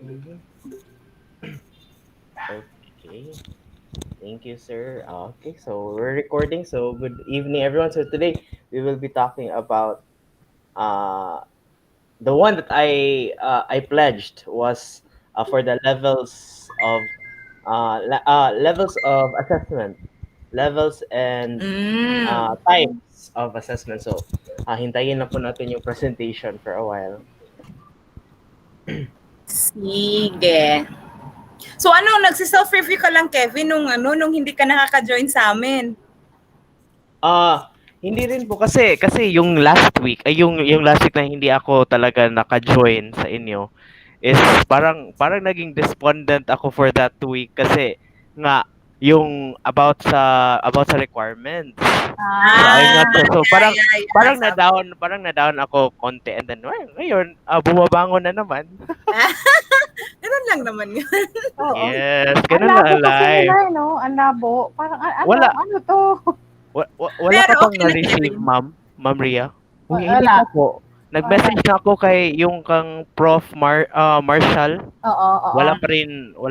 Mhm. Okay. Thank you, sir. Okay, so we're recording. So good evening, everyone. So today we will be talking about uh, the one that I pledged was for the levels of assessment, levels and Hmm, types of assessment. So hintayin na po natin yung presentation for a while. sige. So ano, nagsi-self-review ka lang, Kevin, nung hindi ka nakaka-join sa amin? Hindi rin po kasi yung last week ay yung last week na hindi ako talaga naka-join sa inyo is parang naging despondent ako for that week kasi nga yung about sa requirements. So I'm Ah, not sure. So yeah, yeah, yeah, sabi ko. parang na down ako konti and then ngayon bumabangon na naman. Ganun lang naman yun. Oo. Yes, Ang ganun labo lang kasi nila, life. eh, 'no? Ang labo. Parang Wala ano 'to? Wala ka Pero bang okay lang, na-receive, Kevin. Ma'am Ria? Hindi Wala. pa po. Wala. Nag-message na ako kay yung kang Prof. Marshall. Oo, oo. Wala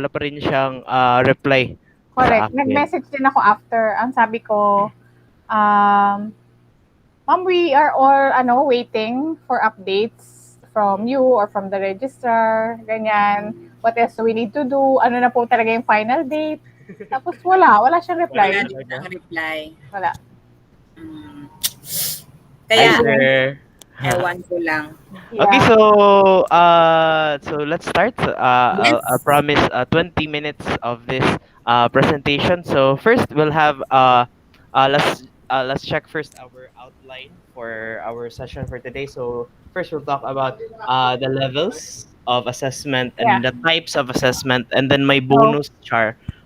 pa rin siyang reply sa Correct. akin. Nag-message din ako after. Ang sabi ko, "Ma'am, we are all waiting for updates from you or from the registrar, ganyan. What else do we need to do? Ano na po talaga yung final date?" Tapos wala siyang Wala Wala reply. din talaga. ang reply. Wala. Hmm. Hi, Kaya, Sige. sir. ewan ko lang. Okay, Yeah. so let's start. I'll Yes. promise 20 minutes of this presentation. So first we'll have let's check first our outline for our session for today. So first we'll talk about the levels of assessment and Yeah. the types of assessment, and then my So,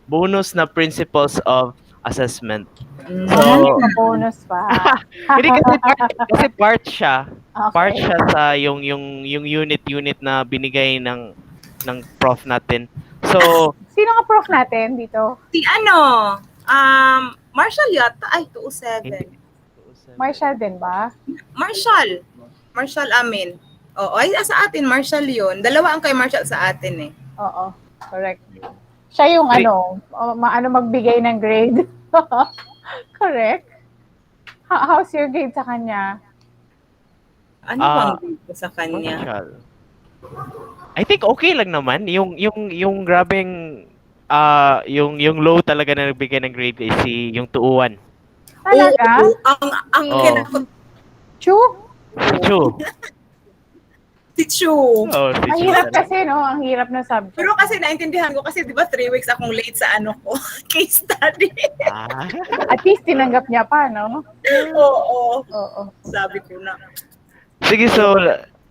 bonus na principles of assessment. Hmm. So may bonus pa. hindi kasi part Okay. siya sa yung unit na binigay ng prof natin. So, Sino nga prof natin dito? Si ano, Marshall yata. Ay, hindi 207. 207. Marshall din ba? Marshall. Marshall Amin. Oo, ay sa atin, Marshall yun. Dalawa ang kay Marshall sa atin eh. Oo, correct. Siya yung Three, magbigay ng grade. Correct. How's your grade sa kanya? Ano bang uh, grade ko sa kanya? Marshall. I think okay lang naman. Yung grabeng yung low talaga na nagbigay ng grade is yung tuuan. Talaga? Oo, ang Si Oh, kinakot Chu? si Chu. si Chu. Oh, si Ang Chu hirap talaga. kasi, no? Ang hirap ng subject. Pero kasi naintindihan ko kasi 'di ba 3 weeks akong late sa ano ko, case study. Ah. At least tinanggap niya pa, no? Oo, Oo. sabi ko na. Sige, Ayun. so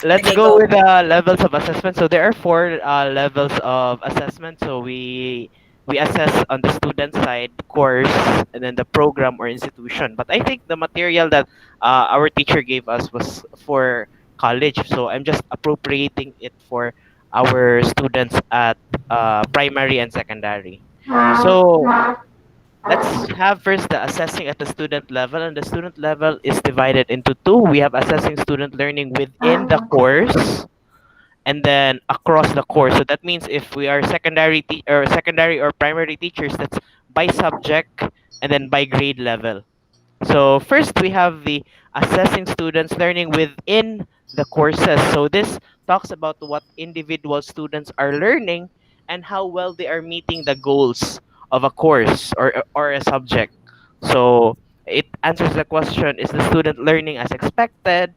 let's Sige, go go. with the levels of assessment. So there are four levels of assessment. So we assess on the student side, course, and then the program or institution. But I think the material that our teacher gave us was for college. So I'm just appropriating it for our students at primary and secondary. So let's have first the assessing at the student level, and the student level is divided into two. We have assessing student learning within the course and then across the course. So that means if we are secondary or primary teachers, that's by subject and then by grade level. So first we have the assessing students learning within the courses. So this talks about what individual students are learning and how well they are meeting the goals of a course or a subject. So it answers the question, is the student learning as expected?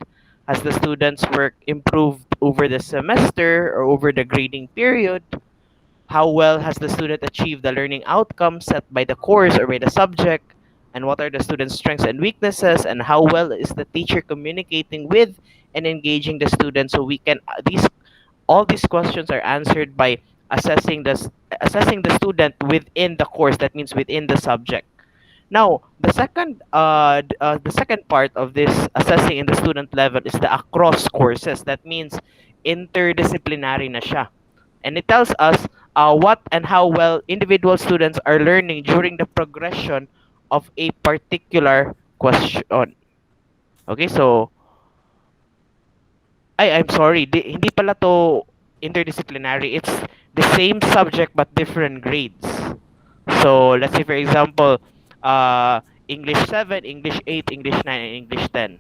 Has the student's work improved over the semester or over the grading period? How well has the student achieved the learning outcomes set by the course or by the subject? And what are the student's strengths and weaknesses? And how well is the teacher communicating with and engaging the student? So we can these all these questions are answered by assessing the student within the course. That means within the subject. Now, the second part of this assessing in the student level is the across courses. That means interdisciplinary na siya. And it tells us what and how well individual students are learning during the progression of a particular question. Okay, so I'm sorry, hindi pala to interdisciplinary. It's the same subject but different grades. So let's say for example, uh, English 7, English 8, English 9, and English 10.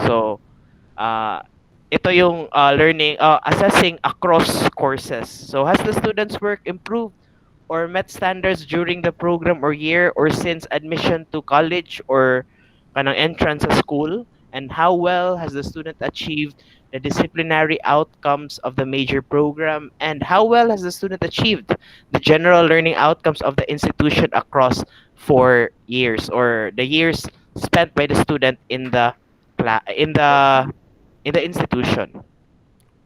So uh, ito yung assessing across courses. So has the students' work improved or met standards during the program or year or since admission to college or kanang entrance sa school? And how well has the student achieved the disciplinary outcomes of the major program? And how well has the student achieved the general learning outcomes of the institution across 4 years or the years spent by the student in the cla- in the institution?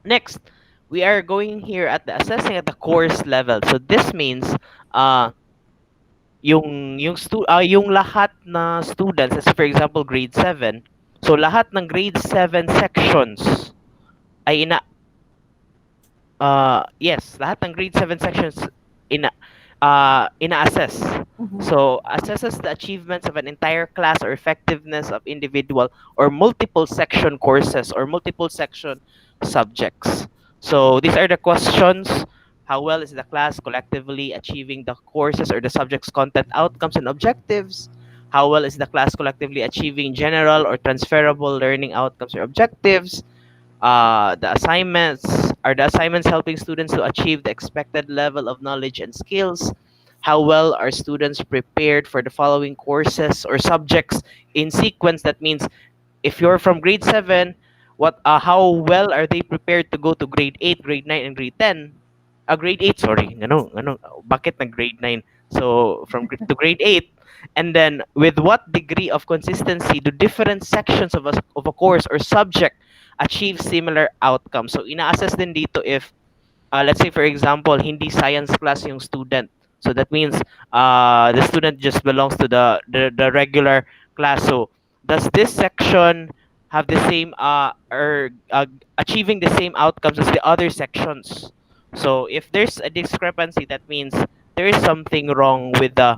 Next, we are going here at the assessing at the course level. So this means uh yung lahat na students, as for example grade 7, so lahat ng grade 7 sections ay yes, lahat ng grade 7 sections ina-assess. Mhm. So, assesses the achievements of an entire class or effectiveness of individual or multiple section courses or multiple section subjects. So, these are the questions. How well is the class collectively achieving the courses or the subject's content outcomes and objectives? How well is the class collectively achieving general or transferable learning outcomes or objectives? The assignments helping students to achieve the expected level of knowledge and skills? How well are students prepared for the following courses or subjects in sequence? That means if you're from grade 7, what how well are they prepared to go to grade 8, grade 9, and grade 10? Grade 8, sorry. Bakit na grade 9? So to grade 8, and then with what degree of consistency do different sections of a course or subject achieve similar outcomes? So ina-assess din dito if let's say for example hindi science class yung student, so that means the student just belongs to the regular class. So does this section have the same or achieving the same outcomes as the other sections? So if there's a discrepancy, that means there is something wrong with the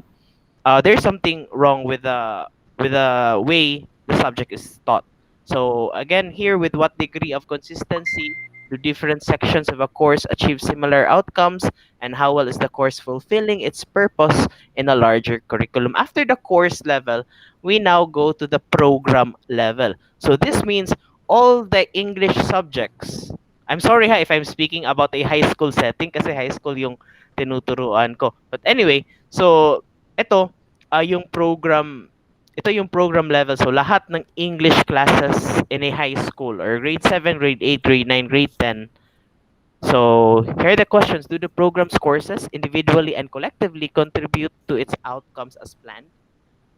way the subject is taught. So again, here with what degree of consistency do different sections of a course achieve similar outcomes, and how well is the course fulfilling its purpose in a larger curriculum? After the course level, we now go to the program level. So this means all the English subjects. I'm sorry ha if I'm speaking about a high school setting kasi high school yung tinuturuan ko. But anyway, so ito ito yung program level. So lahat ng English classes in a high school or grade 7, grade 8, grade 9, grade 10. So here are the questions. Do the program's courses individually and collectively contribute to its outcomes as planned?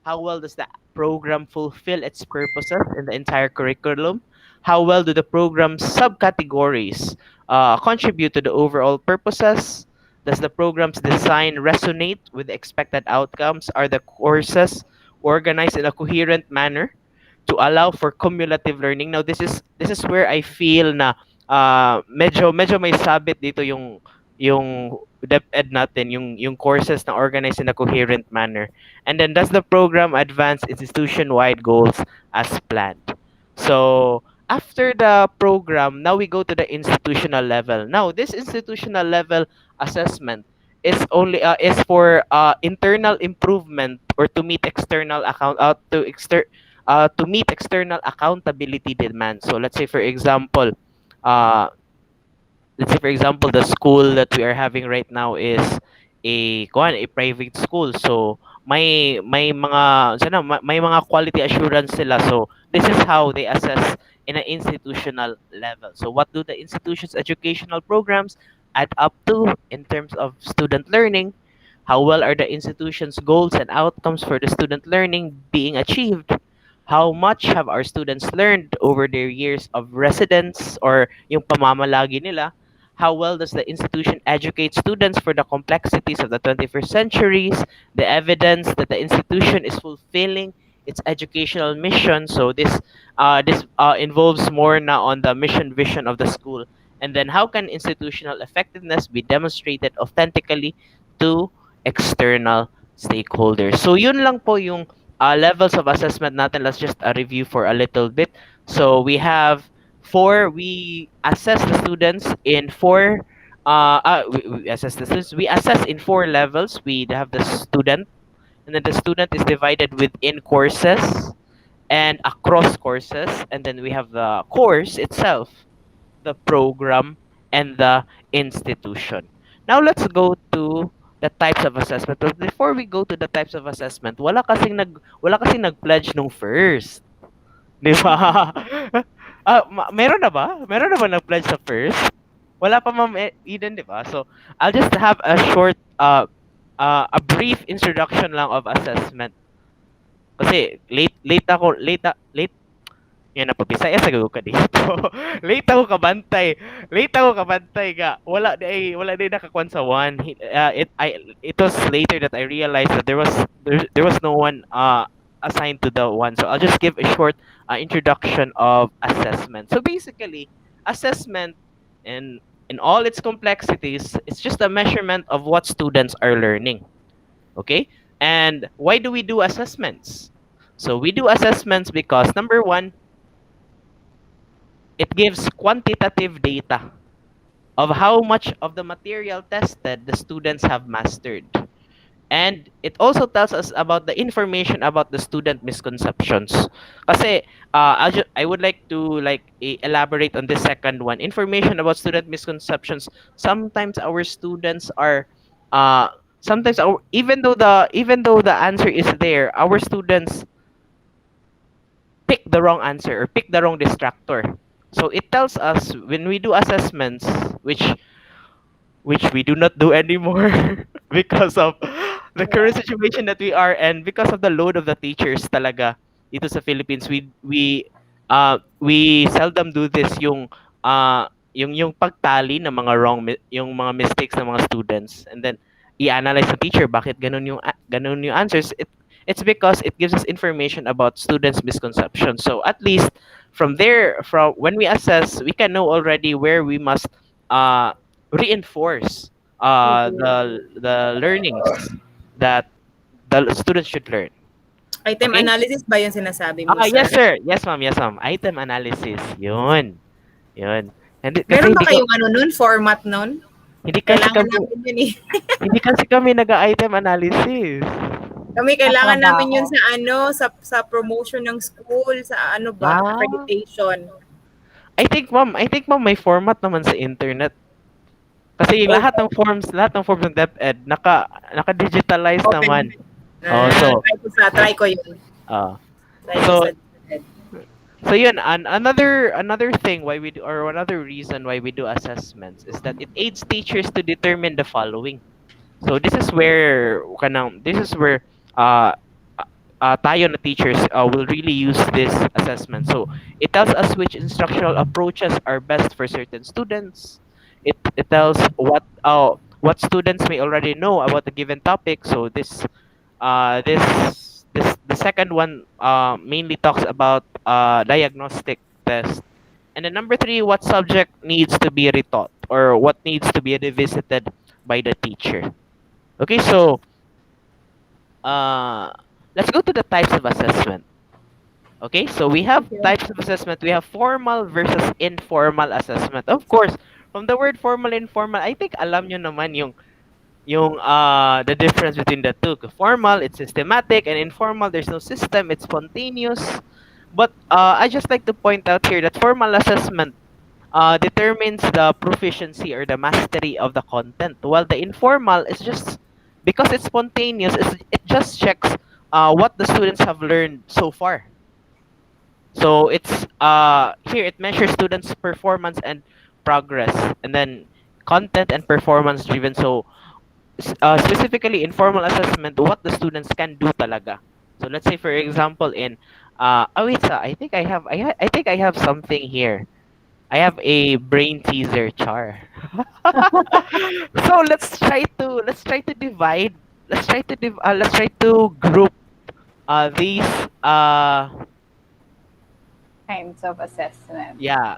How well does the program fulfill its purposes in the entire curriculum? How well do the program's subcategories contribute to the overall purposes? Does the program's design resonate with the expected outcomes? Are the courses organized in a coherent manner to allow for cumulative learning? Now this is where I feel na medyo may sabit dito yung DepEd natin, yung courses na organized in a coherent manner. And then does the program advance institution-wide goals as planned? So after the program, now we go to the institutional level. Now this institutional level assessment is for internal improvement or to meet external to meet external accountability demands. So let's say for example the school that we are having right now is a private school. So may mga may mga quality assurance sila. So this is how they assess in an institutional level. So what do the institution's educational programs add up to in terms of student learning? How well are the institution's goals and outcomes for the student learning being achieved? How much have our students learned over their years of residence or yung pamamalagi nila? How well does the institution educate students for the complexities of the 21st centuries? The evidence that the institution is fulfilling its educational mission. So this involves more now on the mission vision of the school. And then how can institutional effectiveness be demonstrated authentically to external stakeholders? So yun lang po yung levels of assessment natin. Let's just review for a little bit. So we assess the students in four we assess the students. We assess in four levels. We have the student, and then the student is divided within courses and across courses, and then we have the course itself, the program, and the institution. Now let's go to the types of assessment. But before we go to the types of assessment, wala kasing nag-pledge nung first. Di ba? Meron na ba? Meron na ba nag-pledge sa first? Wala pa, Ma'am Eden, di ba? So, I'll just have a short, a brief introduction lang of assessment. Kasi late yan na po, Bisaya sa ka dito. Late ako kabantay ga. Wala di nakakuan sa one. It was later that I realized that there was no one assigned to the one. So I'll just give a short introduction of assessment. So basically, assessment in all its complexities, it's just a measurement of what students are learning. Okay? And why do we do assessments? So we do assessments because number one, it gives quantitative data of how much of the material tested the students have mastered. And it also tells us about the information about the student misconceptions. Kasi I would like to elaborate on this second one. Information about student misconceptions. Sometimes our students are sometimes even though the answer is there, our students pick the wrong answer or pick the wrong distractor. So it tells us when we do assessments, which we do not do anymore because of the current situation that we are and because of the load of the teachers talaga dito sa Philippines. We seldom do this yung pagtali ng mga yung mga mistakes ng mga students, and then i-analyze the teacher bakit ganun yung answers. It's because it gives us information about students' misconceptions. So at least from when we assess, we can know already where we must uh, reinforce the learnings that the students should learn. Item Okay? analysis ba yung sinasabi mo, Yes sir? sir. Yes ma'am. Yes ma'am. Item analysis. Yun. Yun. Kasi Meron ba kayong ano nun, format nun? hindi kasi Kailangan kami namin yun eh. hindi kasi kami nag-item analysis. Kami kailangan Trabaho. namin yun sa ano, sa promotion ng school, sa ano ba, Ah. accreditation. I think ma'am may format naman sa internet. Kasi Oh. lahat ng forms ng DepEd naka-digitalize Open. naman. Oh, so Try ko yun. ah Try ko so sa so yun, another thing why we do, or another reason why we do assessments is that it aids teachers to determine the following. So this is where uh tayo na teachers will really use this assessment. So it tells us which instructional approaches are best for certain students. It tells what students may already know about a given topic. So this the second one mainly talks about diagnostic test. And then number three, what subject needs to be retaught or what needs to be revisited by the teacher. Okay, so uh, let's go to the types of assessment. Okay, so we have Okay. types of assessment. We have formal versus informal assessment. Of course, from the word formal and informal, I think alam nyo naman yung the difference between the two. Formal, it's systematic, and informal, there's no system, it's spontaneous. But I just like to point out here that formal assessment determines the proficiency or the mastery of the content, while the informal is just because it's spontaneous. It just checks what the students have learned so far. So it's here it measures students' performance and progress, and then content and performance driven. So specifically informal assessment, what the students can do talaga. So let's say for example in wait, I think I think I have something here. I have a brain teaser, Char. So let's try to divide. Let's try to group these Kinds of assessment. yeah,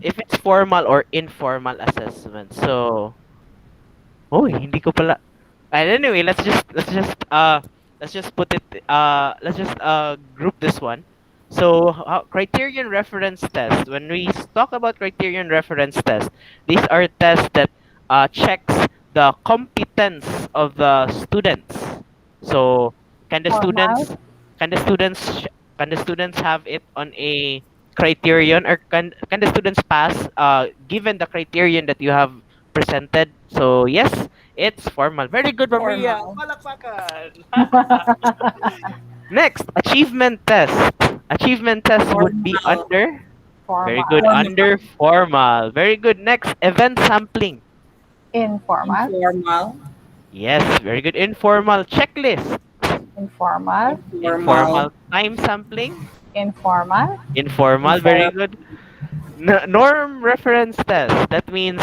if it's formal or informal assessment. So oh, hindi ko pala. And anyway, let's just put it let's just group this one. So criterion reference test. When we talk about criterion reference test, these are tests that checks the competence of the students. So can the Formal. students can the students can the students have it on a criterion, or can the students pass given the criterion that you have presented? So yes, it's formal. Very good, Maria. Formal. Palakpakan. Next, achievement test. Achievement test would be Formal. under. Very good. Formal. Under Formal. formal. Very good. Next, event sampling. Informal. Informal. Yes, very good. Informal checklist. Informal. Informal. Informal time sampling. Informal. Informal, very Informal. good. Norm reference test. That means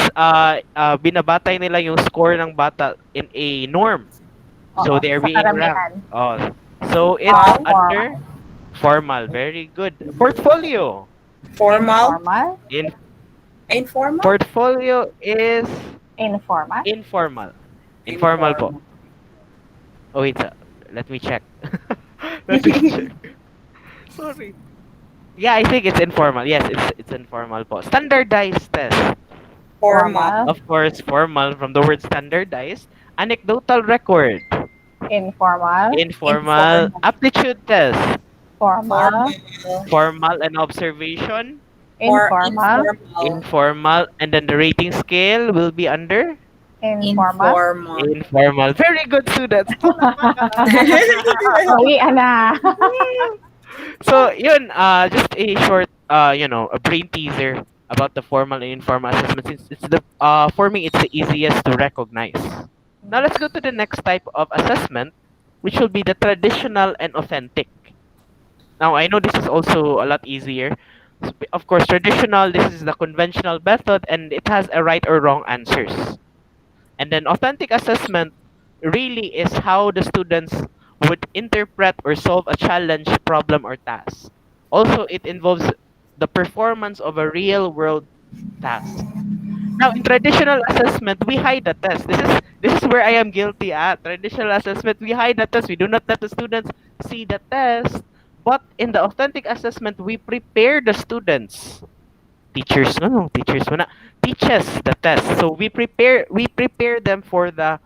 binabatay nila yung score ng bata in a norm. So Oo, they're sa being ranked. karamihan. Oh. So it's Formal. under Formal. formal. Very good. Portfolio. Formal. Informal. In Informal. portfolio is Informal. informal. Informal po. Informal. Oh wait, let me check. Let me check. Sorry. Yeah, I think it's informal. Yes, it's informal po. Standardized test. Formal. Formal. Of course, formal from the word standardized. Anecdotal record. Informal. Informal. Informal. Aptitude test. Formal. Formal. Formal and observation. For Informal. informal. Informal. And then the rating scale will be under Informal. Informal. informal. Very good, students. Uwian na. So, yun, just a short, a brain teaser about the formal and informal assessment. Since it's for me, it's the easiest to recognize. Now, let's go to the next type of assessment, which will be the traditional and authentic. Now, I know this is also a lot easier. Of course, traditional, this is the conventional method, and it has a right or wrong answers. And then authentic assessment really is how the students would interpret or solve a challenge, problem, or task. Also, it involves the performance of a real world task. Now, in traditional assessment, we hide the test. This is where I am guilty at. Traditional assessment, we hide the test. We do not let the students see the test. But in the authentic assessment, we prepare the students. Teachers, no, teachers, wala. Teaches the test. So we prepare them for the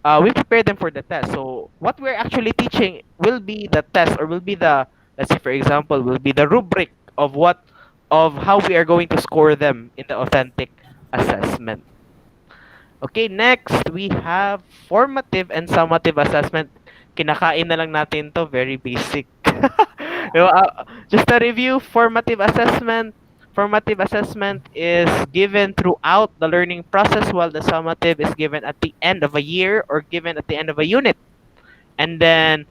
test. So what we're actually teaching will be the test, or will be the, let's say for example, will be the rubric of how we are going to score them in the authentic assessment. Okay, next we have formative and summative assessment. Kinakain na lang natin to, very basic. Just a review, formative assessment. Formative assessment is given throughout the learning process, while the summative is given at the end of a year or given at the end of a unit. And then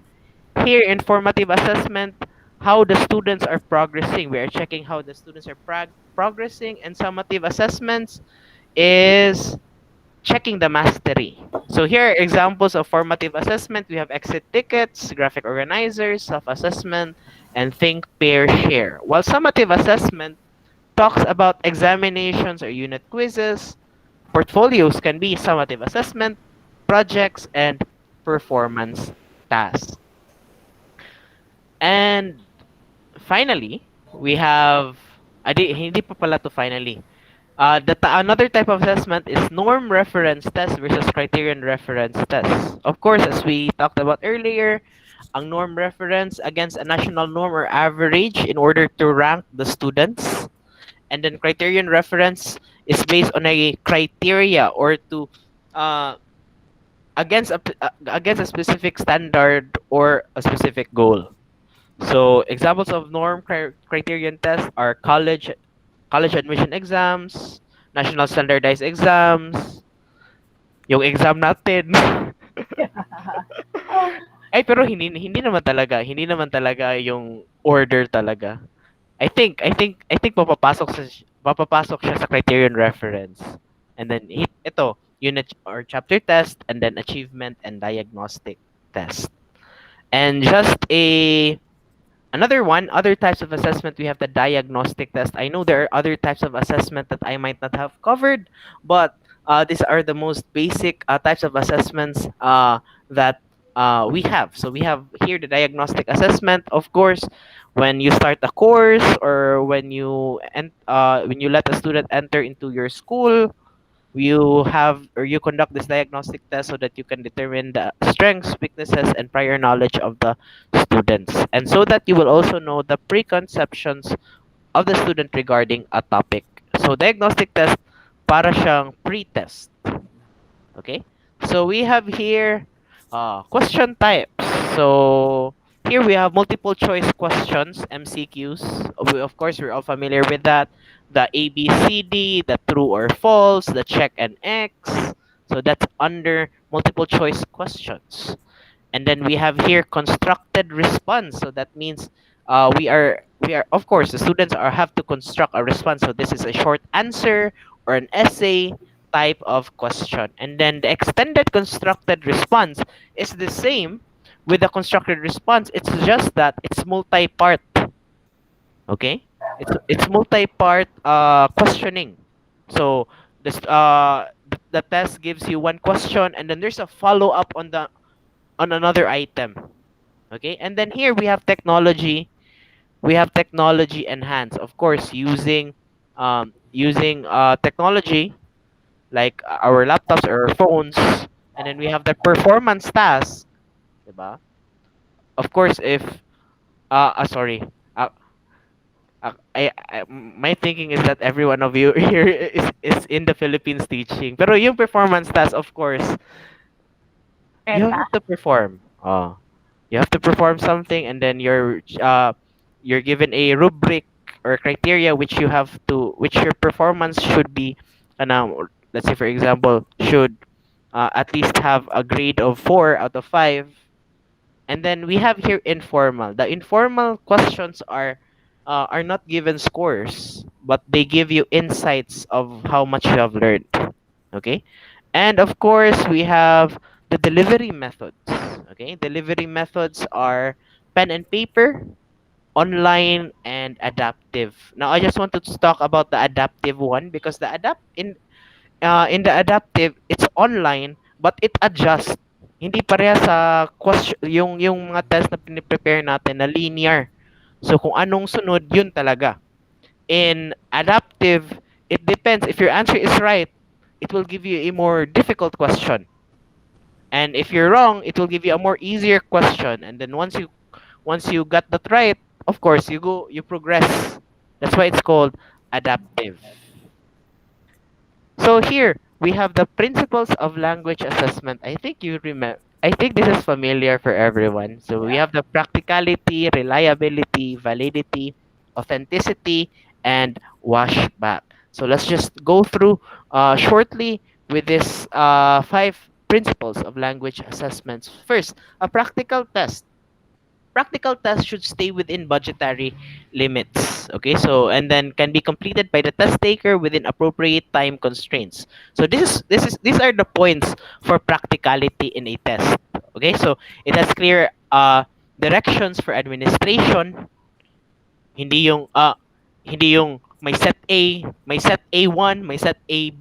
here in formative assessment, how the students are progressing. We are checking how the students are progressing, and summative assessments is checking the mastery. So here are examples of formative assessment. We have exit tickets, graphic organizers, self-assessment, and think, pair, share. While summative assessment talks about examinations or unit quizzes, portfolios can be summative assessment, projects, and performance tasks. And finally, we have, hindi pa pala to finally. Another type of assessment is norm reference test versus criterion reference test. Of course, as we talked about earlier, ang norm reference against a national norm or average in order to rank the students. And then criterion reference is based on a criteria, or to uh, against a specific standard or a specific goal. So examples of norm criterion tests are college admission exams, national standardized exams, yung exam natin. Ay, pero hindi naman talaga yung order talaga. I think papapasok siya sa criterion reference. And then ito, unit or chapter test, and then achievement and diagnostic test. And just other types of assessment, we have the diagnostic test. I know there are other types of assessment that I might not have covered, but these are the most basic types of assessments that we have. So we have here the diagnostic assessment. Of course, when you start a course, or when you let a student enter into your school, you have or you conduct this diagnostic test so that you can determine the strengths, weaknesses, and prior knowledge of the students, and so that you will also know the preconceptions of the student regarding a topic. So diagnostic test para siyang pre-test. Okay, so we have here question types. So here we have multiple choice questions, MCQs. Of course, we're all familiar with that. The ABCD, the true or false, the check and X. So that's under multiple choice questions. And then we have here constructed response. So that means we are of course the students are have to construct a response. So this is a short answer or an essay type of question. And then the extended constructed response is the same with the constructed response. It's just that it's multi-part. Okay, it's multi-part questioning. So the test gives you one question and then there's a follow-up on another item. Okay, and then here we have technology. We have technology enhanced, of course, using technology like our laptops or our phones. And then we have the performance task, diba? Of course, if sorry, uh, my thinking is that every one of you here is in the Philippines teaching. Pero yung performance task, of course, you Meta. have to perform. You have to perform something, and then you're given a rubric or criteria which you have to which your performance should be. Let's say for example, should at least have a grade of 4 out of 5. And then we have here informal. The informal questions are not given scores, but they give you insights of how much you have learned. Okay, and of course we have the delivery methods. Okay, delivery methods are pen and paper, online, and adaptive. Now I just wanted to talk about the adaptive one because the adapt in the adaptive, it's online, but it adjusts. Hindi pareha sa question, yung mga test na piniprepare natin na linear. So kung anong sunod, yun talaga. In adaptive, it depends. If your answer is right, it will give you a more difficult question. And if you're wrong, it will give you a more easier question. And then once you got that right, of course you progress. That's why it's called adaptive. So here we have the principles of language assessment. I think you remember. I think this is familiar for everyone. So we have the practicality, reliability, validity, authenticity, and washback. So let's just go through shortly with this 5 principles of language assessments. First, a practical test. Practical tests should stay within budgetary limits. Okay, so and then can be completed by the test taker within appropriate time constraints. So these are the points for practicality in a test. Okay, so it has clear directions for administration. Hindi yung may set A, may set A1, may set A1,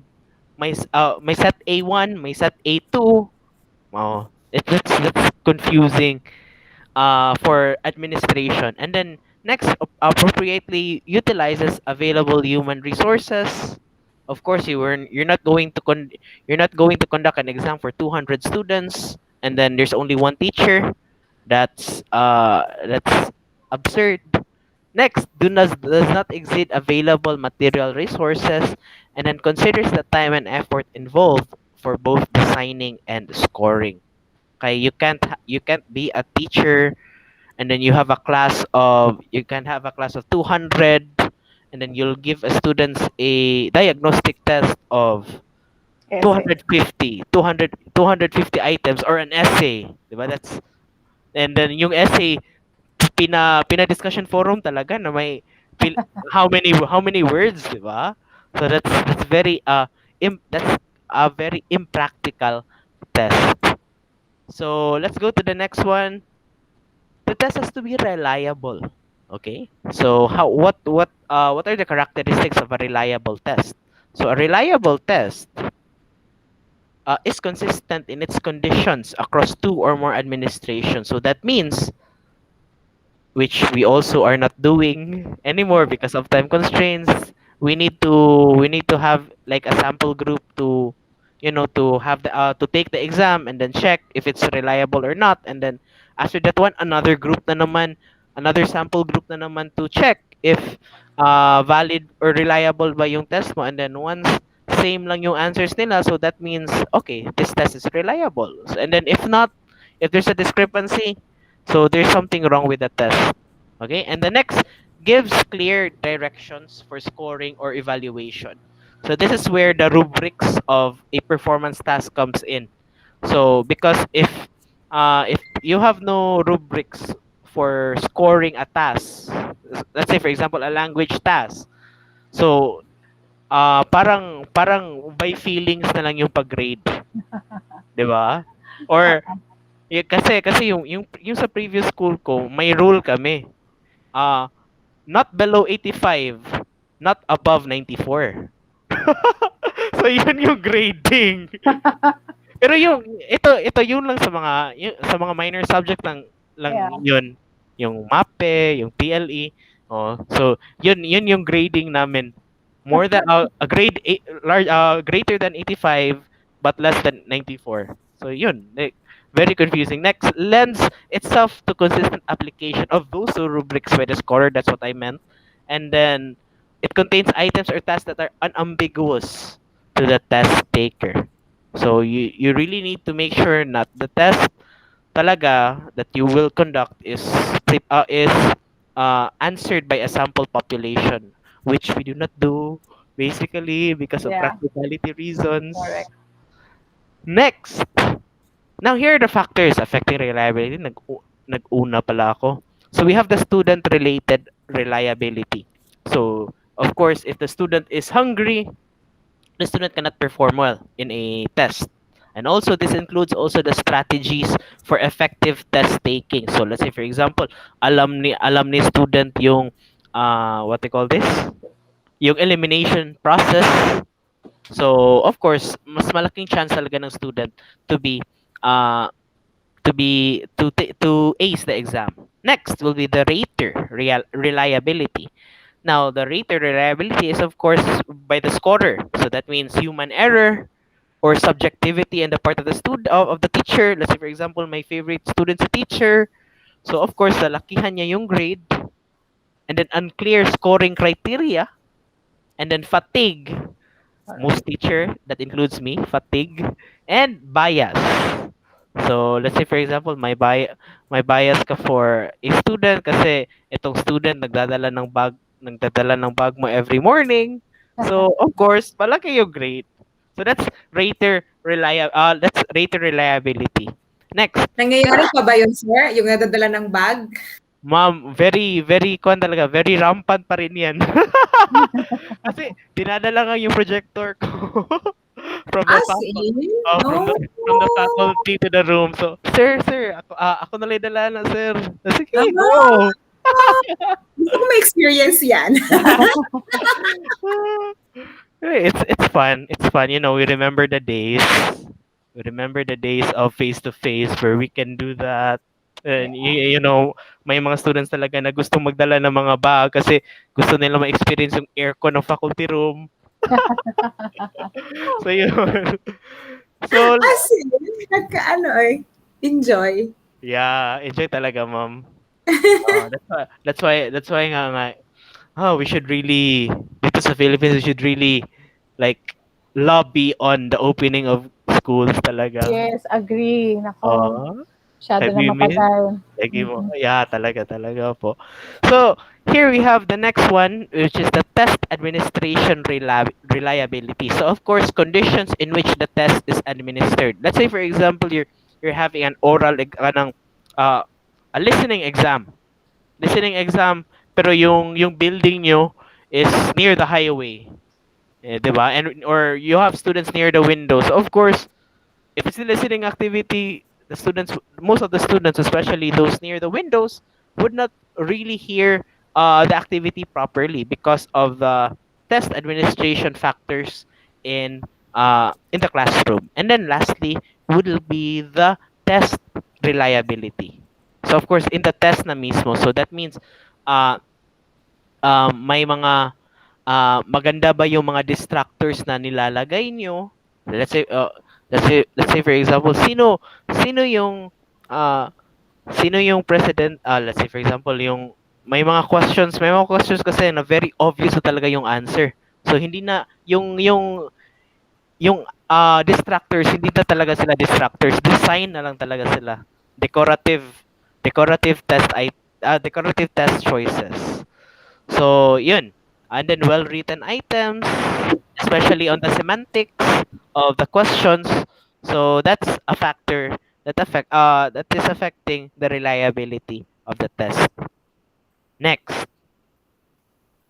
may set A2. Oh, that's confusing for administration. And then next, appropriately utilizes available human resources. Of course, you're not going to conduct an exam for 200 students, and then there's only one teacher. That's absurd. Next, does not exceed available material resources, and then considers the time and effort involved for both designing and scoring. Okay, you can't be a teacher and then you can have a class of 200, and then you'll give a students a diagnostic test of Essay. 250 200 250 items or an essay, diba? And then yung essay pina discussion forum talaga na may pil, how many words, diba? So that's very that's a very impractical test. So let's go to the next one. The test has to be reliable. Okay. So what are the characteristics of a reliable test? So a reliable test is consistent in its conditions across 2 or more administrations. So that means, which we also are not doing anymore because of time constraints, we need to have like a sample group to to have the to take the exam and then check if it's reliable or not, and then after that one another group na naman, another sample group na naman to check if valid or reliable ba yung test mo, and then once same lang yung answers nila, so that means okay, this test is reliable. And then if not, if there's a discrepancy, so there's something wrong with the test. Okay, and the next gives clear directions for scoring or evaluation. So this is where the rubrics of a performance task comes in. So because if you have no rubrics for scoring a task, let's say for example a language task, so parang by feelings na lang yung pag-grade, 'di ba? Or kasi yung sa previous school ko, may rule kami. Ah, not below 85, not above 94. So yun yung grading. Pero yung ito yun lang sa mga minor subject lang Yeah. yun. Yung MAPE, yung PLE. Oh, so yun yung grading namin. More than a grade eight, large greater than 85 but less than 94. So yun, like, very confusing. Next, lends itself to consistent application of those two rubrics by the scorer. That's what I meant. And then it contains items or tasks that are unambiguous to the test taker. So you really need to make sure not the test talaga that you will conduct is answered by a sample population, which we do not do basically because of Yeah. practicality reasons. Correct. Next, now here are the factors affecting reliability. Nag-una pala ako. So we have the student related reliability. So of course, if the student is hungry, the student cannot perform well in a test. And also, this includes also the strategies for effective test taking. So, let's say, for example, alam ni student yung, what they call this? Yung elimination process. So, of course, mas malaking chance talaga ng student to be, uh, to ace the exam. Next will be the rater reliability. Now, the rater reliability is, of course, by the scorer. So that means human error or subjectivity on the part of the student of the teacher. Let's say, for example, my favorite student's a teacher. So, of course, lalakihan niya yung grade. And then unclear scoring criteria. And then fatigue. Most teacher, that includes me, fatigue. And bias. So, let's say, for example, my bias ka for a student kasi itong student nagdadala ng bag mo every morning. So, of course, malaki yung grade. So that's rater reliability. Next, Nangyayari pa ba yun, sir? Yung nadadala ng bag? ma'am, very very talaga, very rampant pa rin 'yan. Kasi dinadala nga yung projector ko from the As faculty. in? From the faculty to the room. So, sir, ako na lang dala na, sir. Sige, Ah, go. gusto ko ma-experience yan. It's fun. It's fun. We remember the days. We remember the days of face to face where we can do that. And may mga students talaga na gustong magdala ng mga bag kasi gusto nila ma-experience yung aircon ng faculty room. So yun. So As in, nagka-ano eh, enjoy. yeah, enjoy talaga, ma'am. That's why nga we should really, dito sa Philippines, we should really like lobby on the opening of schools talaga. Yes, agree. Nako, Oh, masyado have na you missed? matagal. Lagi mo. Yeah, talaga po. So, here we have the next one, which is the test administration reliability. So, of course, conditions in which the test is administered. Let's say, for example, you're having an oral, uh, a listening exam. Listening exam, pero yung building nyo is near the highway. Eh, 'di ba? And or you have students near the windows. So, of course, if it's a listening activity, most of the students, especially those near the windows, would not really hear the activity properly because of the test administration factors in the classroom. And then lastly would be the test reliability. So of course in the test na mismo, so that means uh, may mga maganda ba yung mga distractors na nilalagay nyo? Let's say, let's say for example, sino yung, uh, sino yung president, let's say for example, yung may mga questions kasi na very obvious na talaga yung answer. So hindi na yung distractors, hindi na talaga sila distractors, design na lang talaga sila. Decorative decorative decorative test choices. So, yun. And then well-written items, especially on the semantics of the questions. So that's a factor that is affecting the reliability of the test. Next,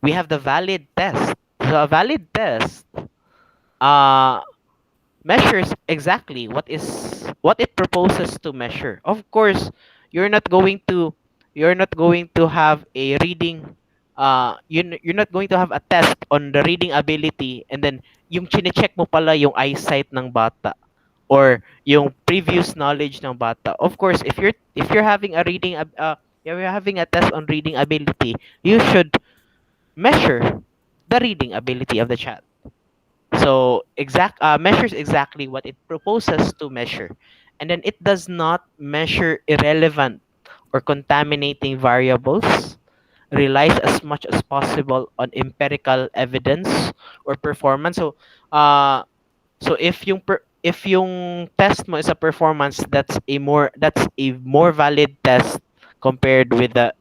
we have the valid test. So a valid test uh measures exactly what it proposes to measure. Of course, you're not going to you're not going to have a reading you're not going to have a test on the reading ability and then yung chine-check mo pala yung eyesight ng bata or yung previous knowledge ng bata. Of course, if you're having a if you're having a test on reading ability, you should measure the reading ability of the child. So measures exactly what it proposes to measure, and then it does not measure irrelevant or contaminating variables. Relies as much as possible on empirical evidence or performance. So if yung test mo is a performance, that's a more valid test compared with the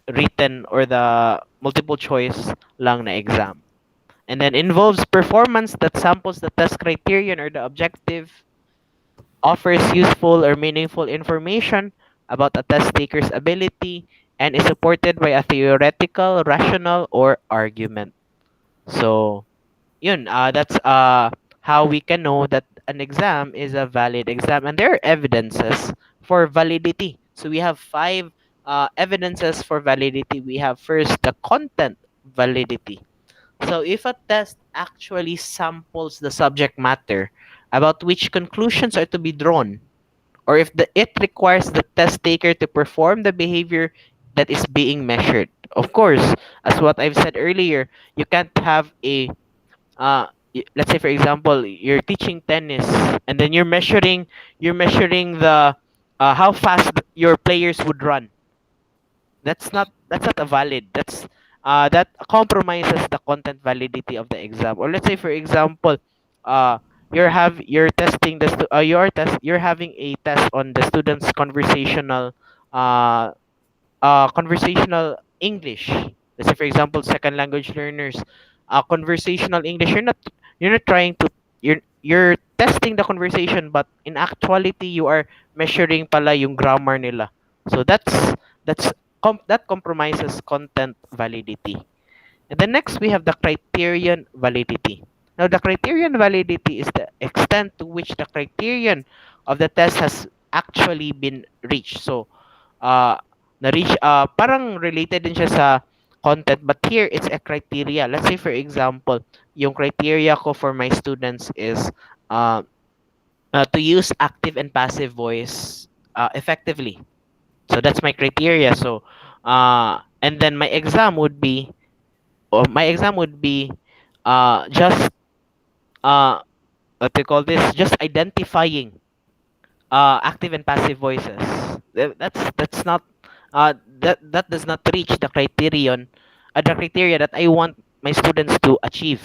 written or the multiple choice lang na exam, and then involves performance that samples the test criterion or the objective, offers useful or meaningful information about a test taker's ability, and is supported by a theoretical, rational, or argument. So, yun, that's how we can know that an exam is a valid exam, and there are evidences for validity. So we have five evidences for validity. We have first the content validity. So, if a test actually samples the subject matter about which conclusions are to be drawn, or if it requires the test taker to perform the behavior that is being measured. Of course, as what I've said earlier, you can't have let's say for example, you're teaching tennis and then you're measuring the how fast your players would run. That's not a valid. That compromises the content validity of the exam. Or let's say for example, uh you're having a test on the student's uh conversational English. Let's say for example, second language learners, conversational English. You're not trying to you're testing the conversation, but in actuality you are measuring pala yung grammar nila. So that compromises content validity. And then next we have the criterion validity. Now the criterion validity is the extent to which the criterion of the test has actually been reached. So uh na-reach, parang related din siya sa content, but here it's a criteria. Let's say for example, yung criteria ko for my students is uh, to use active and passive voice effectively. So that's my criteria. So and then my exam would be just what they call this, just identifying active and passive voices. That's not that does not reach the criteria that I want my students to achieve.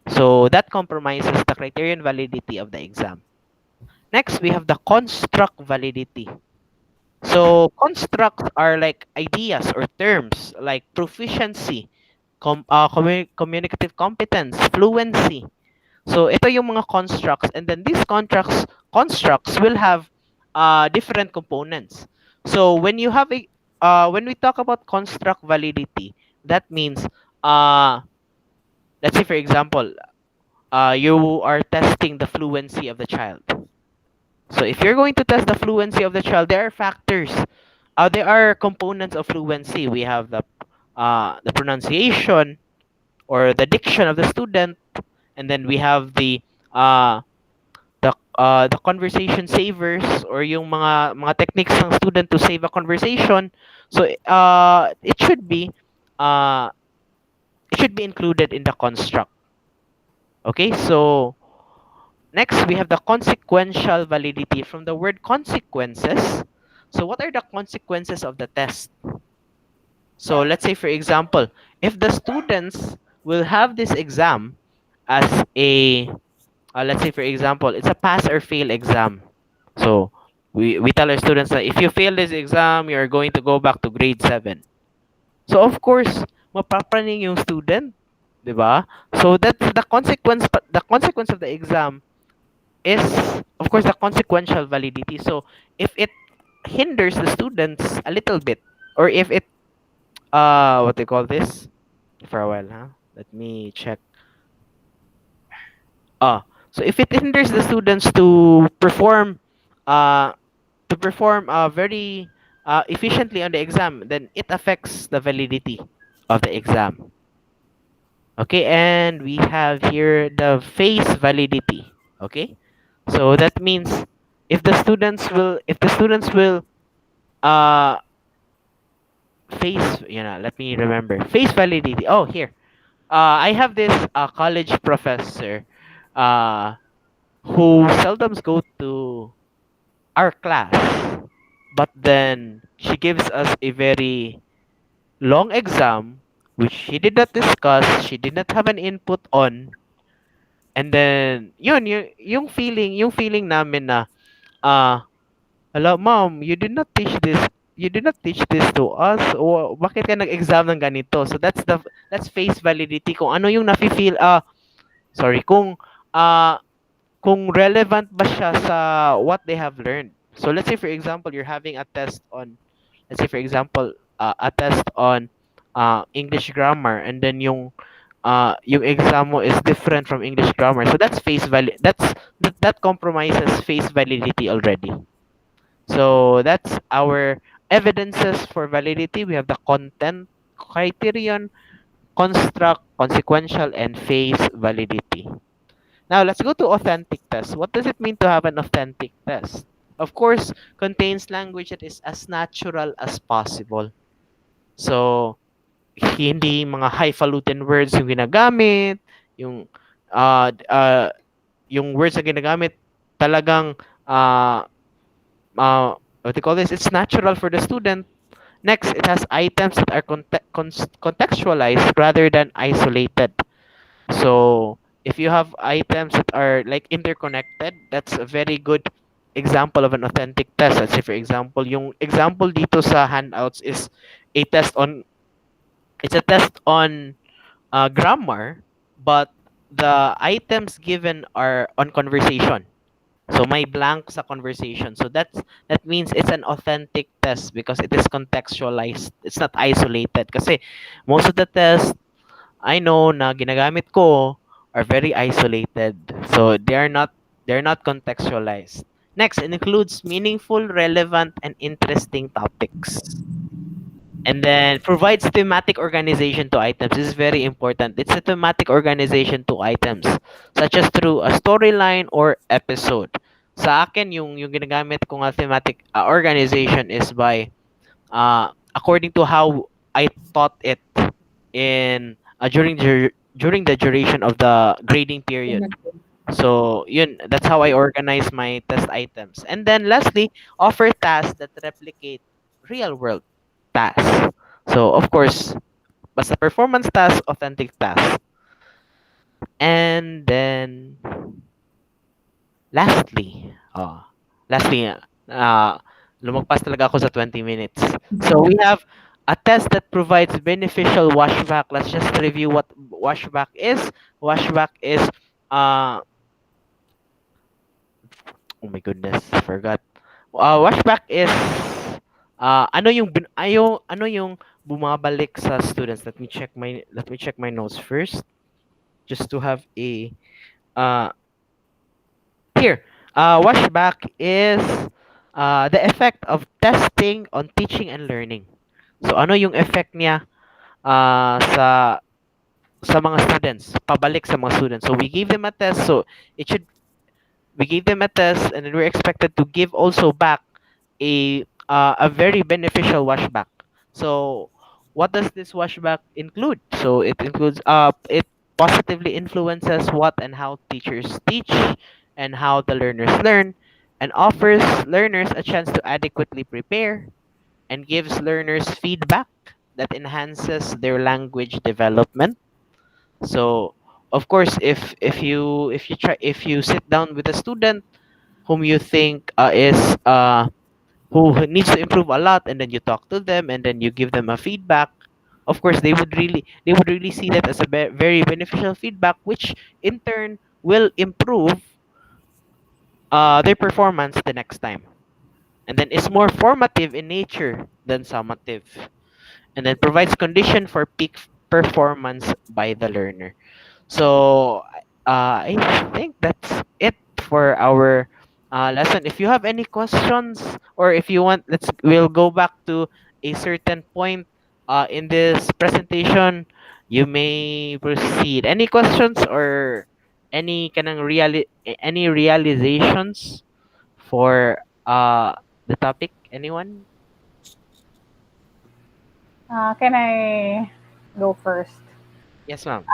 So that compromises the criterion validity of the exam. Next, we have the construct validity. So constructs are like ideas or terms like proficiency, communicative competence, fluency. So ito yung mga constructs, and then these constructs will have different components. So when we talk about construct validity, that means let's say for example, you are testing the fluency of the child. So if you're going to test the fluency of the child, there are factors. There are components of fluency. We have the pronunciation or the diction of the student, and then we have uh, the conversation savers or yung mga techniques ng student to save a conversation. So uh should be included in the construct. Okay, so next we have the consequential validity from the word consequences. So what are the consequences of the test? So let's say, for example, if the students will have this exam as a, let's say, for example, it's a pass or fail exam. So we tell our students that if you fail this exam, you're going to go back to grade 7. So of course, mapapraning yung student, 'di ba? So that's the consequence, but the consequence of the exam is of course the consequential validity. So if it hinders the students a little bit, or if it what they call this, for a while, huh? Let me check. Ah, so if it hinders the students uh to perform very efficiently on the exam, then it affects the validity of the exam. Okay, and we have here the face validity. Okay, so that means if the students will uh face, let me remember, face validity. Oh, here. I have this college professor uh who seldom go to our class, but then she gives us a very long exam which she did not discuss, she did not have an input on. And then yun, yung feeling namin na hello ma'am, you did not teach this to us, o bakit ka nag-exam ng ganito. So that's face validity, kung ano yung nafi-feel, sorry, ah kung relevant ba siya sa what they have learned. So let's say for example, you're having a test on, let's say for example, a test on English grammar, and then yung exam mo is different from English grammar. So that's that compromises face validity already. So that's our evidences for validity. We have the content, criterion, construct, consequential, and face validity. Now let's go to authentic test. What does it mean to have an authentic test? Of course, contains language that is as natural as possible. So, hindi mga highfalutin words yung ginagamit, yung yung words na ginagamit talagang what do you call this? It's natural for the student. Next, it has items that are contextualized rather than isolated. So if you have items that are like interconnected, that's a very good example of an authentic test. Let's say for example, yung example dito sa handouts is a test on it's a test on grammar, but the items given are on conversation. So may blank sa conversation. So that means it's an authentic test because it is contextualized. It's not isolated. Kasi most of the tests I know na ginagamit ko are very isolated. So they're not contextualized. Next, it includes meaningful, relevant, and interesting topics. And then provides thematic organization to items. This is very important. It's a thematic organization to items, such as through a storyline or episode. Sa akin, yung ginagamit ko nga thematic organization is by according to how I taught it in during the duration of the grading period. So yun, that's how I organize my test items. And then lastly, offer tasks that replicate real world tasks. So of course, basta performance task, authentic task. And then lastly, lastly, lumagpas talaga ako sa 20 minutes. So we have a test that provides beneficial washback. Let's just review what washback is. Washback is, oh my goodness, I forgot. Washback is, ano yung bumabalik sa students. Let me check my notes first, just to have a, uh, here, washback is the effect of testing on teaching and learning. So ano yung effect niya sa mga students, pabalik sa mga students. So we gave them a test, so it should we gave them a test, and then we're expected to give also back a very beneficial washback. So what does this washback include? So it includes it positively influences what and how teachers teach and how the learners learn, and offers learners a chance to adequately prepare, and gives learners feedback that enhances their language development. So of course, if you sit down with a student whom you think is who needs to improve a lot, and then you talk to them and then you give them a feedback, of course they would really see that as a very beneficial feedback, which in turn will improve their performance the next time, and then is more formative in nature than summative, and then provides condition for peak performance by the learner. So I think that's it for our lesson. If you have any questions, or if you want, we'll go back to a certain point in this presentation. You may proceed. Any questions or any realizations for the topic? Anyone? Can I go first? Yes, ma'am.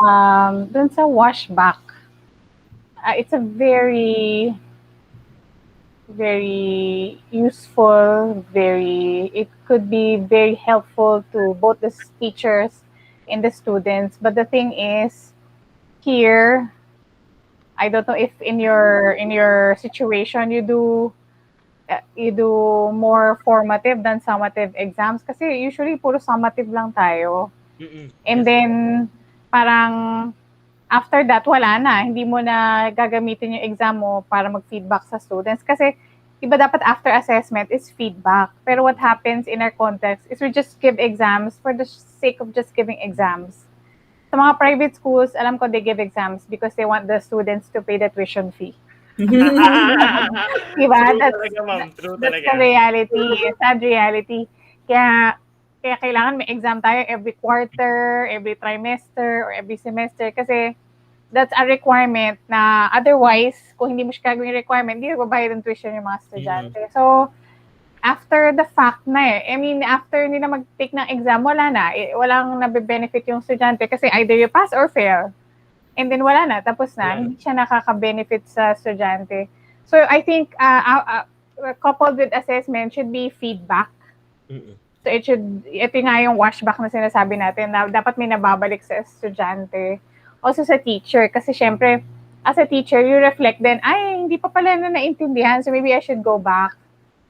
Dun sa washback, it's a very, very useful, it could be very helpful to both the teachers and the students. But the thing is, here, I don't know if in your situation you do more formative than summative exams kasi usually puro summative lang tayo. Mm-mm. And Yes. then parang after that wala na, hindi mo na gagamitin yung exam mo para mag-feedback sa students kasi iba dapat after assessment is feedback. Pero what happens in our context is we just give exams for the sake of just giving exams. Sa mga private schools, alam ko they give exams because they want the students to pay the tuition fee. Diba? True That's talaga, ma'am. True that's talaga. the reality, sad reality. Kaya kaya kailangan may exam tayo every quarter, every trimester, or every semester kasi that's a requirement na otherwise, kung hindi mo siya gagawin requirement, hindi magbabayad ng tuition yung mga estudyante. So, after the fact na I mean, after nila mag-take ng exam, wala na. Walang nabe-benefit yung estudyante kasi either you pass or fail. And then wala na, tapos na. Wala na. Hindi siya nakaka-benefit sa estudyante. So, I think coupled with assessment should be feedback. Mm-mm. So, ito nga yung washback na sinasabi natin na dapat may nababalik sa estudyante. Also sa teacher, kasi syempre, as a teacher, you reflect then, ay, hindi pa pala na naintindihan, so maybe I should go back.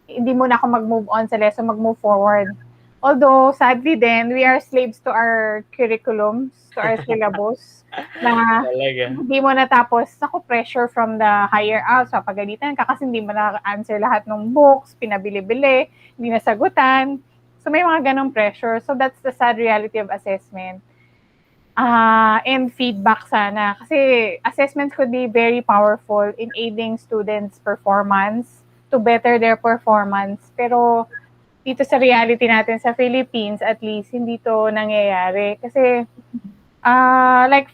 Hindi muna ako mag-move on sa lesson, mag-move forward. Although, sadly then, we are slaves to our curriculums, to our syllabus, na Talaga. hindi mo natapos, ako pressure from the higher out, so pagalitan ka kasi hindi mo na-answer lahat ng books, pinabili-bili, hindi nasagutan. So may mga ganong pressure. So that's the sad reality of assessment. And feedback sana. Kasi assessments could be very powerful in aiding students' performance to better their performance. Pero dito sa reality natin sa Philippines, at least, hindi to nangyayari. Kasi, like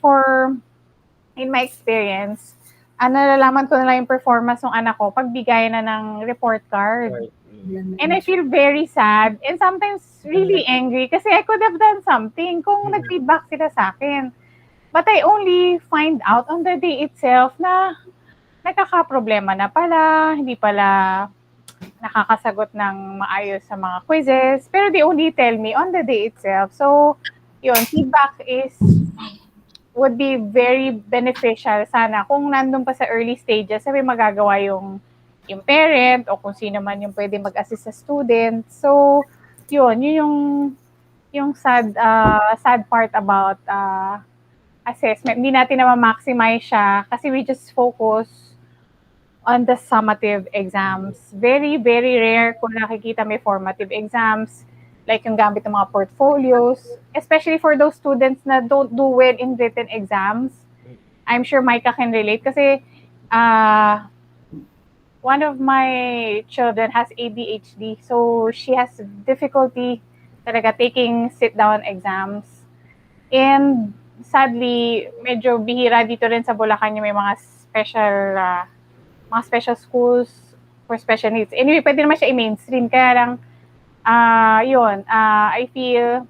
in my experience, nalalaman ko na lang yung performance ng anak ko pag bigay na ng report card. And I feel very sad and sometimes really angry kasi I could have done something kung nag-feedback sila sa akin. But I only find out on the day itself na nagkakaproblema na pala, hindi pala nakakasagot ng maayos sa mga quizzes. Pero they only tell me on the day itself. So, yun, feedback would be very beneficial sana kung nandun pa sa early stages, sabi magagawa yung parent o kung sino man yung pwede mag-assist sa student. So, yun yung sad part about assessment. Hindi natin na ma-maximize siya kasi we just focus on the summative exams. Very, very rare kung nakikita may formative exams, like yung gamit ng mga portfolios, especially for those students na don't do well in written exams. I'm sure Micah can relate kasi one of my children has ADHD, so she has difficulty talaga taking sit-down exams. And sadly, medyo bihira dito rin sa Bulacan yung may mga special schools for special needs. Anyway, pwede naman siya i-mainstream. Kaya lang, I feel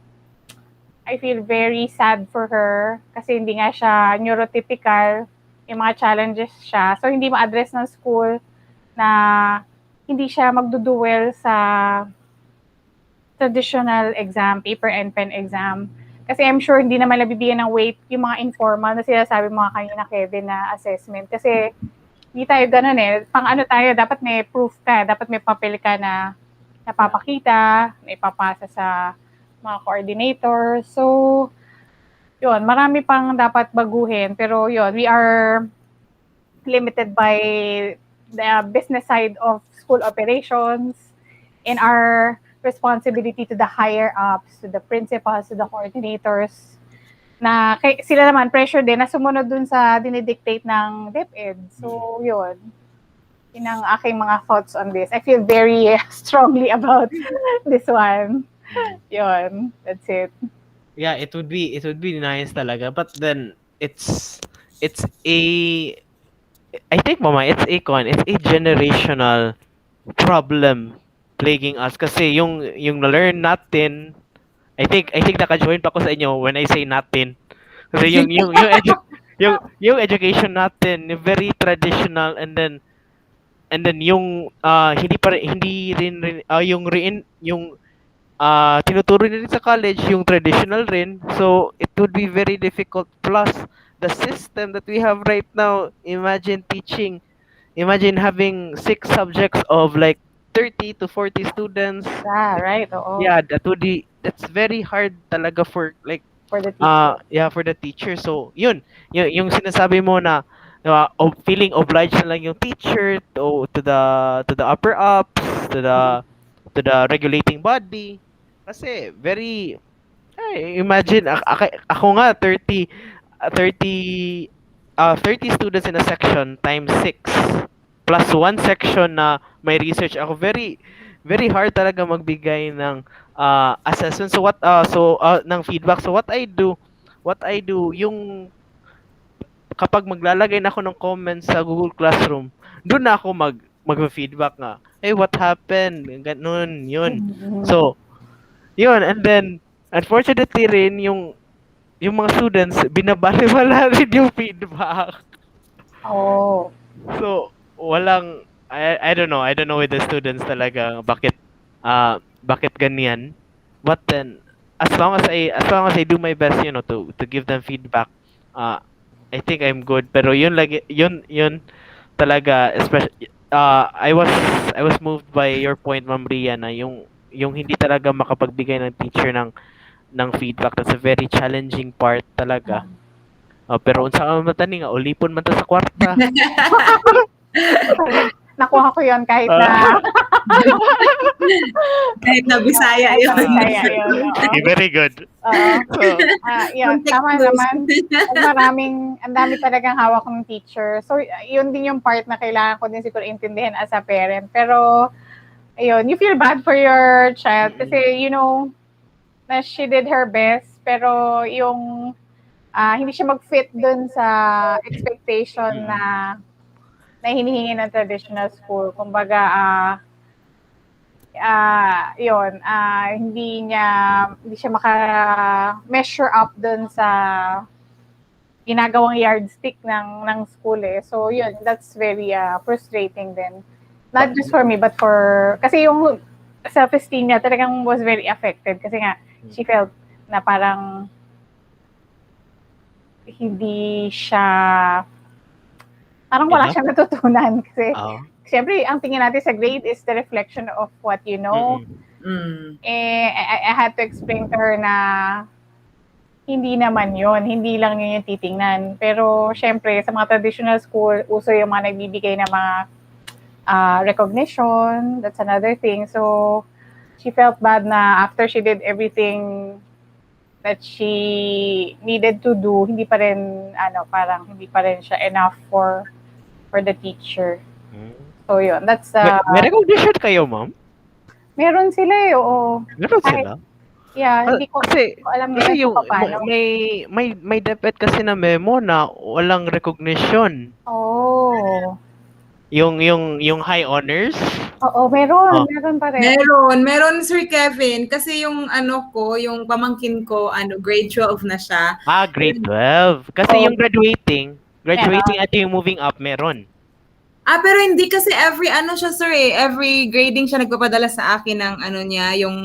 I feel very sad for her kasi hindi nga siya neurotypical, yung mga challenges siya. So, hindi ma-address ng school na hindi siya magduduel sa traditional exam, paper and pen exam. Kasi I'm sure hindi naman nabibigyan ng weight yung mga informal na sinasabi mga kanina, Kevin, na assessment. Kasi hindi tayo ganun eh. Pang ano tayo, dapat may proof ka, dapat may papel ka na napapakita, na ipapasa sa mga coordinator. So, yun, marami pang dapat baguhin. Pero yun, we are limited by the business side of school operations and our responsibility to the higher ups, to the principals, to the coordinators, na sila naman pressure din na sumunod dun sa dinidictate ng DepEd. So, yun. Yun ang aking mga thoughts on this. I feel very strongly about this one. Yun. That's it. Yeah, it would be nice talaga, but then it's a I think mama it's a generational problem plaguing us kasi yung na-learn natin. I think naka-join pa ako sa inyo when I say natin kasi yung education natin very traditional, and then yung hindi rin yung tinuturo nila sa college yung traditional rin. So, it would be very difficult. Plus, the system that we have right now, imagine having 6 subjects of like 30 to 40 students. Yeah, right. Oo. Yeah, that's very hard talaga for like, For the teacher. yeah, for the teacher. So, yung sinasabi mo na, feeling obliged na lang yung teacher to the upper ups, to the regulating body. Kasi very imagine ako nga 30 30 students in a section times 6 plus one section na may research ako. Very very hard talaga magbigay ng assessment. So ng feedback. So what I do yung kapag maglalagay na ako ng comments sa Google Classroom, doon na ako mag-feedback nga. Hey, what happened? Ganun, yun. So, yun, and then unfortunately rin yung mga students binabaliwala rin yung feedback. Oh. So, I don't know with the students talaga bakit ganyan. But then as long as I do my best, to give them feedback, I think I'm good. Pero yun talaga, especially I was moved by your point, Ma'am Ria, na yung hindi talaga makapagbigay ng teacher ng feedback. That's a very challenging part talaga. Pero unsa ka matani nga ulipon man ta sa kwarta. Nakuha ko yon kahit na Kahit na Bisaya kahit na yun. Bisaya yun. Oo. Okay, very good. Oo. So, Yun, tama naman. Ang dami talagang hawak ng teacher. So, yun din yung part na kailangan ko din siguro intindihan as a parent. Pero, ayun, you feel bad for your child kasi, na she did her best. Pero, yung hindi siya mag-fit dun sa expectation na hinihingi ng traditional school. Kumbaga, hindi siya maka-measure up dun sa ginagawang yardstick ng school eh. So, yun, that's very frustrating din. Not just for me, but kasi yung self-esteem niya talagang was very affected kasi nga, she felt na parang hindi siya, parang wala siyang natutunan kasi syempre, ang tingin natin sa grade is the reflection of what you know. I had to explain to her na hindi naman yun. Hindi lang yun yung titingnan. Pero, syempre, sa mga traditional school, uso yung mga nagbibigay ng mga recognition. That's another thing. So, she felt bad na after she did everything that she needed to do, hindi pa rin, parang hindi pa rin siya enough for the teacher. So, yun. That's, may recognition kayo, ma'am? meron sila eh, oo. Meron sila? Yeah, hindi ko alam nila Kasi kung paano. may DepEd kasi na memo na walang recognition. Oh. Yung high honors, Oo, meron, Oh. meron pa rin. Meron Sir Kevin kasi yung ano ko, yung pamangkin ko ano grade 12 na siya. Ah, grade 12. Kasi Oh, yung graduating Meron. at yung moving up, meron. pero hindi kasi every ano siya sir eh, every grading siya nagpapadala sa akin ng ano niya, yung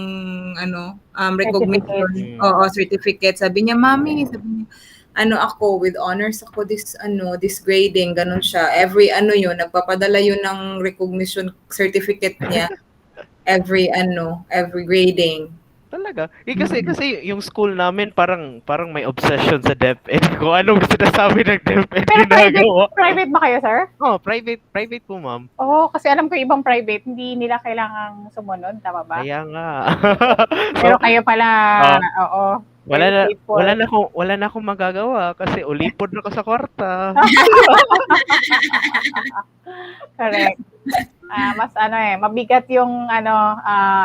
ano, Certificates. recognition, Mm. oo, certificate. Sabi niya, "Mami," sabi niya, ano ako, with honors ako this ano, this grading, ganun siya. Every ano yun, nagpapadala yun ng recognition certificate niya, every ano, every grading. Talaga. Kasi yung school namin parang may obsession sa DepEd. Kung anong sinasabi ng DepEd Pero private, ginagawa. private ba kayo, sir? Oh, private po, ma'am. Oo, kasi alam ko ibang private, hindi nila kailangang sumunod, tama ba? Kaya nga. Pero So, kayo pala, ah, oo, wala very na faithful. wala na akong magagawa kasi ulipod na ako sa kwarta. Correct. Mas ano mabigat yung ano,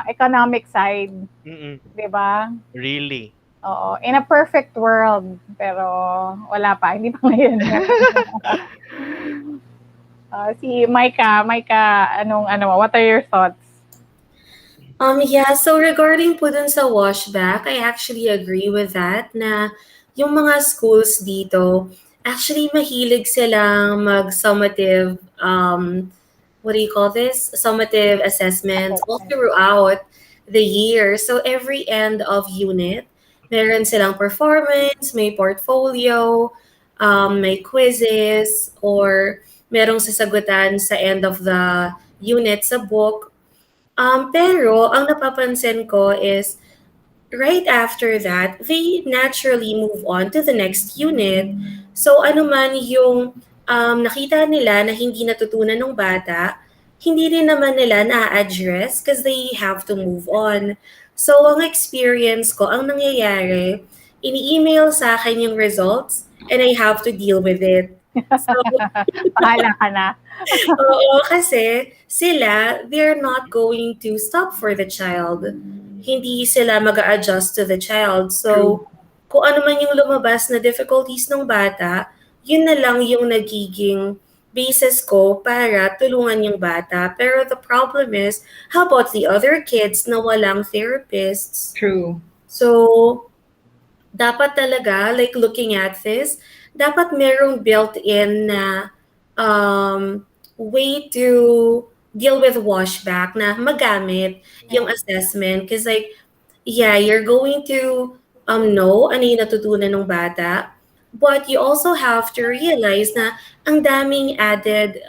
economic side, Mm. 'di ba? Really. Oo, in a perfect world, pero wala pa, hindi pa ngayon. Si Micah, what are your thoughts? Yeah, so regarding po dun sa washback, I actually agree with that na yung mga schools dito, actually mahilig silang mag-summative, what do you call this? Summative assessments all Assessment. throughout the year. So every end of unit, meron silang performance, may portfolio, may quizzes, or merong sasagutan sa end of the unit sa book. Pero ang napapansin ko is right after that, they naturally move on to the next unit. So ano man yung nakita nila na hindi natutunan ng bata, hindi rin naman nila na-address because they have to move on. So ang experience ko, ang nangyayari, ini-email sa akin yung results and I have to deal with it. So Bahala ka na. Oo, kasi sila, they're not going to stop for the child. Hindi sila mag adjust to the child. True. So, kung ano man yung lumabas na difficulties ng bata, yun na lang yung nagiging basis ko para tulungan yung bata. Pero the problem is, how about the other kids na walang therapists? True. So, dapat talaga, like looking at this, dapat merong built-in na way to deal with washback na magamit yung assessment. Because like, yeah, you're going to know ano yung natutunan ng bata, but you also have to realize na ang daming added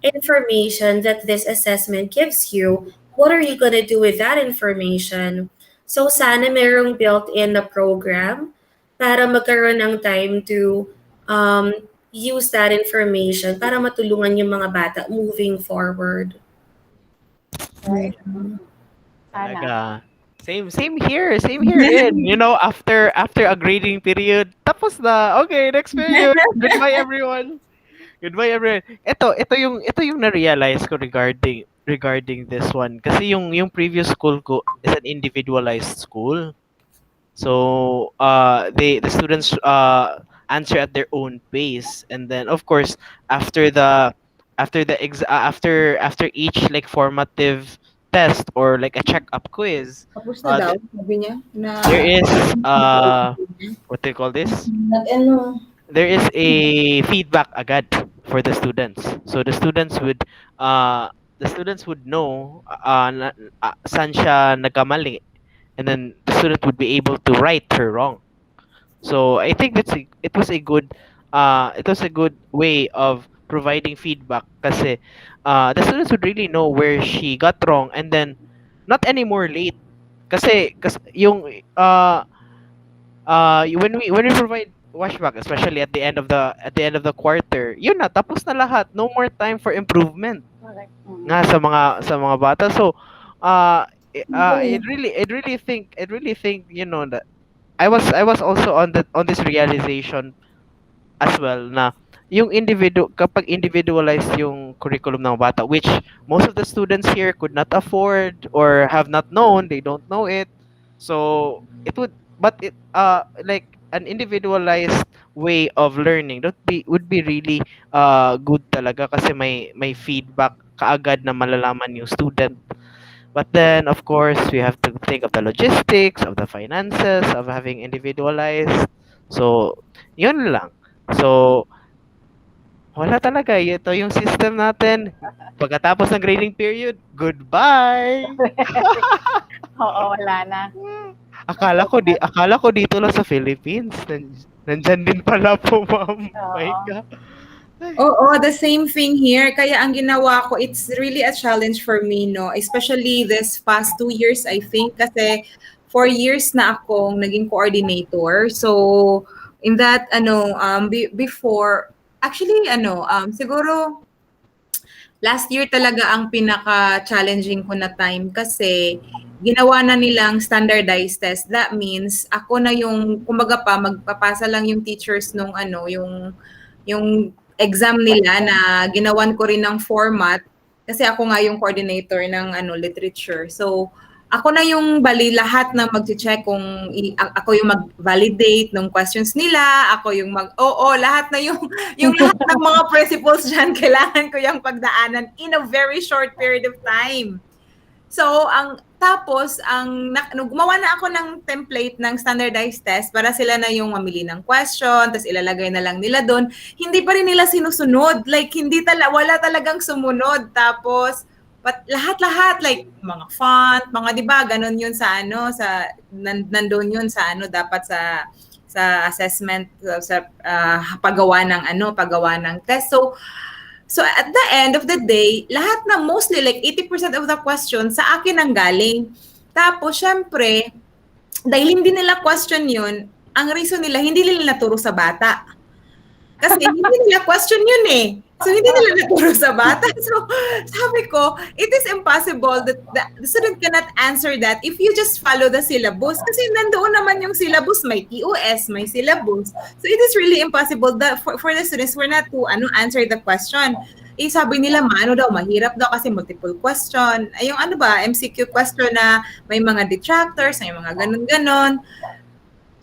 information that this assessment gives you. What are you gonna do with that information? So sana merong built-in na program para magkaroon ng time to um, use that information para matulungan yung mga bata moving forward. Right. Sana. Talaga. Same here din. You know, after a grading period, tapos na. Okay, next period. Goodbye everyone. Goodbye everyone. Ito yung na-realize ko regarding this one kasi yung previous school ko is an individualized school. So, the students answer at their own pace, and then of course after each like formative test or like a check-up quiz, Tapos na daw, th- sabi niya, na there is what do you call this? Nag-ano? There is a feedback agad for the students. So the students would know saan siya nagkamali, and then the student would be able to right her wrong. So I think it was a good way of providing feedback kasi the students would really know where she got wrong, and then not anymore late kasi yung when we provide washback, especially at the end of the quarter, yun na, tapos na lahat, no more time for improvement Correct. nga sa mga bata. So it really think that I was also on this realization as well na yung kapag individualized yung curriculum ng bata, which most of the students here could not afford or have not known, they don't know it. So it would but it like an individualized way of learning would be really good talaga kasi may feedback kaagad na malalaman yung student. But then, of course, we have to think of the logistics, of the finances, of having individualized. So, yun lang. So, wala talaga. Ito yung system natin. Pagkatapos ng grading period, goodbye! Oo, wala na. Akala ko dito lang sa Philippines. Nandyan din pala po, ma'am. My Oo. God. Oo, the same thing here. Kaya ang ginawa ko, it's really a challenge for me, no? Especially this past 2 years, I think. Kasi 4 years na akong naging coordinator. So, in that, before, actually, siguro, last year talaga ang pinaka-challenging ko na time kasi ginawa na nilang standardized test. That means, ako na yung, kumbaga pa, magpapasa lang yung teachers nung yung exam nila na ginawan ko rin ng format kasi ako nga yung coordinator ng literature. So, ako na yung bali lahat na mag-check kung ako yung mag-validate ng questions nila, ako yung lahat na yung lahat ng mga principles diyan kailangan ko yung pagdaanan in a very short period of time. So, gumawa na ako ng template ng standardized test para sila na yung mamili ng question, tapos ilalagay na lang nila doon. Hindi pa rin nila sinusunod. Like, wala talagang sumunod. Tapos, lahat-lahat, like, mga font, mga, di ba, ganun yun nandun yun dapat sa assessment, sa paggawa ng test. So at the end of the day, lahat na mostly like 80% of the questions sa akin ang galing. Tapos syempre, dahil hindi nila question yun, ang reason nila, hindi nila naturo sa bata. Kasi hindi nila question yun eh. So hindi nila naturo sa bata. So sabi ko, it is impossible that the student cannot answer that if you just follow the syllabus. Kasi nandoon naman yung syllabus, may TOS, may syllabus. So it is really impossible that for the students were not to answer the question. Sabi nila, mahirap daw kasi multiple question. Ay, yung MCQ question na may mga detractors, may mga ganun-ganon.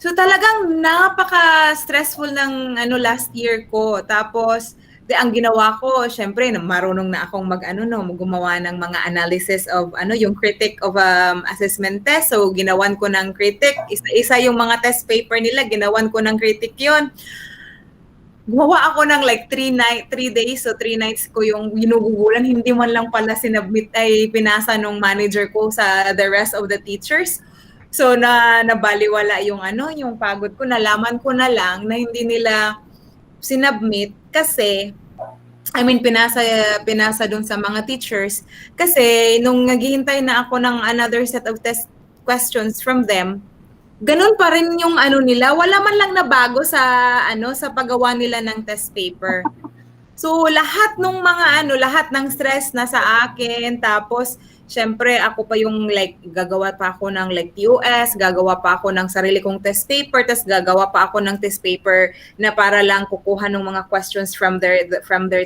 So talagang napaka-stressful ng last year ko. Tapos ang ginawa ko, syempre marunong na akong gumawa ng mga analysis of yung critic of assessment test. So ginawan ko ng critic, isa yung mga test paper nila, ginawan ko ng critic 'yon. Gumawa ako ng like 3 days, so 3 nights ko yung ginugugulan, hindi man lang pala pinasa nung manager ko sa the rest of the teachers. So nabaliwala yung yung pagod ko, nalaman ko na lang na hindi nila sinubmit kasi pinasa dun sa mga teachers kasi nung naghihintay na ako ng another set of test questions from them, ganun pa rin yung nila, wala man lang nabago sa sa paggawa nila ng test paper. So lahat ng stress na sa akin, tapos syempre ako pa yung like gagawa pa ako ng like TOS, gagawa pa ako ng sarili kong test paper, tas gagawa pa ako ng test paper na para lang kukuha ng mga questions from their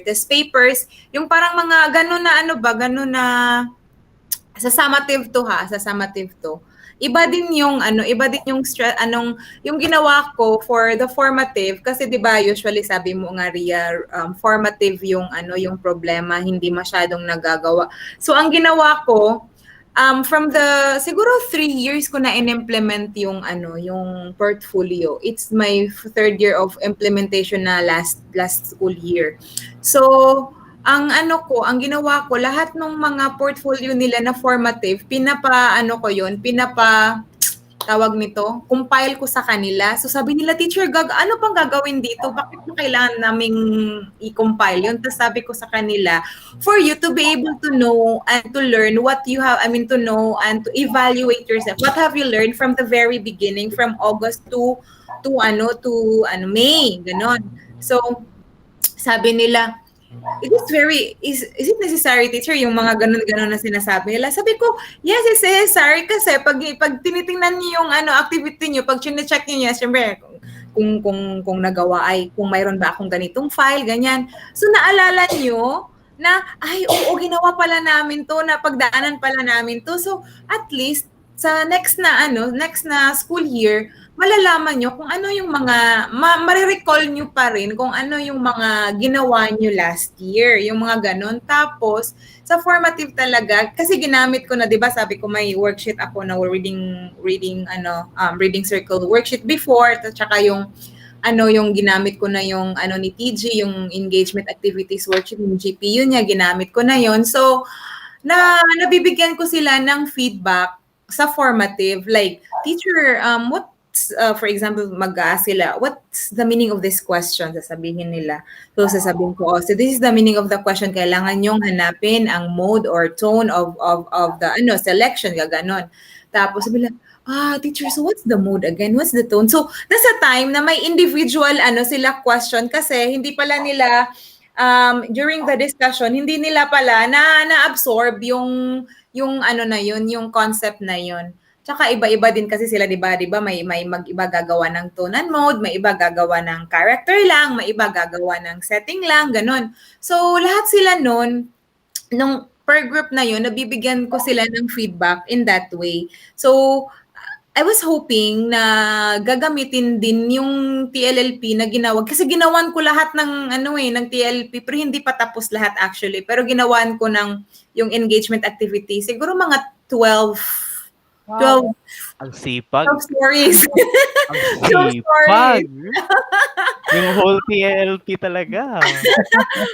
test papers. Yung parang mga ganun na sa summative to. Iba din yung yung ginawa ko for the formative kasi 'di ba usually sabi mo nga Ria, formative yung yung problema, hindi masyadong nagagawa. So ang ginawa ko from the siguro 3 years ko na in-implement yung yung portfolio. It's my 3rd year of implementation na last school year. So ang ginawa ko, lahat ng mga portfolio nila na formative, compile ko sa kanila. So sabi nila, teacher, ano pang gagawin dito? Bakit mo kailangan naming i-compile yun? Tapos sabi ko sa kanila, for you to be able to know and to learn what you have, to know and to evaluate yourself. What have you learned from the very beginning, from August to May, ganon. So sabi nila, is it necessary, teacher, yung mga ganun-ganun na sinasabi nila? Sabi ko, yes, it's necessary kasi pag tinitingnan niyo yung activity niyo, pag chine-check niyo, syempre, kung nagawa kung mayroon ba akong ganitong file, ganyan. So naalala niyo na, ginawa pala namin to, na pagdaanan pala namin to. So at least, sa next na school year, malalaman nyo kung ano yung mga, marirecall nyo pa rin kung ano yung mga ginawa nyo last year, yung mga ganon. Tapos, sa formative talaga kasi ginamit ko na 'di ba sabi ko may worksheet ako na reading circle worksheet before at saka yung yung ginamit ko na yung ni TG yung engagement activities worksheet yung GPU niya ginamit ko na yon. So nabibigyan ko sila ng feedback sa formative like teacher what's for example mag-ask sila what's the meaning of this question sasabihin nila. So sasabihin ko so this is the meaning of the question kailangan nyong hanapin ang mode or tone of the selection gaganon. Tapos sabi nila teacher, so what's the mode again? What's the tone? So, nasa time na may individual sila question kasi hindi pala nila during the discussion, hindi nila pala na-absorb yung na yun, yung concept na yun. Tsaka iba-iba din kasi sila, 'di ba? May mag-iba gagawa ng tone and mode, may iba gagawa ng character lang, may iba gagawa ng setting lang, ganun. So, lahat sila nung per group na yun, nabibigyan ko sila ng feedback in that way. So, I was hoping na gagamitin din yung TLLP na ginawag kasi ginawan ko lahat ng ng TLP pero hindi pa tapos lahat actually pero ginawan ko ng yung engagement activity siguro mga 12 Wow. Ang sipag. 12 stories. Ang 12 sipag. stories. Yung whole TLP talaga.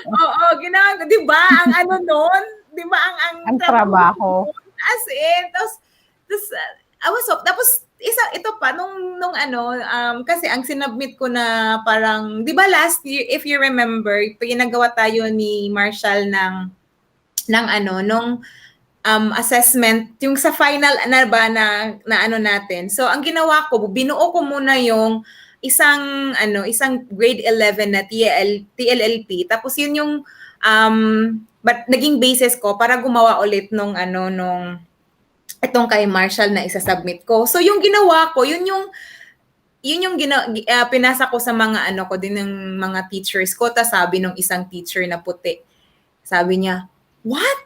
Oo, ginawa ko. 'Di ba? Ang noon, 'di ba Ang trabaho. As in, tapos I was so, tapos ito pa nung kasi ang sinubmit ko na parang 'di ba last year if you remember pinagawa tayo ni Marshall ng nung assessment yung sa final na ba na natin. So ang ginawa ko binuo ko muna yung isang grade 11 na TLLP tapos yun yung but naging basis ko para gumawa ulit nung itong kay Marshall na isa-submit ko. So yung ginawa ko, yun yung pinasa ko sa mga ko din ng mga teachers ko. Ta sabi nung isang teacher na puti. Sabi niya, "What?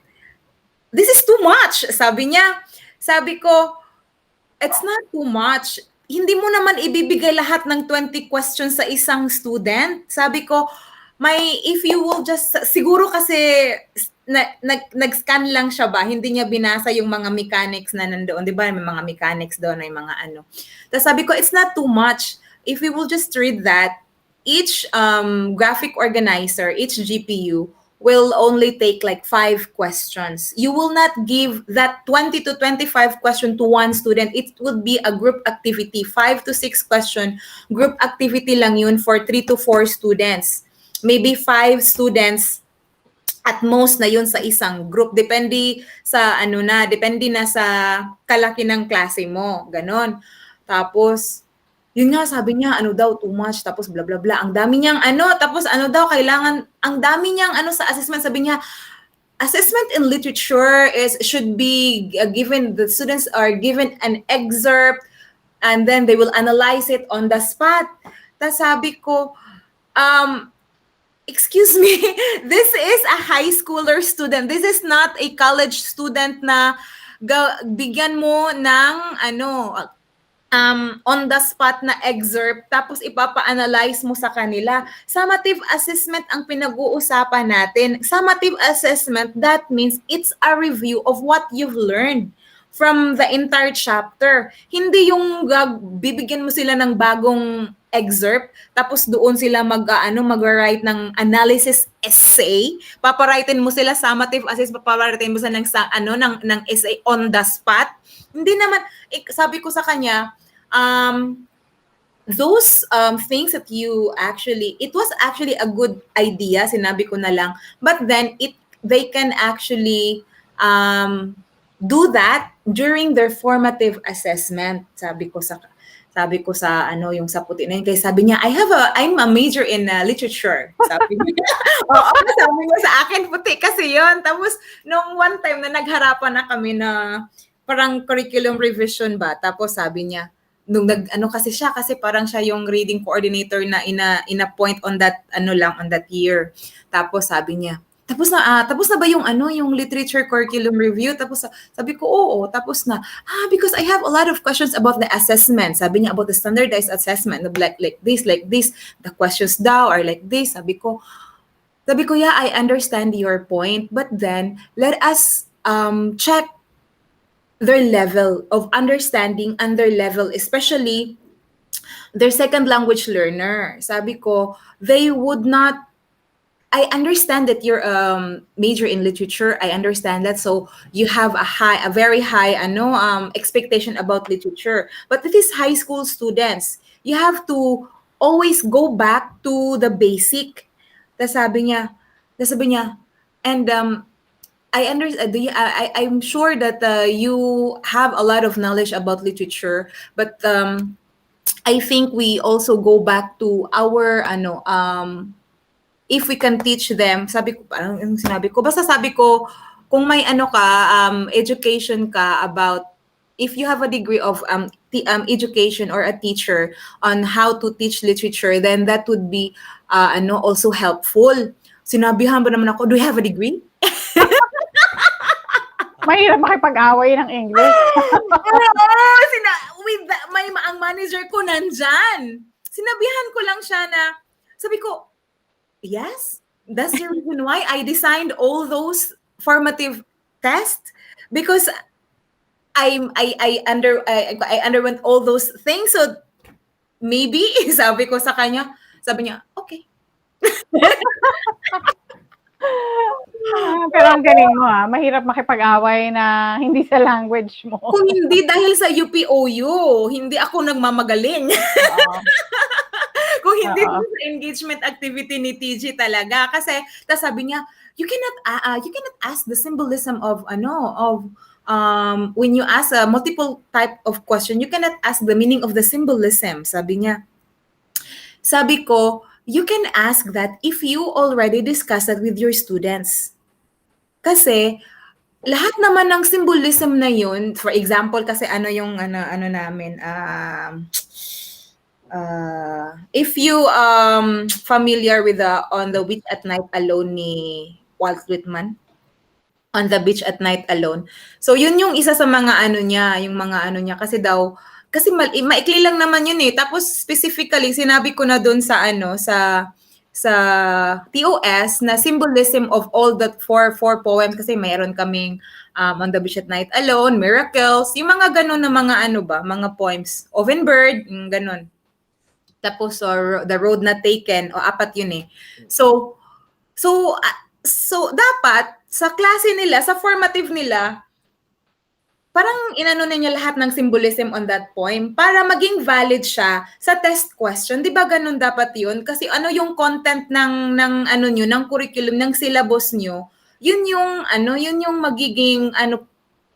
This is too much." Sabi niya. Sabi ko, "It's not too much. Hindi mo naman ibibigay lahat ng 20 questions sa isang student." Sabi ko, if you will just siguro kasi nag-scan lang siya ba, hindi niya binasa yung mga mechanics na nandoon, 'di ba? May mga mechanics doon, may mga Tapos sabi ko, it's not too much. If we will just read that, each graphic organizer, each GPU will only take like 5 questions. You will not give that 20 to 25 question to one student. It would be a group activity, 5 to 6 question. Group activity lang yun for 3 to 4 students. Maybe 5 students at most na yun sa isang group. Depende sa kalaki ng klase mo. Ganon. Tapos, yun nga, sabi niya, too much, tapos bla bla bla. Ang dami niyang tapos kailangan, ang dami niyang sa assessment, sabi niya, assessment in literature should be given, the students are given an excerpt, and then they will analyze it on the spot. Tapos sabi ko, excuse me, this is a high schooler student. This is not a college student na bigyan mo ng on the spot na excerpt tapos ipapa-analyze mo sa kanila. Summative assessment ang pinag-uusapan natin. Summative assessment, that means it's a review of what you've learned from the entire chapter. Hindi yung bibigyan mo sila ng bagong excerpt tapos doon sila mag-write ng analysis essay, papawritein mo sila summative assessment, papawritein mo sila ng essay on the spot. Hindi naman sabi ko sa kanya those things that you it was actually a good idea, sinabi ko na lang, but then they can actually do that during their formative assessment. Sabi ko sa yung sa puti na yun. Kaya sabi niya, I'm a major in literature. Sabi niya. Oo, sabi niya sa akin, puti kasi yon. Tapos, nung one time na nagharapan na kami na parang curriculum revision ba, tapos sabi niya, nung kasi siya, kasi parang siya yung reading coordinator na ina-point on that, on that year. Tapos sabi niya, tapos na ba yung yung literature curriculum review? Tapos sabi ko, oo, tapos na. Because I have a lot of questions about the assessment. Sabi niya about the standardized assessment, like this, the questions daw are like this. Sabi ko, Sabi ko, yeah, I understand your point, but then let us check their level of understanding and their level, especially their second language learner. Sabi ko, they would not. I understand that you're major in literature. I understand that. So you have a very high, expectation about literature. But it is high school students. You have to always go back to the basic. Tapos sabi niya, and I understand. I'm sure that you have a lot of knowledge about literature, but I think we also go back to our if we can teach them, sabi ko, parang yung sinabi ko, basta sabi ko, kung may education ka about, if you have a degree of education or a teacher on how to teach literature, then that would be, also helpful. Sinabihan ba naman ako, do you have a degree? Mahirap makipag-away ng English. Oo, ang manager ko nandyan. Sinabihan ko lang siya na, sabi ko, yes, that's the reason why I designed all those formative tests, because I underwent all those things. So maybe sabi ko sa kanya, sabi niya, okay. Pero ang galing mo mahirap makipag-away na hindi sa language mo. Kung hindi dahil sa UPOU, hindi ako nagmamagaling. Oo. Kung hindi Oo. dahil sa engagement activity ni TG talaga, kasi tas sabi niya, you cannot ask the symbolism of when you ask a multiple type of question, you cannot ask the meaning of the symbolism, sabi niya. Sabi ko, you can ask that if you already discuss it with your students. Kasi lahat naman ng symbolism na yun, for example, kasi namin, if you familiar with On the Beach at Night Alone ni Walt Whitman, On the Beach at Night Alone. So yun yung isa sa mga niya, kasi daw, kasi maikli lang naman yun eh. Tapos specifically, sinabi ko na doon sa sa TOS na symbolism of all that four poems, kasi mayroon kaming On the Beach at Night Alone, Miracles, yung mga ganun na mga mga poems. Ovenbird, yung ganun. Tapos The Road Not Taken, o apat yun eh. So dapat sa klase nila, sa formative nila, parang inano na niya lahat ng symbolism on that poem para maging valid siya sa test question. 'Di ba ganun dapat 'yun? Kasi yung content ng ng curriculum, ng syllabus niyo, yun yung magiging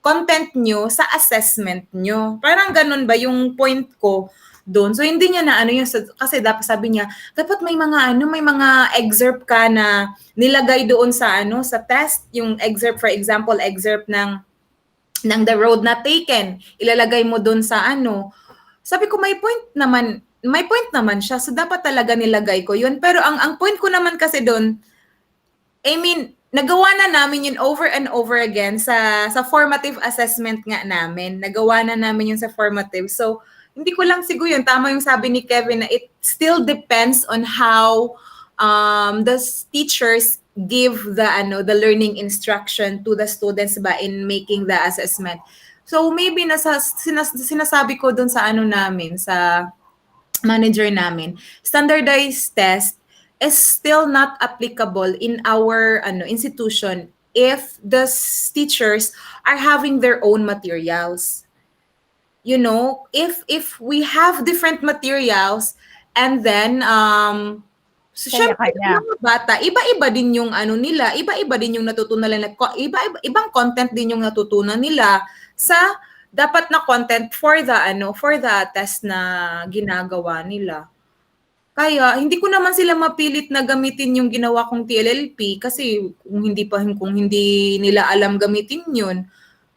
content niyo sa assessment niyo. Parang ganun ba yung point ko doon. So hindi niya na kasi dapat sabi niya, dapat may mga excerpt ka na nilagay doon sa sa test, yung excerpt, for example, excerpt ng The Road Not Taken, ilalagay mo doon sa Sabi ko may point naman siya. So dapat talaga nilagay ko 'yun. Pero ang point ko naman kasi doon, I mean, nagawa na namin yun over and over again sa formative assessment nga namin. Nagawa na namin yun sa formative. So hindi ko lang siguro yun, tama yung sabi ni Kevin na it still depends on how the teachers give the learning instruction to the students ba in making the assessment. So maybe sinasabi ko dun sa namin, sa manager namin, standardized test is still not applicable in our institution if the teachers are having their own materials. You know, if we have different materials and then syempre, Kanya-kanya. yung mga bata, iba-iba din yung nila, iba-iba din yung natutunan nila, ibang content din yung natutunan nila sa dapat na content for the test na ginagawa nila. Kaya hindi ko naman sila mapilit na gamitin yung ginawa kong TLLP kasi kung hindi nila alam gamitin yun.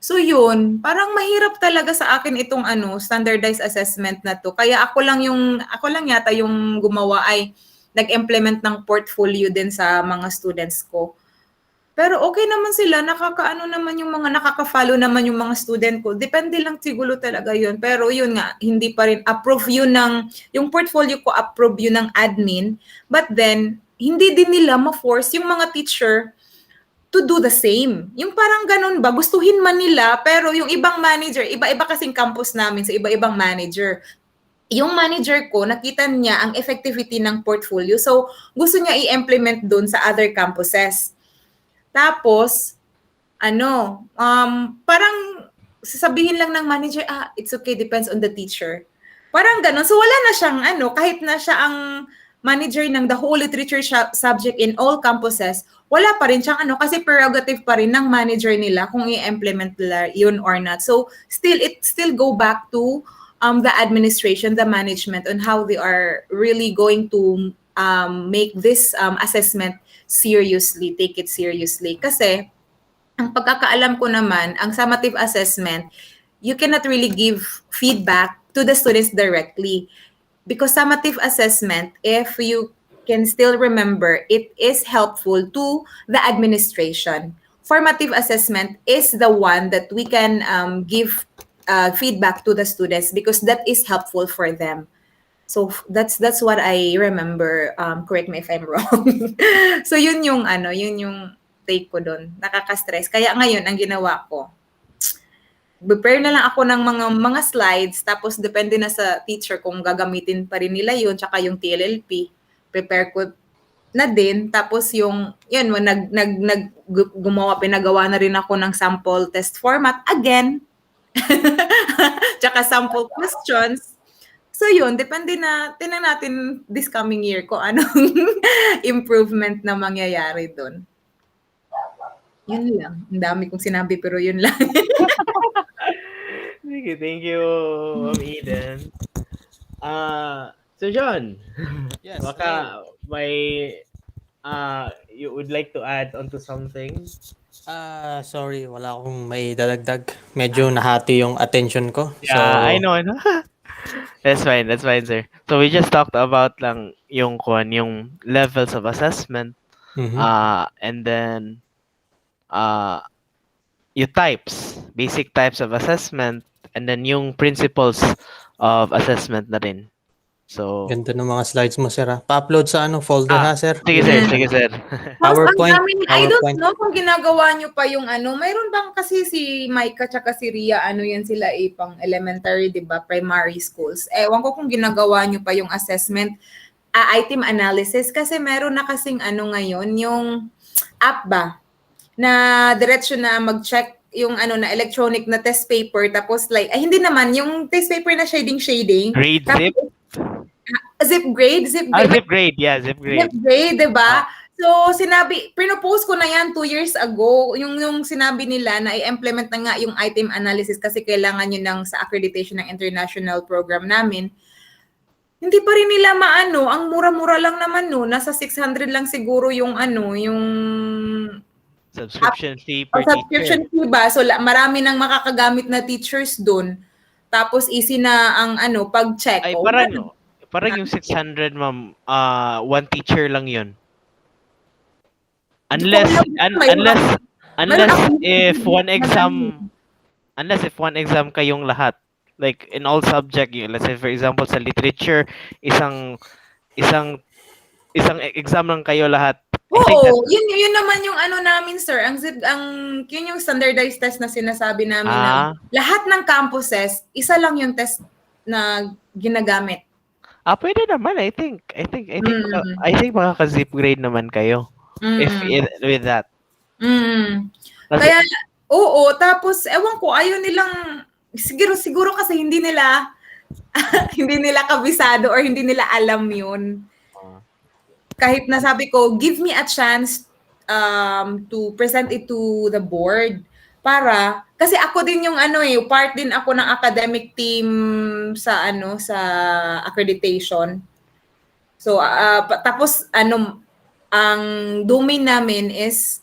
So yun, parang mahirap talaga sa akin itong standardized assessment na to. Kaya ako lang yata yung gumawa ay nag-implement ng portfolio din sa mga students ko. Pero okay naman sila, nakaka-follow naman yung mga student ko. Depende lang siguro talaga yun. Pero yun nga, hindi pa rin approve yun yung portfolio ko, approve yun ng admin. But then, hindi din nila ma-force yung mga teacher to do the same. Yung parang ganun ba, gustuhin man nila, pero yung ibang manager, iba-iba kasing campus namin sa iba-ibang manager. Yung manager ko, nakita niya ang effectivity ng portfolio. So, gusto niya i-implement dun sa other campuses. Tapos, parang sasabihin lang ng manager, it's okay, depends on the teacher. Parang ganun. So, wala na siyang kahit na siya ang manager ng the whole literature subject in all campuses, wala pa rin siyang kasi prerogative pa rin ng manager nila kung i-implement nila yun or not. So, it still go back to the administration, the management on how they are really going to make this assessment seriously, take it seriously. Kasi, ang pagkakaalam ko naman, ang summative assessment, you cannot really give feedback to the students directly. Because summative assessment, if you can still remember, it is helpful to the administration. Formative assessment is the one that we can give feedback to the students because that is helpful for them. So that's what I remember. Correct me if I'm wrong. So yun yung take ko doon. Nakaka-stress. Kaya ngayon ang ginawa ko, prepare na lang ako ng mga slides tapos depende na sa teacher kung gagamitin pa rin nila yun tsaka yung TLLP. Prepare ko na din tapos yung yun pinagawa na rin ako ng sample test format again. Tsaka sample questions. So yun, depende na, tingnan natin this coming year kung anong improvement na mangyayari doon. Yun lang. Ang dami kong sinabi pero yun lang. Sige, thank you, Ma'am Eden. So John, Yes. baka may you would like to add onto something? Sorry, wala akong may dadagdag. Medyo nahati yung attention ko. Yeah, So, I know. That's fine, sir. So we just talked about lang yung levels of assessment, mhm. and then yung basic types of assessment, and then yung principles of assessment na rin. So, Ganda ng mga slides mo, sir. Pa-upload sa folder ha, sir? sige sir. PowerPoint. I don't PowerPoint. know kung ginagawa nyo pa yung mayroon bang kasi si Micah tsaka si Ria, yan sila pang elementary, di ba, primary schools. Ewan ko kung ginagawa nyo pa yung assessment, item analysis, kasi meron na kasing ngayon, yung app ba, na diretso na mag-check yung na electronic na test paper, tapos hindi naman, yung test paper na shading. Grade zip? Zip grade. Zip grade, yeah, zip grade. Zip grade, diba? So, pinopose ko na yan 2 years ago, yung sinabi nila na i-implement na nga yung item analysis kasi kailangan yun sa accreditation ng international program namin. Hindi pa rin nila ang mura-mura lang naman nasa 600 lang siguro yung yung subscription fee per subscription fee ba? So, marami nang makakagamit na teachers dun. Tapos, easy na ang pag-check. Ay, parang yung 600, ma'am, one teacher lang yun. Unless if one exam kayong lahat, like in all subject, let's say for example sa literature, isang exam lang kayo lahat. Oo, yun naman yung namin, sir. Yun yung standardized test na sinasabi namin na lahat ng campuses, isa lang yung test na ginagamit. Pwede naman, I think makaka-zip grade naman kayo. If with that. Kaya, oo, tapos ewan ko, ayaw nilang siguro kasi hindi nila kabisado or hindi nila alam yun. Kahit nasabi ko, give me a chance to present it to the board para kasi ako din yung part din ako ng academic team sa sa accreditation. So tapos ang domain namin is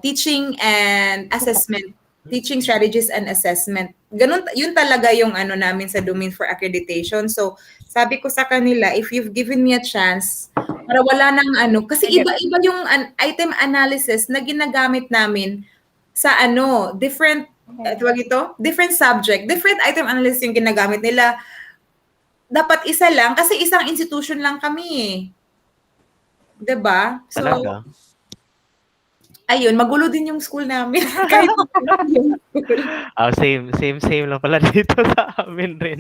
teaching and assessment, teaching strategies and assessment. Ganun yun talaga yung namin sa domain for accreditation. So sabi ko sa kanila, if you've given me a chance para wala nang kasi iba-iba yung item analysis na ginagamit namin sa different different subject, different item analysis yung ginagamit nila. Dapat isa lang kasi isang institution lang kami. 'Diba? So, Talaga. ayun, magulo din yung school namin. Kahit magulo yung school. Same lang pala dito sa amin rin.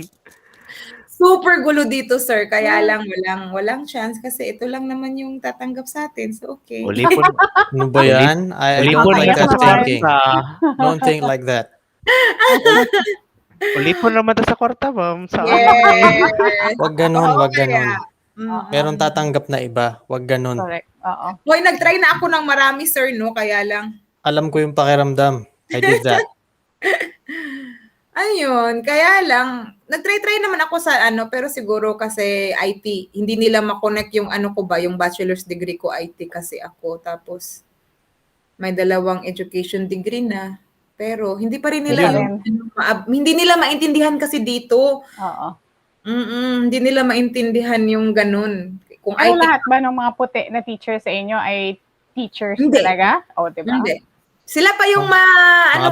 Super gulo dito, sir. Kaya lang walang chance kasi ito lang naman yung tatanggap sa atin. So, okay. Ulipon, Ano ba yan? I don't ulipon like naman Nakakaiyak that sa naman. thinking. kwarta. Don't think like that. Ulipon naman sa kwarta, ma'am. Sa amin. Yes. Wag ganun, Oo, wag kaya. ganun. Mm. Meron tatanggap na iba. Wag ganun. Correct. Oo. Hoy, nag-try na ako ng marami, sir, no? Kaya lang. Alam ko yung pakiramdam. I did that. Ayun, kaya lang, nag-try naman ako sa ano, pero siguro kasi IT, hindi nila makonect yung ano ko ba, yung bachelor's degree ko IT kasi ako. Tapos, may dalawang education degree na. Pero, hindi pa rin nila Ayun, yung, hindi nila maintindihan kasi dito. Oo. Hindi nila maintindihan yung ganun. Kung Pero IT, lahat ba ng mga puti na teacher sa inyo ay teachers hindi. talaga? O, di ba? Hindi. Sila pa yung mga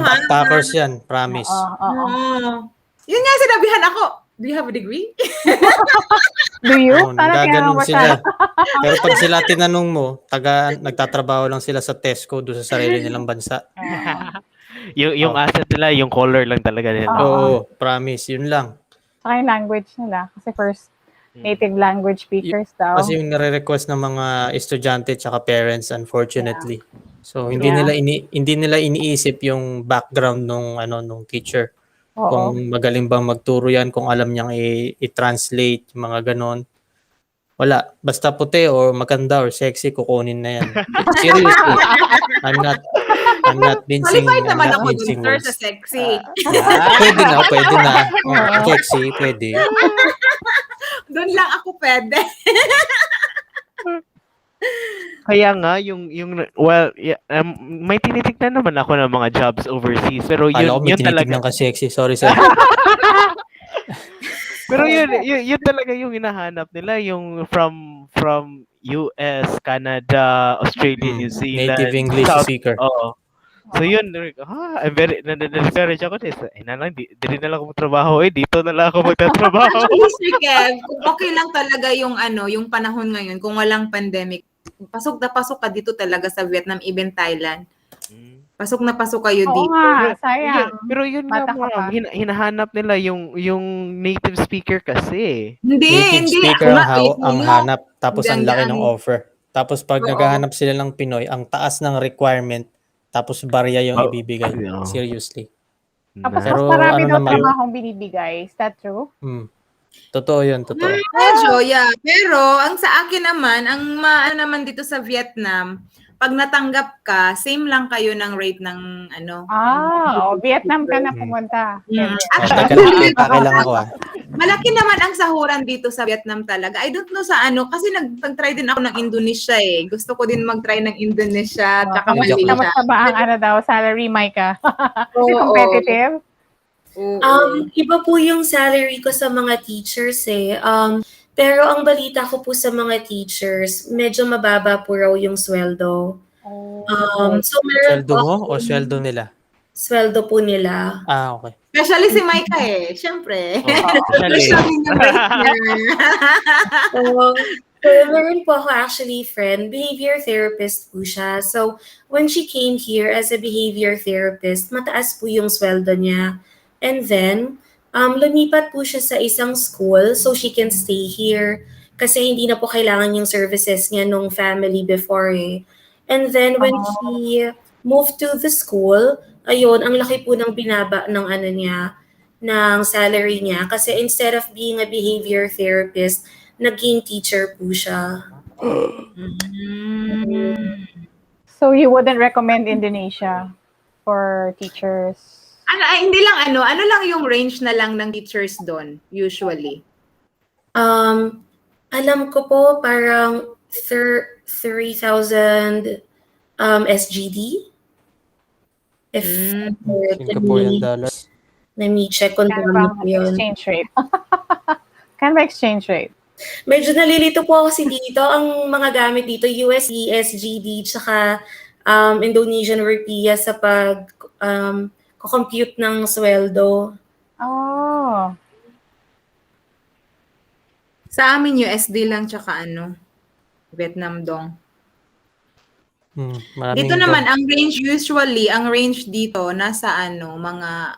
backpackers yan. Promise. Oo. Yun nga sinabihan ako. Do you have a degree? Do you? Oo, Parang tinanong nanggaganon mo siya. sila. Pero pag sila tinanong mo, nagtatrabaho lang sila sa Tesco doon sa sarili nilang bansa. Oo. yung Oh. asset nila, yung color lang talaga nila. Oo, promise. Yun lang. Saka yung language nila. Kasi first native language speakers daw. Kasi yung nare-request ng mga estudyante at parents, unfortunately. So hindi Yeah. nila iniisip yung background nung teacher. Oo. Kung magaling bang magturo yan, kung alam niyang i-translate yung mga ganon. Wala, basta puti or maganda or sexy, kukunin na yan. Seriously. I'm not mincing, Qualified I'm naman not ako dun, mincing sir, words. sa sexy. Pwede na. Sexy, pwede. Doon lang ako pwede. Kaya nga, may tinitignan naman ako ng mga jobs overseas. Pero Kala ko may yun talaga. tinitignan ka sexy. Sorry, sir. Pero yun talaga yung hinahanap nila. Yung from US, Canada, Australia, New Native Zealand, English South. speaker. Oo. So yun, I'm very, na-discourage ako. Na lang, di rin na lang ako magtrabaho. Dito na lang ako magtatrabaho. Actually, Sir Kev, kung okay lang talaga yung yung panahon ngayon, kung walang pandemic, pasok na pasok ka dito talaga sa Vietnam, even Thailand. Pasok na pasok kayo Oo dito. nga, sayang. Pero yun nga, Bata ka ma'am, pa. hinahanap nila yung native speaker kasi. Native Hindi. speaker Ako ang, nga, ang Filipino. hanap. Tapos Hindi, ang ang laki dami. ng offer. Tapos pag Oo. naghahanap sila ng Pinoy, ang taas ng requirement. Tapos barya yung Oh, ibibigay. yeah. Marami Tapos Pero mas marami ano daw naman- trabahong binibigay. Is that true? Totoo yun, totoo. Medyo, yeah. Pero, ang sa akin naman, ang maano naman dito sa Vietnam, pag natanggap ka, same lang kayo ng rate ng Vietnam ka na pumunta. Teka lang, pake lang ako Malaki naman ang sahuran dito sa Vietnam talaga. I don't know sa ano, kasi nag-try din ako ng Indonesia eh. Gusto ko din mag-try ng Indonesia, tsaka Joke lang. Malaysia. Kamusta ba ang salary, Micah? Oo. Competitive? Iba po yung salary ko sa mga teachers eh. Pero ang balita ko po sa mga teachers, medyo mababa po raw yung sweldo. So meron Sweldo mo o sweldo nila? sweldo po nila. Okay. Especially si Micah eh. Siyempre. Actually. Siya din yung rate niya. So, meron po ako actually friend, behavior therapist po siya. So, when she came here as a behavior therapist, mataas po yung sweldo niya. And then, lumipat po siya sa isang school so she can stay here kasi hindi na po kailangan yung services niya nung family before eh. And then, when she moved to the school, ayun, ang laki po ng binaba ng ng salary niya kasi instead of being a behavior therapist, naging teacher po siya. So you wouldn't recommend Indonesia for teachers? Hindi lang ano lang yung range na lang ng teachers doon usually? Alam ko po parang 3,000 SGD. If Singaporean dollars. let me check kung Kano tama ba po yun. exchange rate? Kano ba exchange rate? Medyo nalilito po ako kasi dito. Ang mga gamit dito, USD, SGD, tsaka Indonesian rupiah sa compute ng sweldo. Sa amin USD lang tsaka Vietnam dong. Maraming Dito naman, ang range dito, nasa mga,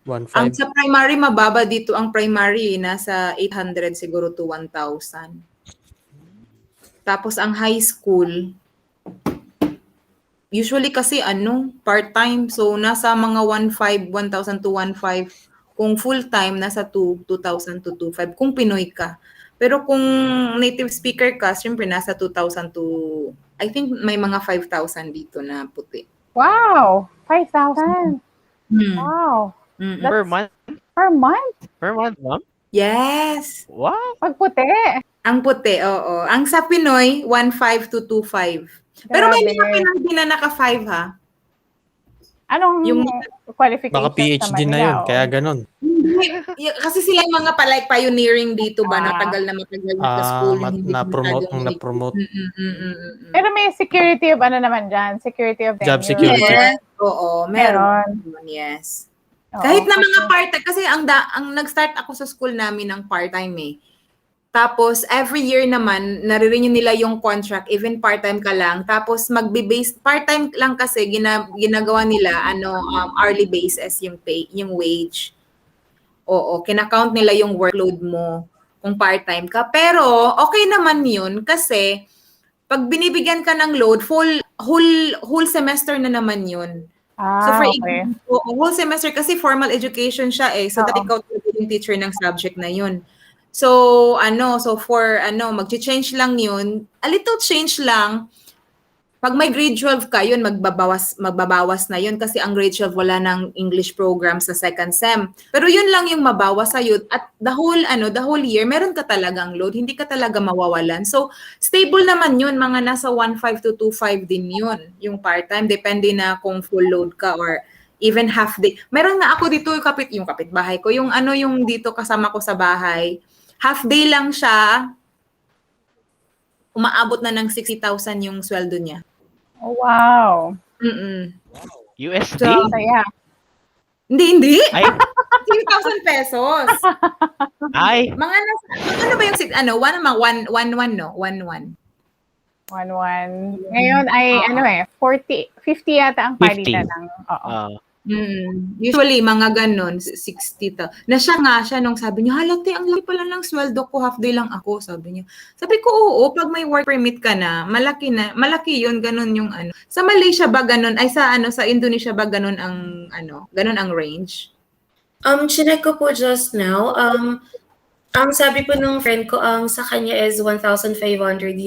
ang 1.5. sa primary, mababa dito ang primary, nasa 800 siguro to 1,000. Tapos ang high school, usually kasi part-time, so nasa mga 1,000 to 1,500. Kung full-time, nasa 2,000 to 2,500 kung Pinoy ka. Pero kung native speaker ka, syempre nasa 2,000 to, I think may mga 5,000 dito na puti. Wow! 5,000. Hmm. Wow. Mm-mm. Per month? Per month? Per month, ma'am? Yes. Wow. Pag puti. Ang puti, oo. Ang sa Pinoy, 1,500 to 2,500. Pero may mga Grabe. Pinoy din na naka 5 ha. Anong Yung Baka qualifications PhD naman na nila? yun, kaya ganun. kasi sila yung mga pioneering dito ba, Ah. matagal sa school, yung hindi Na-promote masyadong na-promote. Pero may security of ano naman dyan? Security of Job tenure. security. Yes, oo, meron. Meron. Yes. Oo, Kahit na mga kasi- part-time, kasi ang nag-start ako sa school namin ng part-time eh. Tapos, every year naman, nare-renew nila yung contract, even part-time ka lang. Tapos, magbe-base, part-time lang kasi, ginagawa nila, hourly basis yung pay, yung wage. Oo, kinakount nila yung workload mo kung part-time ka. Pero, okay naman yun kasi, pag binibigyan ka ng load, whole semester na naman yun. So for okay. example, whole semester kasi formal education siya eh. So that Oo. ikaw talaga yung teacher ng subject na yun. So magche-change lang yun. A little change lang. Pag may grade 12 ka, yun, magbabawas na yun kasi ang grade 12 wala ng English program sa second sem. Pero yun lang yung mabawas sa'yo. At the whole year, meron ka talagang load. Hindi ka talaga mawawalan. So, stable naman yun. Mga nasa 1,500 to 2,500 din yun. Yung part-time. Depende na kung full load ka or even half day. Meron nga ako dito yung kapitbahay ko. Yung dito kasama ko sa bahay. Half day lang siya. Umaabot na ng 60,000 yung sweldo niya. Oh, wow. Mm-mm. USD? So, Saya. Hindi. Ay, 60,000 pesos. ay. Mga ano ba yung one, no? 1,1. 1,1. Ngayon ay 50 yata ang 50. palitan ng, oo. Usually, mga ganun, 60 ta. Nasya nga siya nung sabi niya, halate, ang laki pala ng sweldo ko, half day lang ako, sabi niya. Sabi ko, oo, pag may work permit ka na, malaki yun, ganun yung ano. Sa Malaysia ba ganun, ay sa Indonesia ba ganun ang range? Chinek ko po just now. Ang sabi po ng friend ko, ang sa kanya is 1,500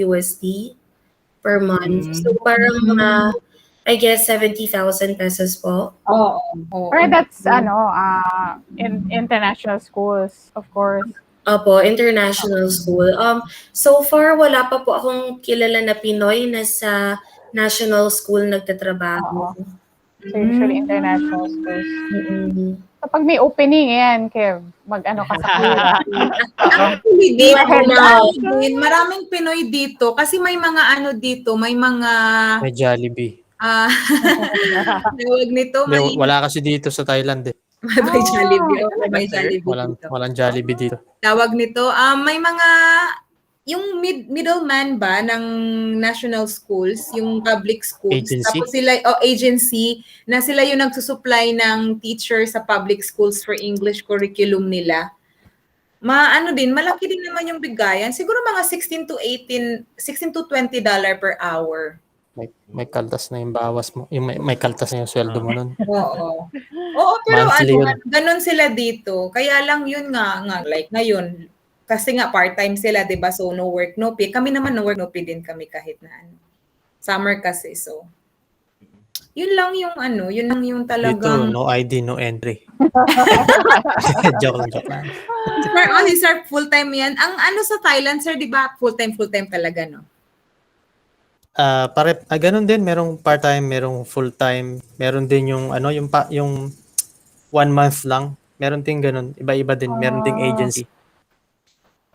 USD per month. So parang mga, I guess, 70,000 pesos po. Oo. Pero that's, international schools, of course. Opo, international school. So far, wala pa po akong kilala na Pinoy na sa national school nagtatrabaho. So usually international schools. Mm-mm. Kapag may opening, yan, Kev, mag-ano ka sa school. Actually, dito, Wow. maraming Pinoy dito kasi may mga may mga May Jollibee. tawag nito, Wala kasi dito sa Thailand eh. may Jollibee. Okay, may Sir? Jollibee dito. Walang Jollibee dito. Tawag nito, may mga yung middleman ba ng national schools, yung public schools. Agency? Tapos sila, agency, na sila yung nagsusupply ng teacher sa public schools for English curriculum nila. Malaki din naman yung bigayan. Siguro mga 16 to $20 per hour. May kaltas na yung bawas mo. Yung may kaltas na yung sweldo mo nun. Oo. Oo, pero Monthly yun. ganun sila dito. Kaya lang yun nga like ngayon, kasi nga part-time sila, 'di ba? So no work, no pay. Kami naman no work, no pay din kami kahit na summer kasi. So yun lang yung Dito, talagang no ID, no entry. joke lang. Sir, full-time yan. Ang sa Thailand, sir, 'di ba? Full-time talaga, no? Ganun din, merong part-time, merong full-time, meron din yung yung 1 month lang. Meron din ganun, iba-iba din, meron ding agency.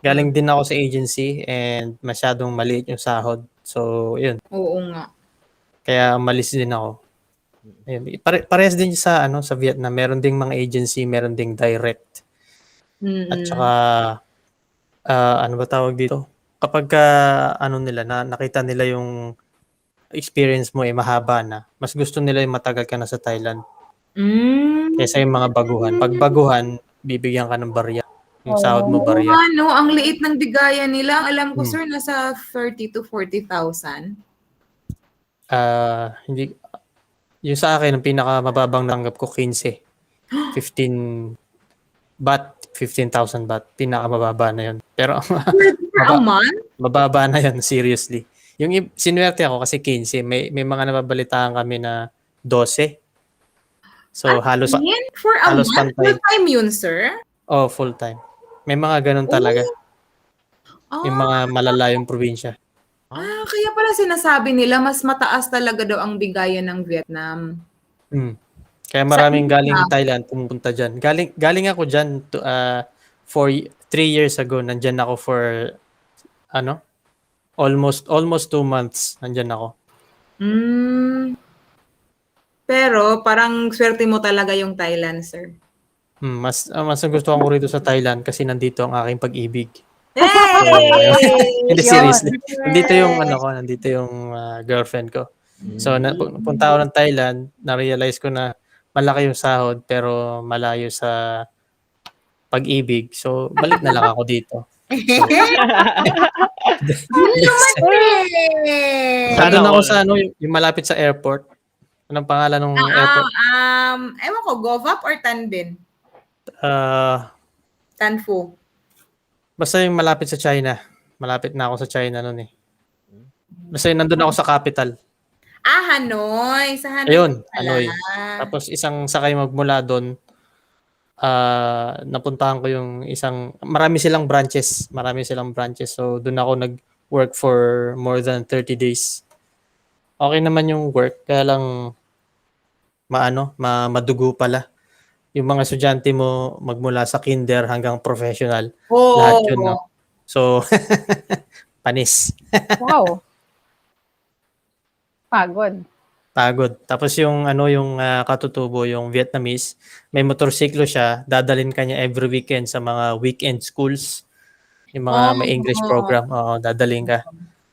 Galing din ako sa agency and masyadong maliit yung sahod. So, yun. Oo nga. Kaya umalis din ako. Ayun. Parehas din sa sa Vietnam, meron ding mga agency, meron ding direct. At saka ano ba tawag dito? kapagka ano nila nakita nila yung experience mo mahaba na, mas gusto nila yung matagal ka na sa Thailand kaysa yung mga baguhan. 'Pag baguhan, bibigyan ka ng barya. Yung sahod mo Oh. Oo barya. nga 'no, ang liit ng bigayan nila. Ang alam ko Hmm. sir nasa 30 to 40,000. Hindi yung sa akin ang pinakamababang natanggap ko 15. 15 baht, 15,000 baht. Pinakamababa na 'yon. Pero For a month? mababa na 'yon, seriously. Yung sinuwerte ako kasi 15, may mga nababalitaan kami na 12. So Ano halos yun? For a halos month? pantay. Full time yun, sir? Oh, full time. May mga ganun talaga. Yung Ah, mga malalayong probinsya. kaya pala sinasabi nila mas mataas talaga daw ang bigayan ng Vietnam. Kaya Sa maraming galing Vietnam? Thailand pumupunta diyan. Galing ako diyan for 3 years ago. Nandiyan ako for ano? Almost 2 months nandiyan ako. Pero parang swerte mo talaga yung Thailand, sir. Mas nagustuhan ko rito sa Thailand kasi nandito ang aking pag-ibig. So, Hey! hindi Yun. seriously. Nandito yung girlfriend ko. So punta ako ng Thailand, na-realize ko na malaki yung sahod pero malayo sa pag-ibig. So balik na lang ako dito. So, Yun naman eh! Sana Nandun ako all. sa yung malapit sa airport. Anong pangalan ng airport? Ewan ko, Govap or Tanbin? Ah, Tanfu. basta yung malapit sa China. Malapit na ako sa China noon eh. Basta yung nandun ako sa capital. Hanoi. Sa Hanoi Ayun, pala. Hanoi. Tapos isang sakay magmula doon, napuntahan ko yung marami silang branches. So doon ako nag-work for more than 30 days. Okay naman yung work, kaya lang madugo pala. Yung mga estudyante mo magmula sa kinder hanggang professional, lahat yun, no? So, panis. Wow. Pagod. Tapos yung katutubo, yung Vietnamese, may motorsiklo siya, dadalhin ka niya every weekend sa mga weekend schools, yung mga may English program, dadalhin ka.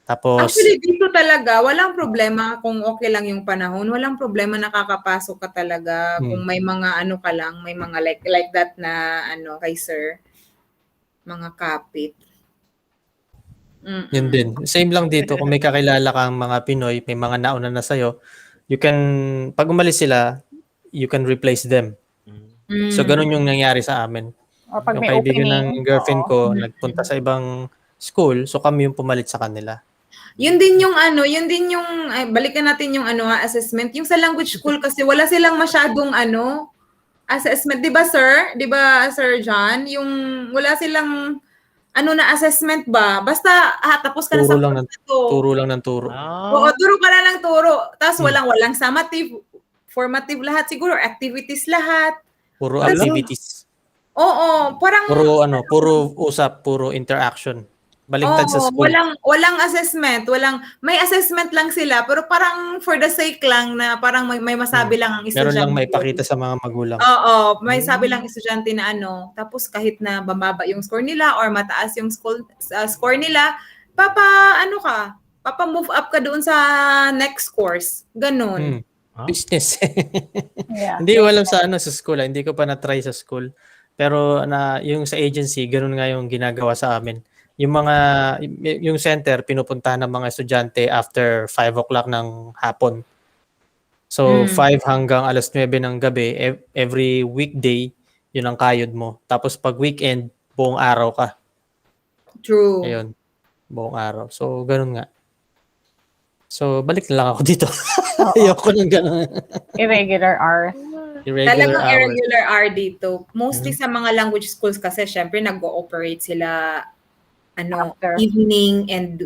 Tapos, Actually, dito talaga, walang problema kung okay lang yung panahon. Walang problema, nakakapasok ka talaga. Kung may mga ano ka lang, may mga like that na kay sir. Mga kapit. yun din. Same lang dito, kung may kakilala kang mga Pinoy, may mga nauna na sa'yo, pag umalis sila, you can replace them. So, ganun yung nangyari sa amin. O pag Yung may kaibigan opening. ng girlfriend Oo. ko, nagpunta sa ibang school, so kami yung pumalit sa kanila. Yun din yung balikan natin yung assessment. Yung sa language school kasi wala silang masyadong assessment. 'Di ba sir? 'Di ba Sir John? Yung wala silang na assessment ba? Basta tapos ka na Turo sa lang ng course na to. turo lang ng turo. Oo, turo ka na ng turo. Tapos walang summative, formative lahat siguro, activities lahat. Puro activities. Oo, parang Puro usap, puro interaction. Baliktad sa school. walang assessment, may assessment lang sila pero parang for the sake lang na parang may masabi lang ang Meron estudyante. lang maipakita sa mga magulang. Oo, may sabi lang estudyante na tapos kahit na bababa yung score nila or mataas yung score nila, papa-move up ka doon sa next course. Ganun. Business. Yeah. Hindi ko alam sa school. Hindi ko pa na-try sa school. Pero yung sa agency, ganun nga yung ginagawa sa amin. Yung center, pinupuntahan ng mga estudyante after 5 o'clock ng hapon. So, 5 hanggang 9 ng gabi, every weekday, yun ang kayod mo. Tapos pag weekend, buong araw ka. True. Ayun, buong araw. So, ganun nga. So, balik na lang ako dito. Ayoko nang ganun. Irregular hours. Talagang hours. irregular hour dito. Mostly sa mga language schools kasi syempre nag-ooperate sila After. evening and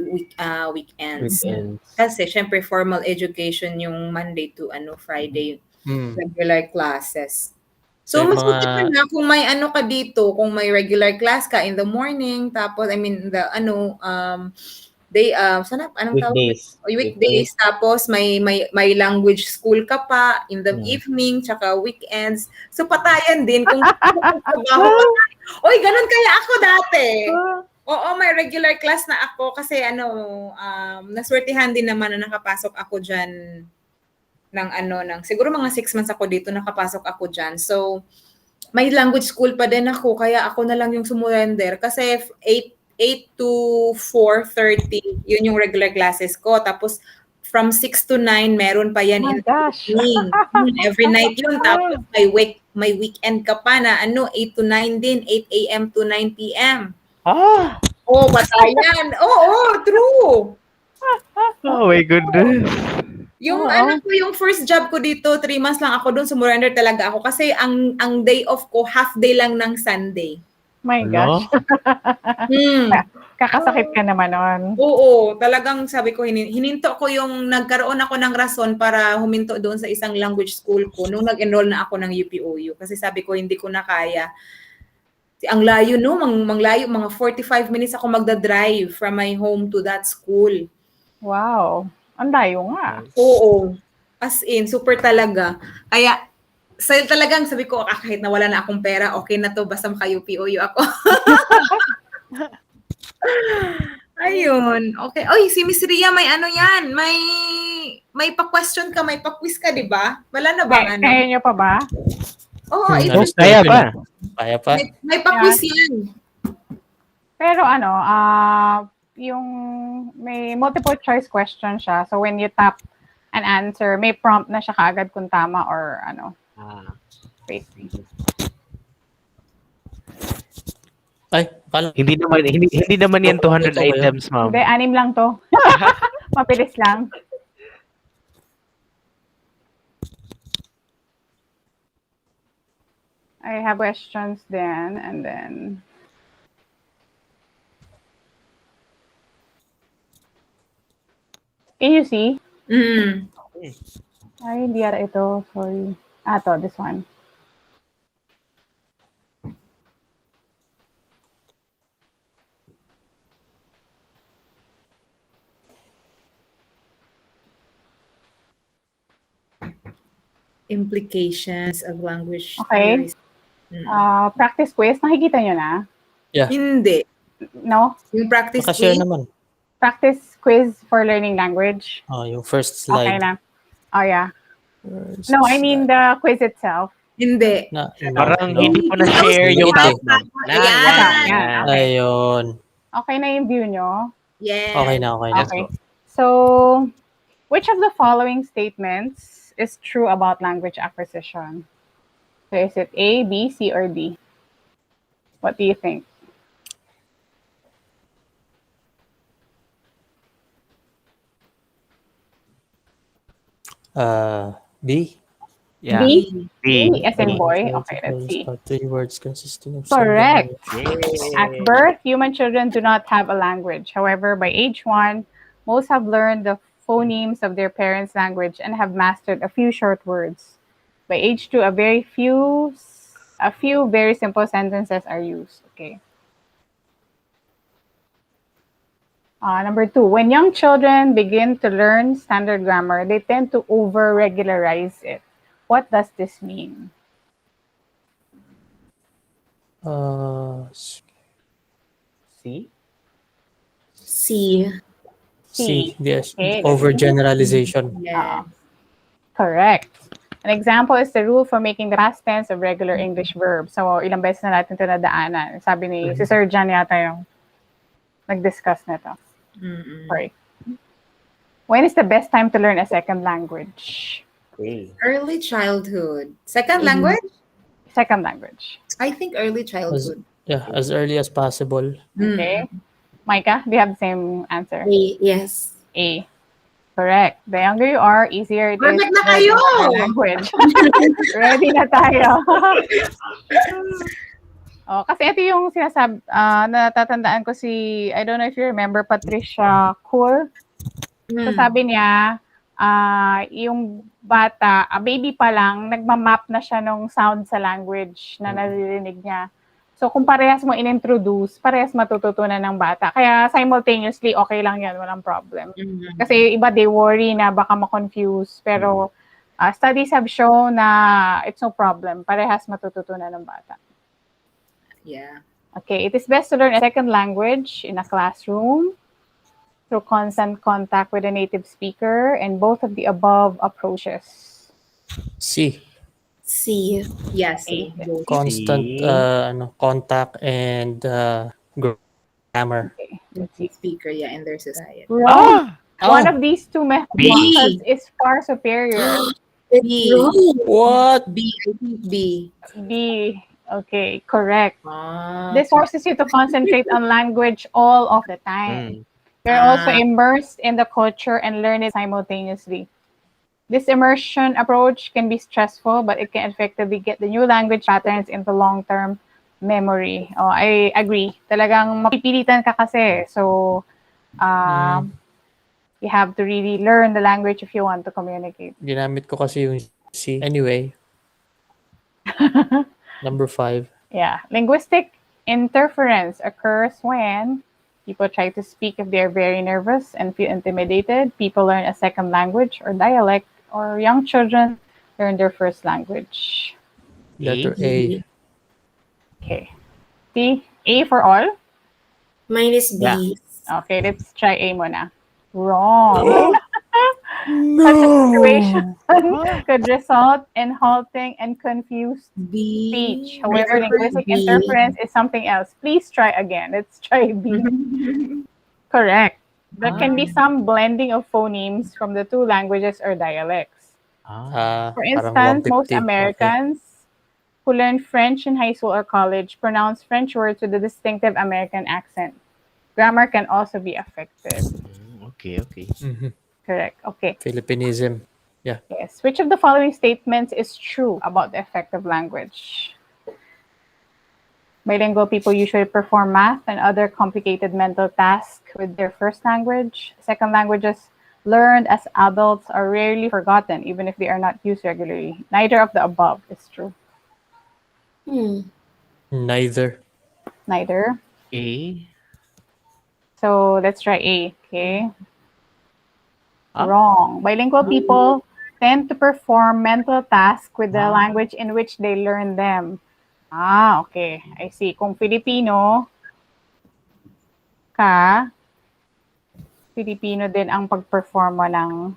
weekends. Weekends. Kasi syempre formal education yung Monday to Friday regular classes. So, So, mas mga- maganda na kung may ka dito, kung may regular class ka in the morning, tapos anong tawag? Weekdays. Weekdays, tapos may language school ka pa in the evening, tsaka weekends. So, patayan din kung trabaho ka. Oy, ganun kaya ako dati. Oo, may regular class na ako kasi naswertihan din naman na nakapasok ako dyan siguro mga 6 months ako dito, nakapasok ako dyan. So, may language school pa din ako, kaya ako na lang yung sumurrender kasi 8 to 4:30, yun yung regular classes ko. Tapos, from 6 to 9, meron pa yan Oh in my gosh. the evening. Every night yun. Tapos, may weekend ka pa na 8 to 9 din, 8 a.m. to 9 p.m. Ah! Oh, batayan. Oo, true. Oh my goodness. Yung Oo. yung first job ko dito, 3 months lang ako doon, sumurrender talaga ako kasi ang day off ko, half day lang ng Sunday. My Ano? gosh. Hmm. Kakasakit ka naman nun. Oo, talagang sabi ko, hininto ko yung nagkaroon ako ng rason para huminto doon sa isang language school ko nung nag-enroll na ako ng UPOU. Kasi sabi ko, hindi ko na kaya. Ang layo, no? Manglayo, mga 45 minutes ako magdadrive from my home to that school. Wow. Ang layo nga. Oo. As in, super talaga. Kaya, talagang sabi ko, kahit nawala na akong pera, okay na to, basta maka-UPOU ako. Ayun. Okay. Oy, si Miss Ria, may ano yan? May pa-question ka, may pa-quiz ka, di ba? Wala na bang ano? Kaya nyo pa ba? Oo, ito. Ano, Kaya yun pa. ah. Kaya pa. May pa-quiz yan. Pero yung may multiple choice question siya. So when you tap an answer, may prompt na siya kaagad kung tama or ano. Ah. Wait. Ay, akala Hindi naman yan 200 Ito ba yun? items, ma'am. Hindi, 6 lang to. Mabilis lang. I have questions then, and then can you see? Mm. Ay, hindi yata ito. Sorry. To, this one. Implications of language Okay. theories. Practice quiz. Nakikita nyo na? Hindi. No? Yung practice Nakashare quiz, naman. Practice quiz for learning language. Yung first Okay slide. na. Oh, yeah. First No, I mean slide. the quiz itself. hindi. Parang No. hindi po na-share yung Maliit eh. link, ma'am. Ayan. Yan. Okay. Ayun. Okay na yung view nyo? Yes. Okay na, okay na. Let's Okay. go. So, which of the following statements is true about language acquisition? So, is it A, B, C, or D? What do you think? B. Yeah. B? B. B as in boy? Okay, let's see. 3 words consisting of Correct. Yay. At birth, human children do not have a language. However, by age 1, most have learned the phonemes of their parents' language and have mastered a few short words. By age 2, a few very simple sentences are used. Okay. Number 2, when young children begin to learn standard grammar, they tend to over-regularize it. What does this mean? C? C. C. Yes. Okay. Overgeneralization. Yes. Correct. An example is the rule for making the past tense of regular English verbs. So, ilang beses na natin ito nadaanan. Sabi ni si Sir John yata yung nag-discuss nito. Mm-mm. Sorry. When is the best time to learn a second language? A. Early childhood. Second language? Second language. I think early childhood. As early as possible. Okay. Micah, do you have the same answer? A. Yes. A. Correct. The younger you are, easier it is Perfect na to learn kayo! another language. Ready na tayo. Kasi ito yung natatandaan ko I don't know if you remember, Patricia Cool. So sabi niya, yung bata, baby pa lang, nagmamap na siya ng sound sa language na naririnig niya. So kung parehas mo in-introduce, parehas matututunan ng bata. Kaya simultaneously, okay lang yan, walang problem. Kasi iba, they worry na baka ma-confuse. Pero studies have shown na it's no problem. Parehas matututunan ng bata. Yeah. Okay, it is best to learn a second language in a classroom through constant contact with a native speaker and both of the above approaches. C. C. Yeah, A. see. Let's Both. see. Constant See? contact and grammar. Okay, let's see. Native speaker, yeah, in their society. Wrong. Ah! One Oh, of these two B. methods B. is far superior. It's B. wrong. what? B. I think B. B. Okay, correct. Ah. This forces you to concentrate on language all of the time. Mm. You're also Ah. immersed in the culture and learn it simultaneously. This immersion approach can be stressful, but it can effectively get the new language patterns into long-term memory. Oh, I agree. Talagang mapipilitan ka kasi. So, Mm, you have to really learn the language if you want to communicate. ginamit ko kasi yung C. Anyway, number 5. Yeah. Linguistic interference occurs when people try to speak if they're very nervous and feel intimidated. People learn a second language or dialect, or young children learn their first language. Letter A. A. B. Okay. See, A for all. Mine is Yeah. B. Okay, let's try A muna. Wrong. Such a situation No. could result in halting and confused speech. B. However, Letter linguistic B. interference is something else. Please try again. Let's try B. Correct. There Ah. can be some blending of phonemes from the two languages or dialects. Ah. For Parang instance, most 150. Okay. Americans who learn French in high school or college pronounce French words with a distinctive American accent. Grammar can also be affected. Okay, okay. Mhm. Correct. Okay. Philippinism. Yeah. Yes. Which of the following statements is true about the effect of language? Bilingual people usually perform math and other complicated mental tasks with their first language. Second languages learned as adults are rarely forgotten, even if they are not used regularly. Neither of the above is true. Hmm. Neither. Neither. A. So let's try A. Okay. Ah? Wrong. Bilingual people tend to perform mental tasks with the Ah. language in which they learn them. Ah, okay. I see. Kung Filipino ka, Filipino din ang pag-perform mo ng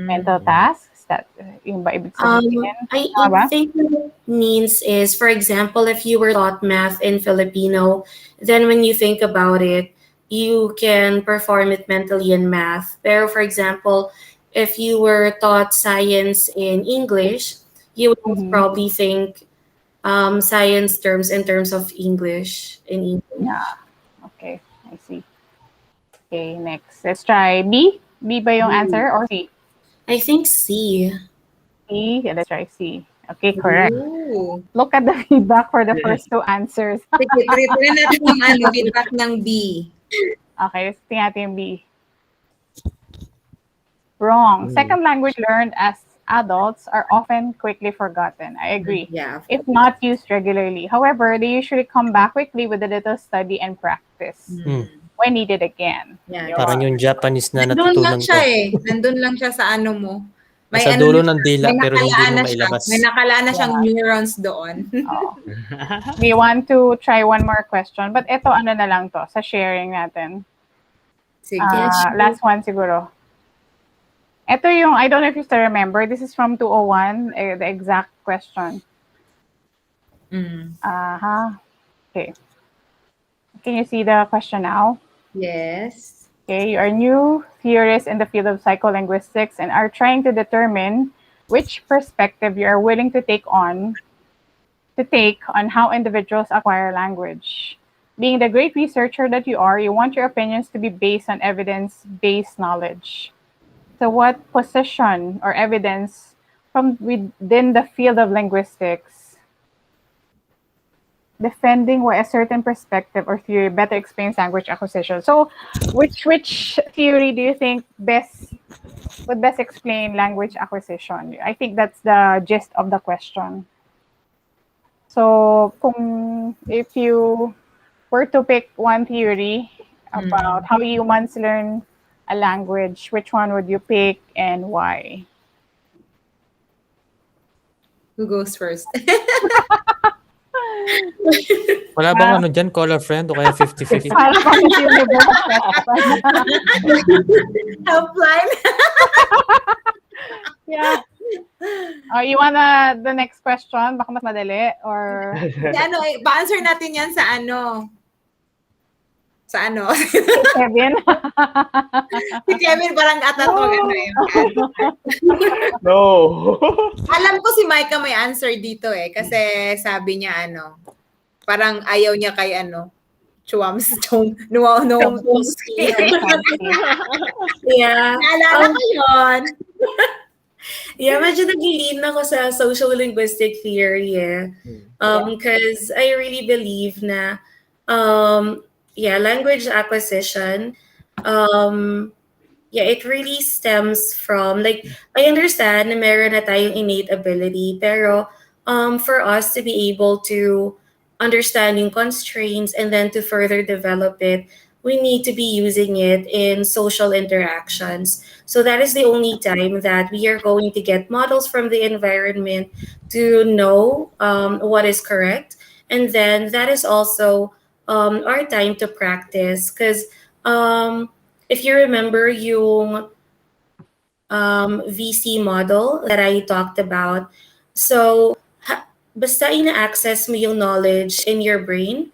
mental tasks. That, yung ba ibig sabihin? I Tama ba? think what it means is, for example, if you were taught math in Filipino, then when you think about it, you can perform it mentally in math. Pero for example, if you were taught science in English, you would most Mhm. probably think science terms in terms of English in English. Yeah. Okay. I see. Okay, next. Let's try B. B ba yung answer or C? I think C. C. Yeah, let's try C. Okay, correct. Ooh. Look at the feedback for the first two answers. Sige, try natin yung feedback ng B. Okay, let's tingnan natin yung B. Wrong. Second language learned as adults are often quickly forgotten. I agree. Yeah. If not used regularly. However, they usually come back quickly with a little study and practice Hmm. when needed again. Yeah. Parang yung Japanese na Nandun lang natutunan siya ko. Nandun lang siya sa ano mo. Nasa ano dulo na ng siya, dila may pero hindi nakalaan mo na siya. mailabas. May nakalaan na siyang Yeah. neurons doon. Oh. We want to try one more question. But ito, ano na lang to, sa sharing natin. Sige. Last one siguro. Ito yung, I don't know if you still remember, this is from 201, the exact question. Okay. Can you see the question now? Yes. Okay, you are new theorists in the field of psycholinguistics and are trying to determine which perspective you are willing to take on how individuals acquire language. Being the great researcher that you are, you want your opinions to be based on evidence-based knowledge. So what position or evidence from within the field of linguistics defending why a certain perspective or theory better explains language acquisition? So which theory do you think would best explain language acquisition? I think that's the gist of the question. So if you were to pick one theory about how humans learn a language, which one would you pick and why? Who goes first? Wala bang ano dyan, caller friend o kaya 50-50? Para pa Miss Universe question. Helpline. Yeah. You wanna the next question? Baka mas madali or Hindi, ano, pa-answer natin yan sa ano. Sa ano? Kevin? Si Kevin parang atatog ano eh. No. Alam ko si Micah may answer dito eh. Kasi sabi niya ano, parang ayaw niya kay ano, Chomsky. Yeah. Naalala ko yun. Yeah, medyo nag-lean ako sa social linguistic theory eh. Because I really believe na language acquisition, it really stems from, like, I understand na meron na tayong innate ability, pero for us to be able to understand yung constraints and then to further develop it, we need to be using it in social interactions. So that is the only time that we are going to get models from the environment to know what is correct. And then that is also our time to practice. Because if you remember yung VC model that I talked about, so basta ina-access mo yung knowledge in your brain,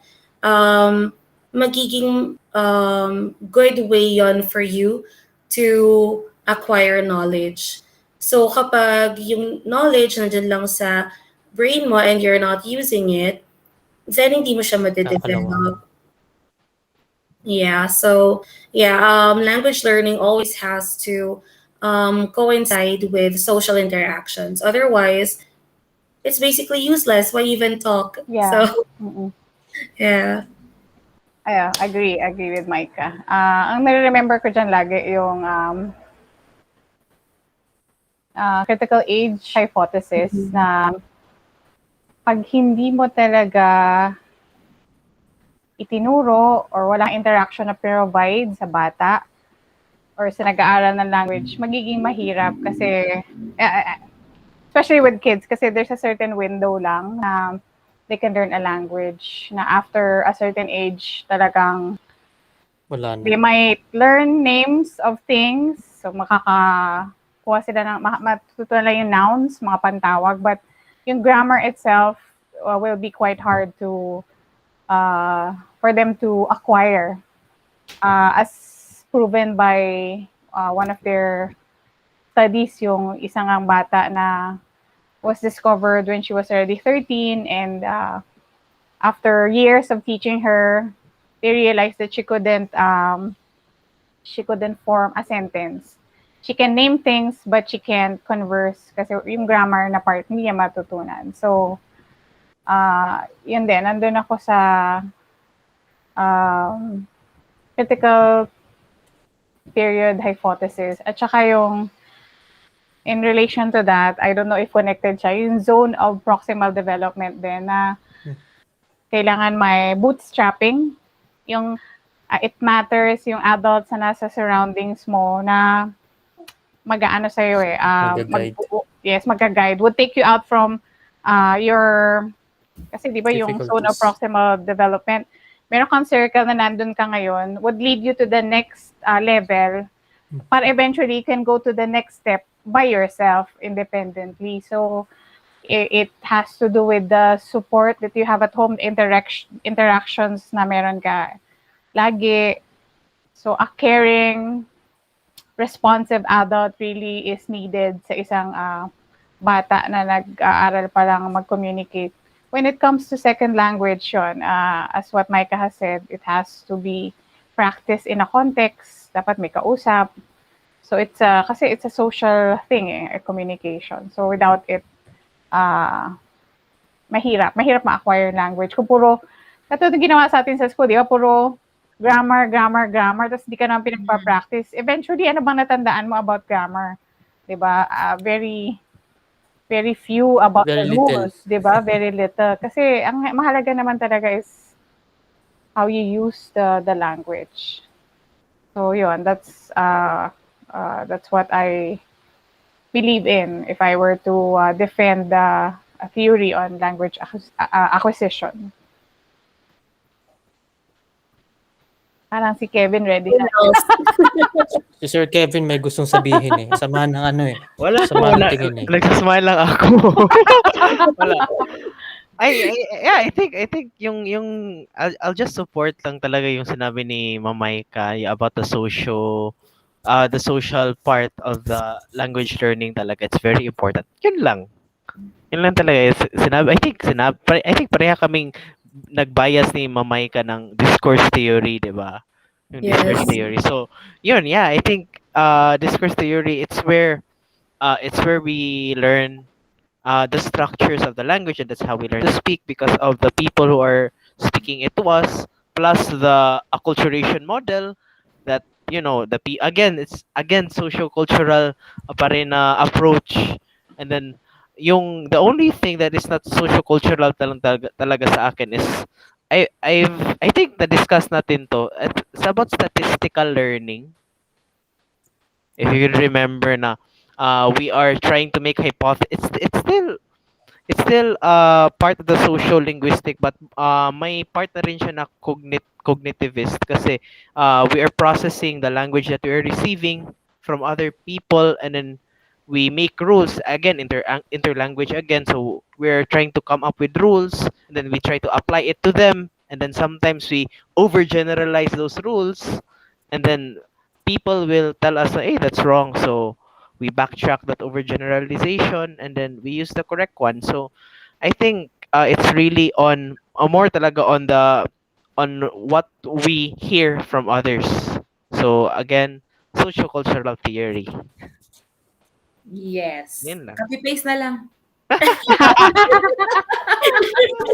magiging good way yon for you to acquire knowledge. So kapag yung knowledge nandyan lang sa brain mo and you're not using it, then hindi mo siya Kakalawa. madidevelop. Yeah, so language learning always has to coincide with social interactions. Otherwise, it's basically useless. Why even talk? Yeah. So, Mm-mm. yeah. Agree with Micah. Ang nare-remember ko dyan lagi yung critical age hypothesis na pag hindi mo talaga itinuro or walang interaction na provide sa bata or sa nag-aaral ng language, magiging mahirap kasi, especially with kids, kasi there's a certain window lang na they can learn a language na after a certain age, talagang Wala na. they might learn names of things, so makakakuha sila ng, matutunan lang yung nouns, mga pantawag, but yung grammar itself will be quite hard to for them to acquire, as proven by one of their studies, yung isang ang bata na was discovered when she was already 13, and after years of teaching her, they realized that she couldn't form a sentence. She can name things, but she can't converse kasi yung grammar na part hindi niya matutunan. So, yun din, nandun ako sa critical period hypothesis. At saka yung, in relation to that, I don't know if connected siya, yung zone of proximal development din na kailangan may bootstrapping. Yung it matters yung adults na nasa surroundings mo na mag-aano sa'yo eh. Mag-guide. Mag-guide. Would take you out from your, kasi di ba yung zone of Difficulties. proximal development, meron kang circle na nandun ka ngayon, would lead you to the next level para eventually you can go to the next step by yourself independently. So it has to do with the support that you have at home, interactions na meron ka lagi. So a caring, responsive adult really is needed sa isang bata na nag-aaral pa lang mag-communicate. When it comes to second language yun, as what Micah has said, it has to be practiced in a context. Dapat may kausap. So kasi it's a social thing, communication. So without it, mahirap ma-acquire language. Kung puro, katulad ng ginawa sa atin sa school, di ba? Puro grammar, tapos di ka naman pinagpa-practice. Eventually, ano bang natandaan mo about grammar? Di ba? Very few about Very the little. rules, di ba? Very little. Kasi ang mahalaga naman talaga is how you use the language. So yun, that's what I believe in if I were to defend a theory on language acquisition. Parang si Kevin ready Who na. else? Si Sir Kevin may gustong sabihin eh. Sama ng ano eh. Wala po, Sama ng tingin eh. nagsasmile lang ako. Wala. Yeah, I think yung I'll just support lang talaga yung sinabi ni Mamaika about the social part of the language learning talaga. It's very important. Yun lang. Yun lang talaga. I think pareha kaming nag-bias ni Mamaika ng discourse theory, 'di ba? Yung discourse Yes. theory. So, yun, yeah, I think discourse theory it's where we learn the structures of the language, and that's how we learn to speak because of the people who are speaking it to us, plus the acculturation model that again, it's again socio-cultural pa rin na approach. And then the only thing that is not socio-cultural talaga sa akin is I think na discuss natin to. It's about statistical learning. If you can remember na we are trying to make hypothesis. It's still part of the social linguistic, but may part na rin siya na cognitivist kasi we are processing the language that we are receiving from other people, and then we make rules again, interlanguage again. So we're trying to come up with rules, and then we try to apply it to them, and then sometimes we overgeneralize those rules, and then people will tell us, hey, that's wrong. So we backtrack that overgeneralization, and then we use the correct one. So I think it's really on more talaga on what we hear from others. So again, sociocultural theory. Yes. Yun lang. Copy-paste na lang.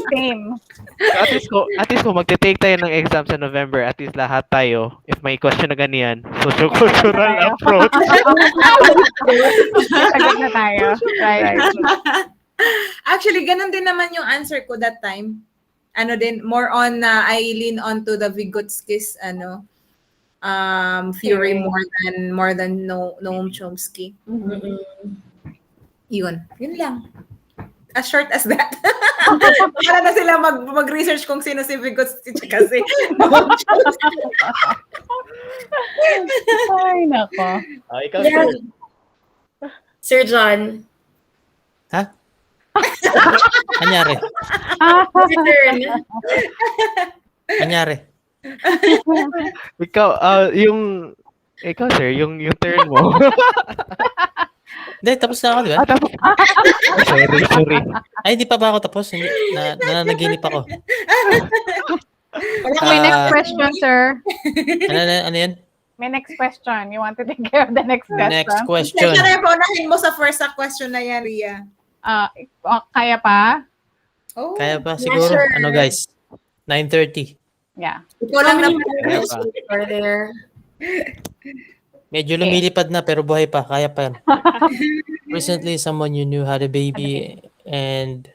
Same. So at least kung magte-take tayo ng exam sa November, at least lahat tayo, if may question na ganyan, sociocultural tayo. approach. Sagot na tayo. Right. Actually, ganun din naman yung answer ko that time. Ano din, more on I lean on to the Vygotsky's theory Theory. more than Noam Chomsky. Mm-mm. Yun lang. As short as that. Para na sila mag-research kung sino si Vygotsky kasi Noam Chomsky. Ay, nako. Ikaw, Yeah. sir. Sir John, Ha? Anyari? return. Anyari? Ikaw, sir, yung turn mo. Hindi, tapos na ako, di ba? Tapos. Sorry. Ay, hindi pa ba ako tapos? Hindi, nananaginip ako. May next Ah, question, sir. ano yan? May next question. You want to take care of the next question? Next question. Siyempre, paunahin mo sa first question na yan, Ria. Kaya pa? Oh, Kaya ba siguro? sure. Ano guys? 9:30. Yeah. ikaw How lang na many minutes are there? Medyo lumilipad na pero buhay pa. Kaya pa yan. Recently, someone you knew had a baby and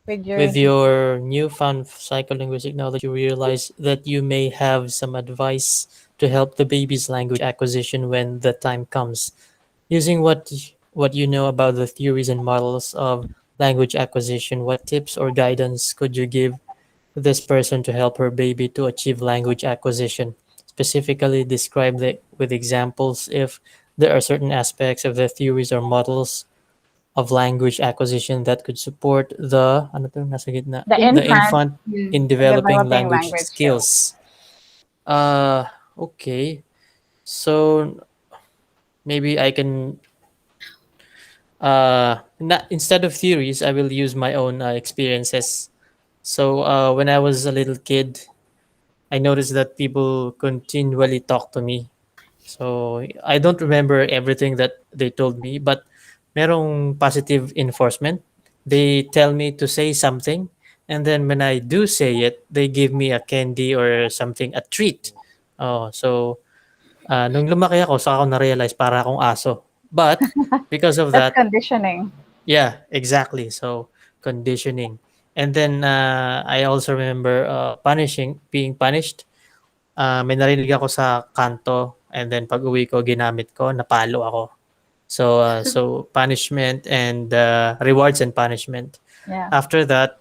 with your newfound psycholinguistic knowledge, you realize that you may have some advice to help the baby's language acquisition when the time comes. Using what you know about the theories and models of language acquisition, what tips or guidance could you give this person to help her baby to achieve language acquisition? Specifically, describe with examples if there are certain aspects of the theories or models of language acquisition that could support the nasa gitna? The The infant. infant in developing Developing language language skills. Okay. So maybe I can instead of theories, I will use my own experiences. So when I was a little kid, I noticed that people continually talk to me. So I don't remember everything that they told me, but merong positive enforcement. They tell me to say something, and then when I do say it, they give me a candy or something, a treat. Nung lumaki ako, saka ako na-realize para akong aso. But because of That's that, conditioning. yeah, exactly. So conditioning. And then I also remember being punished. May narinig ako sa kanto, and then pag uwi ko, ginamit ko, napalo ako. So punishment and rewards and punishment. Yeah. After that,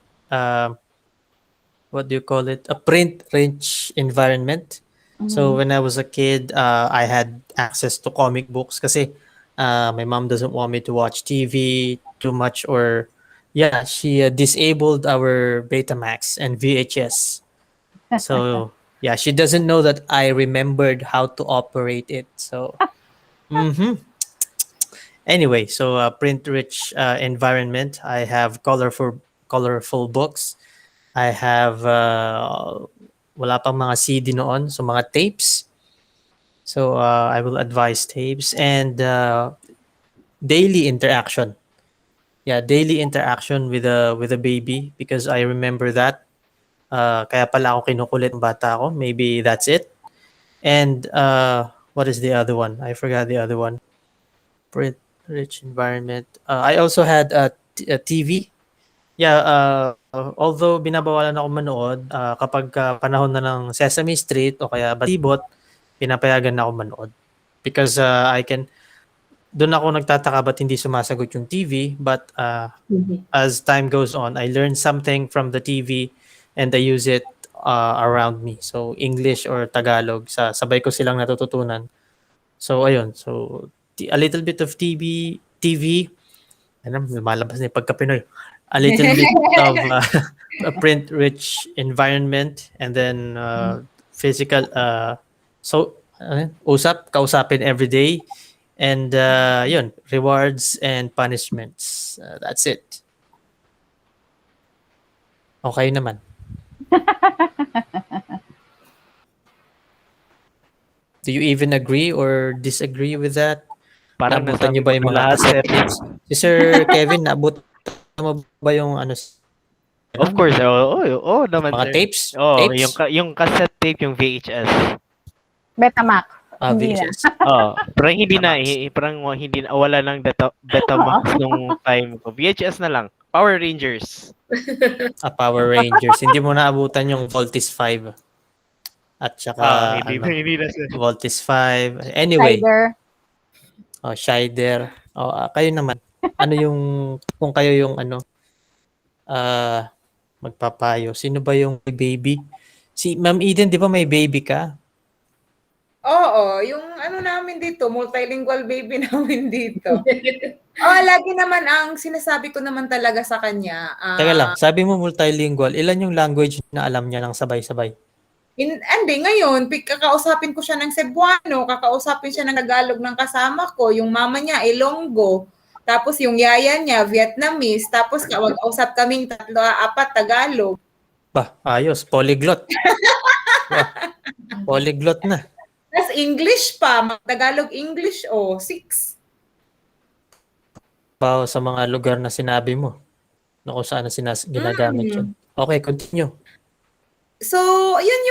what do you call it? A print-rich environment. So Mhm. when I was a kid, I had access to comic books kasi my mom doesn't want me to watch TV too much, or yeah, she disabled our Betamax and VHS. So yeah, she doesn't know that I remembered how to operate it. So mhm. Anyway, so print-rich environment. I have colorful books. I have wala pang mga CD noon, so mga tapes. So I will advise tapes and daily interaction. Yeah, daily interaction with a baby, because I remember that. Kaya pala ako kinukulit ng bata ako. Maybe that's it. And what is the other one? I forgot the other one. Print rich environment. I also had a TV. Yeah, although binabawalan ako manood, kapag panahon na ng Sesame Street o kaya Batibot, pinapayagan na ako manood. Because I can, doon ako nagtataka ba't hindi sumasagot yung TV, but Mhm. as time goes on, I learn something from the TV and I use it around me. So English or Tagalog, sabay ko silang natututunan. So ayun, so a little bit of TV, ano, lumalabas na yung pagka-Pinoy. A little bit of a print-rich environment, and then physical, kausapin every day, and yun, rewards and punishments. That's it. Okay naman. Do you even agree or disagree with that? Parang Naabutan nasabi niyo ba mo yung na mga lahat, Sep. cassette tapes? Si Sir Kevin, naabutan mo ba yung ano, Of ganun? course, oo naman, Mga sir. tapes? Oo, yung Tapes? yung cassette tape, yung VHS. Betamax, hindi na. VHS. Oo, parang hindi na, Betamax. parang hindi na, wala ng Betamax Oo. nung time ko. VHS na lang. Power Rangers. Power Rangers. Hindi mo naabutan yung Voltis 5 at saka Hindi na, ano, hindi na, sir. Voltis 5. Anyway, Cider. Shider. Kayo naman. Ano yung, kung kayo yung ano, ah, magpapayo, sino ba yung may baby? Si Ma'am Eden, di ba may baby ka? Oo, yung ano namin dito, multilingual baby namin dito. Oh, lagi naman ang sinasabi ko naman talaga sa kanya, Teka lang, sabi mo multilingual, ilan yung language na alam niya ng sabay-sabay? hindi ngayon, kakausapin ko siya ng Cebuano, kakausapin siya ng Tagalog ng kasama ko, yung mama niya Ilonggo, tapos yung yaya niya Vietnamese, tapos usap kaming tatlo, apat Tagalog. Bah, ayos, polyglot. Bah, polyglot na. Tapos English pa, Tagalog English, 6. Pa sa mga lugar na sinabi mo, na kung saan na ginagamit yun. Mm. Okay, continue. So, yun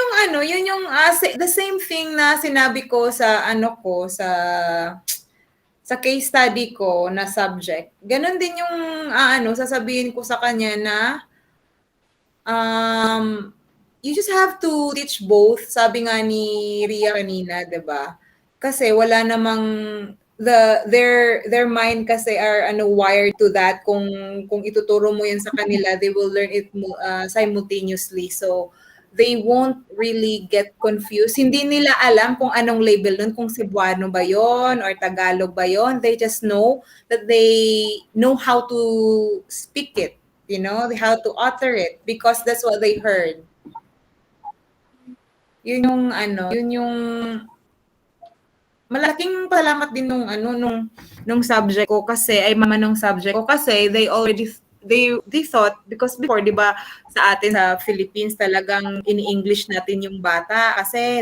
yung the same thing na sinabi ko sa sa case study ko na subject. Ganon din yung sasabihin ko sa kanya na you just have to teach both. Sabi nga ni Ria kanina, 'di ba? Kasi wala namang their mind kasi are wired to that. Kung ituturo mo 'yan sa kanila, they will learn it simultaneously. So they won't really get confused. Hindi nila alam kung anong label nun, kung Cebuano ba yon or Tagalog ba yon. They just know that they know how to speak it, how to utter it because that's what they heard. Yun yung malaking salamat din nung subject ko kasi ay mama nung subject ko kasi they thought because before 'di ba sa atin sa Philippines talagang ini-English natin yung bata kasi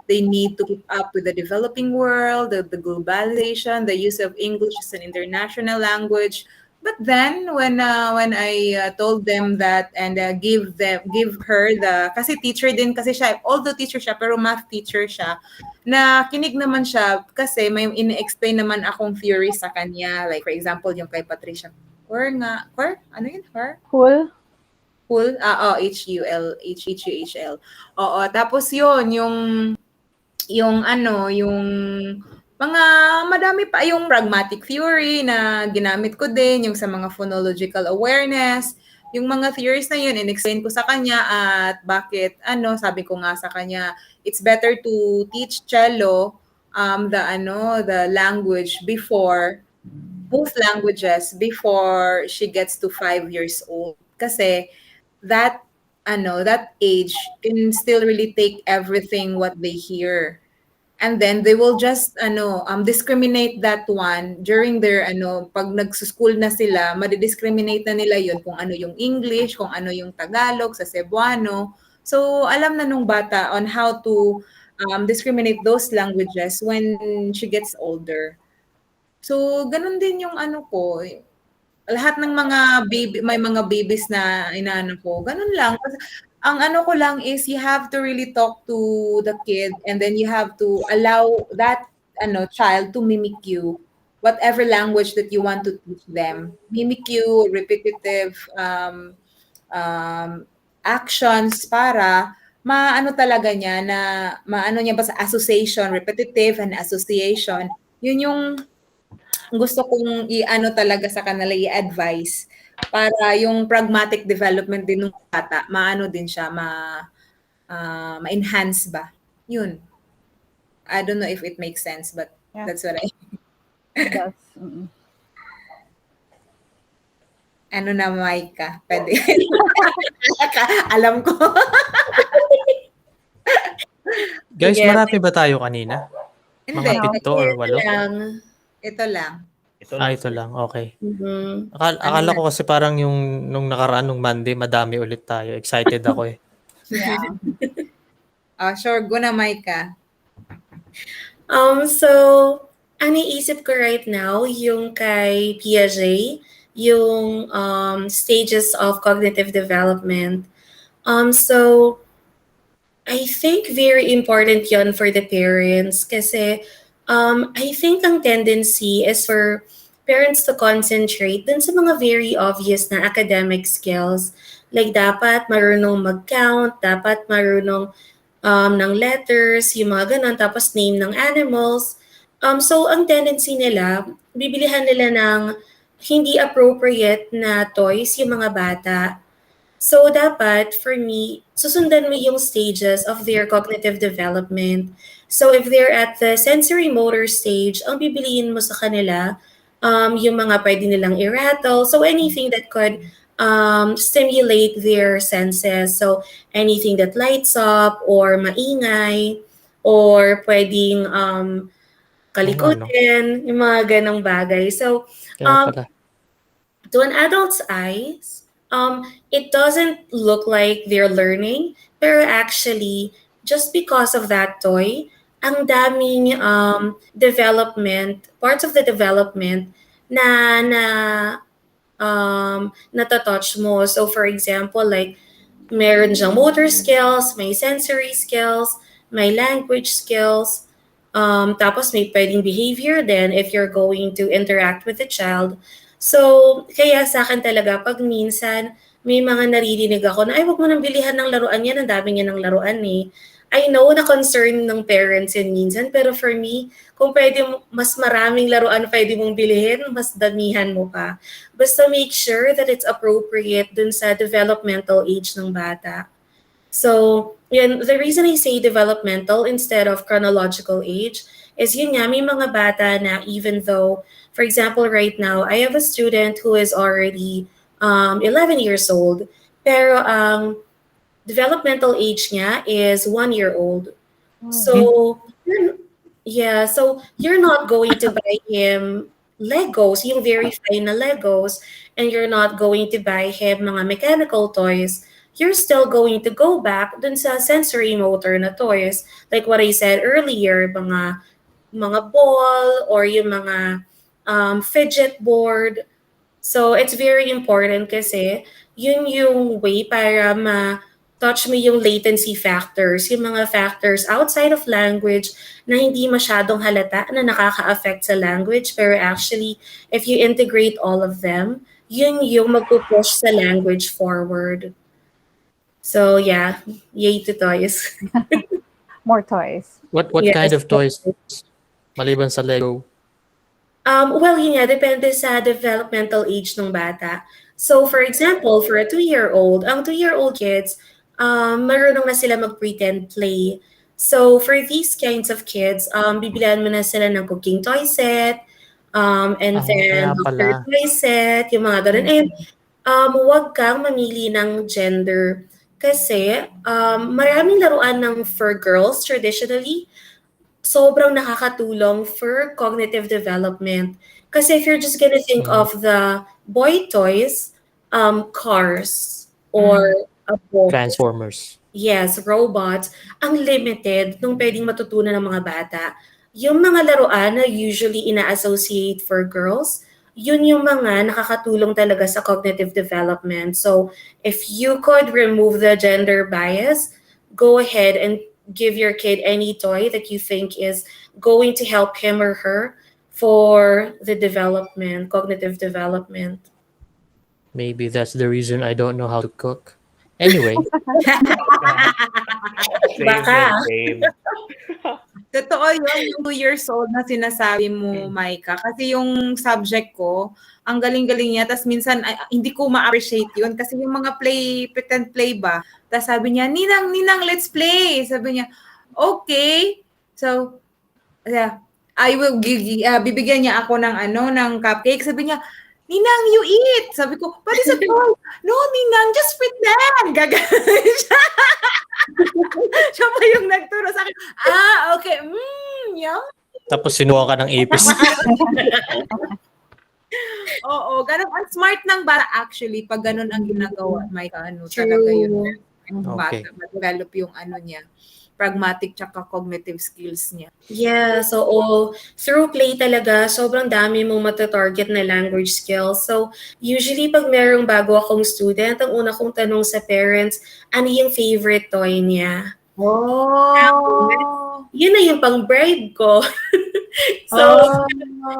they need to keep up with the developing world, the globalization, the use of English as an international language. But then when I told them that and give her kasi teacher din kasi siya, although teacher siya pero math teacher siya, na kinig naman siya kasi may ini-explain naman akong theory sa kanya. Like, for example, yung kay Patricia Cor? Ano yun? Cool. Hull? Hull. Huhl. Oo, tapos yun, yung mga madami pa yung pragmatic theory na ginamit ko din, yung sa mga phonological awareness. yung mga theories na yun, in-explain ko sa kanya at bakit, sabi ko nga sa kanya, it's better to teach cello the language before, both languages before she gets to 5 years old. Kasi that age can still really take everything what they hear. And then they will just discriminate that one during their pag nagsuschool na sila, madidiscriminate na nila yun kung ano yung English, kung ano yung Tagalog sa Cebuano. So alam na nung bata on how to discriminate those languages when she gets older. So ganun din yung ko, lahat ng mga baby, may mga babies na inaano ko, ganun lang. Ang ko lang is you have to really talk to the kid and then you have to allow that child to mimic you whatever language that you want to teach them. Mimic you, repetitive actions para maano talaga niya na maano niya ba sa association, repetitive and association. Yun yung gusto kong i-ano talaga sa kanila, i-advise para yung pragmatic development din ng bata, maano din siya, ma-enhance ba. Yun. I don't know if it makes sense, but Yeah. that's what It does. Mm. ano na, Maika? Pwede. Alam ko. Guys, Sige. marami ba tayo kanina? Hindi. Mga 7 or 8? Lang. Ito lang. Ito lang. Okay. Mhm. Akala ko kasi parang yung nung nakaraan nung Monday, madami ulit tayo. Excited ako eh. Yeah. Sure. Go na, Maika. So, ang naisip ko right now, yung kay Piaget, yung stages of cognitive development. So, I think very important yon for the parents kasi I think ang tendency is for parents to concentrate dun sa mga very obvious na academic skills. Like dapat marunong mag-count, dapat marunong ng letters, yung mga ganun, tapos name ng animals. So, ang tendency nila, bibilihan nila ng hindi appropriate na toys yung mga bata. So, dapat, for me, susundan mo yung stages of their cognitive development. So, if they're at the sensory motor stage, ang bibiliin mo sa kanila, yung mga pwede nilang i-rattle. So, anything that could stimulate their senses. So, anything that lights up or maingay or pwedeng kalikutin, yung mga ganong bagay. So, Kaya um, pala. to an adult's eyes, it doesn't look like they're learning, pero actually, just because of that toy, ang daming development, parts of the development na natatouch mo. So for example, like meron siyang motor skills, may sensory skills, may language skills, tapos may pwedeng behavior din if you're going to interact with the child. So, kaya sa akin talaga, pag minsan, may mga naririnig ako na, ay, wag mo nang bilihan ng laruan yan, ang dami niya ng laruan eh. I know na concern ng parents yun minsan, pero for me, kung pwede mas maraming laruan pwede mong bilihin, mas damihan mo pa. Basta make sure that it's appropriate dun sa developmental age ng bata. So, yun, the reason I say developmental instead of chronological age is yun nga, may mga bata na even though, for example, right now, I have a student who is already 11 years old, pero ang developmental age niya is 1 year old. So, yeah, so you're not going to buy him Legos, yung very fine na Legos, and you're not going to buy him mga mechanical toys. You're still going to go back dun sa sensory motor na toys. Like what I said earlier, mga ball or yung mga fidget board. So, it's very important kasi yun yung way para touch mo yung latency factors, yung mga factors outside of language na hindi masyadong halata na nakaka-affect sa language. Pero actually, if you integrate all of them, yun yung magpupush sa language forward. So yeah, yay to toys. More toys. What Yes. kind of toys? Maliban sa Lego. Well, yun nga, depende sa developmental age ng bata. So, for example, for a 2-year-old, ang 2-year-old kids, marunong na sila mag-pretend play. So, for these kinds of kids, bibilihan mo na sila ng cooking toy set, and Kaya then pala. doctor toy set, yung mga ganun. And huwag kang mamili ng gender kasi maraming laruan ng for girls traditionally sobrang nakakatulong for cognitive development. Kasi if you're just gonna think Mm. of the boy toys, cars, or Mm. a boat, Transformers. yes, robots, ang limited nung pwedeng matutunan ng mga bata. Yung mga laruan na usually ina-associate for girls, yun yung mga nakakatulong talaga sa cognitive development. So, if you could remove the gender bias, go ahead and give your kid any toy that you think is going to help him or her for the development, cognitive development. Maybe that's the reason I don't know how to cook. Anyway, Same Baka. din, same. Totoo yun, yung 2 years old na sinasabi mo, Maika. Kasi yung subject ko, ang galing-galing niya. Tapos minsan, hindi ko ma-appreciate yun. Kasi yung mga pretend play ba? Tapos sabi niya, Ninang, let's play. Sabi niya, okay. So, yeah, I will bibigyan niya ako ng cupcake. Sabi niya, Ninang, you eat. Sabi ko, but it's a toy. No, Ninang, just pretend. Gagawin siya. Siya pa yung nagturo sa akin. Okay. Yum. tapos sinuha ka ng ipis. Oo, ganun. Ang smart ng bata actually pag ganun ang ginagawa. May True. talaga yun. Okay. Bata, ma-develop yung niya. Pragmatic tsaka cognitive skills niya. Yeah, so through play talaga, sobrang dami mong matatarget na language skills. So, usually pag merong bago akong student, ang una kong tanong sa parents, ano yung favorite toy niya? Oh! Yun na yung pang-bribe ko. So,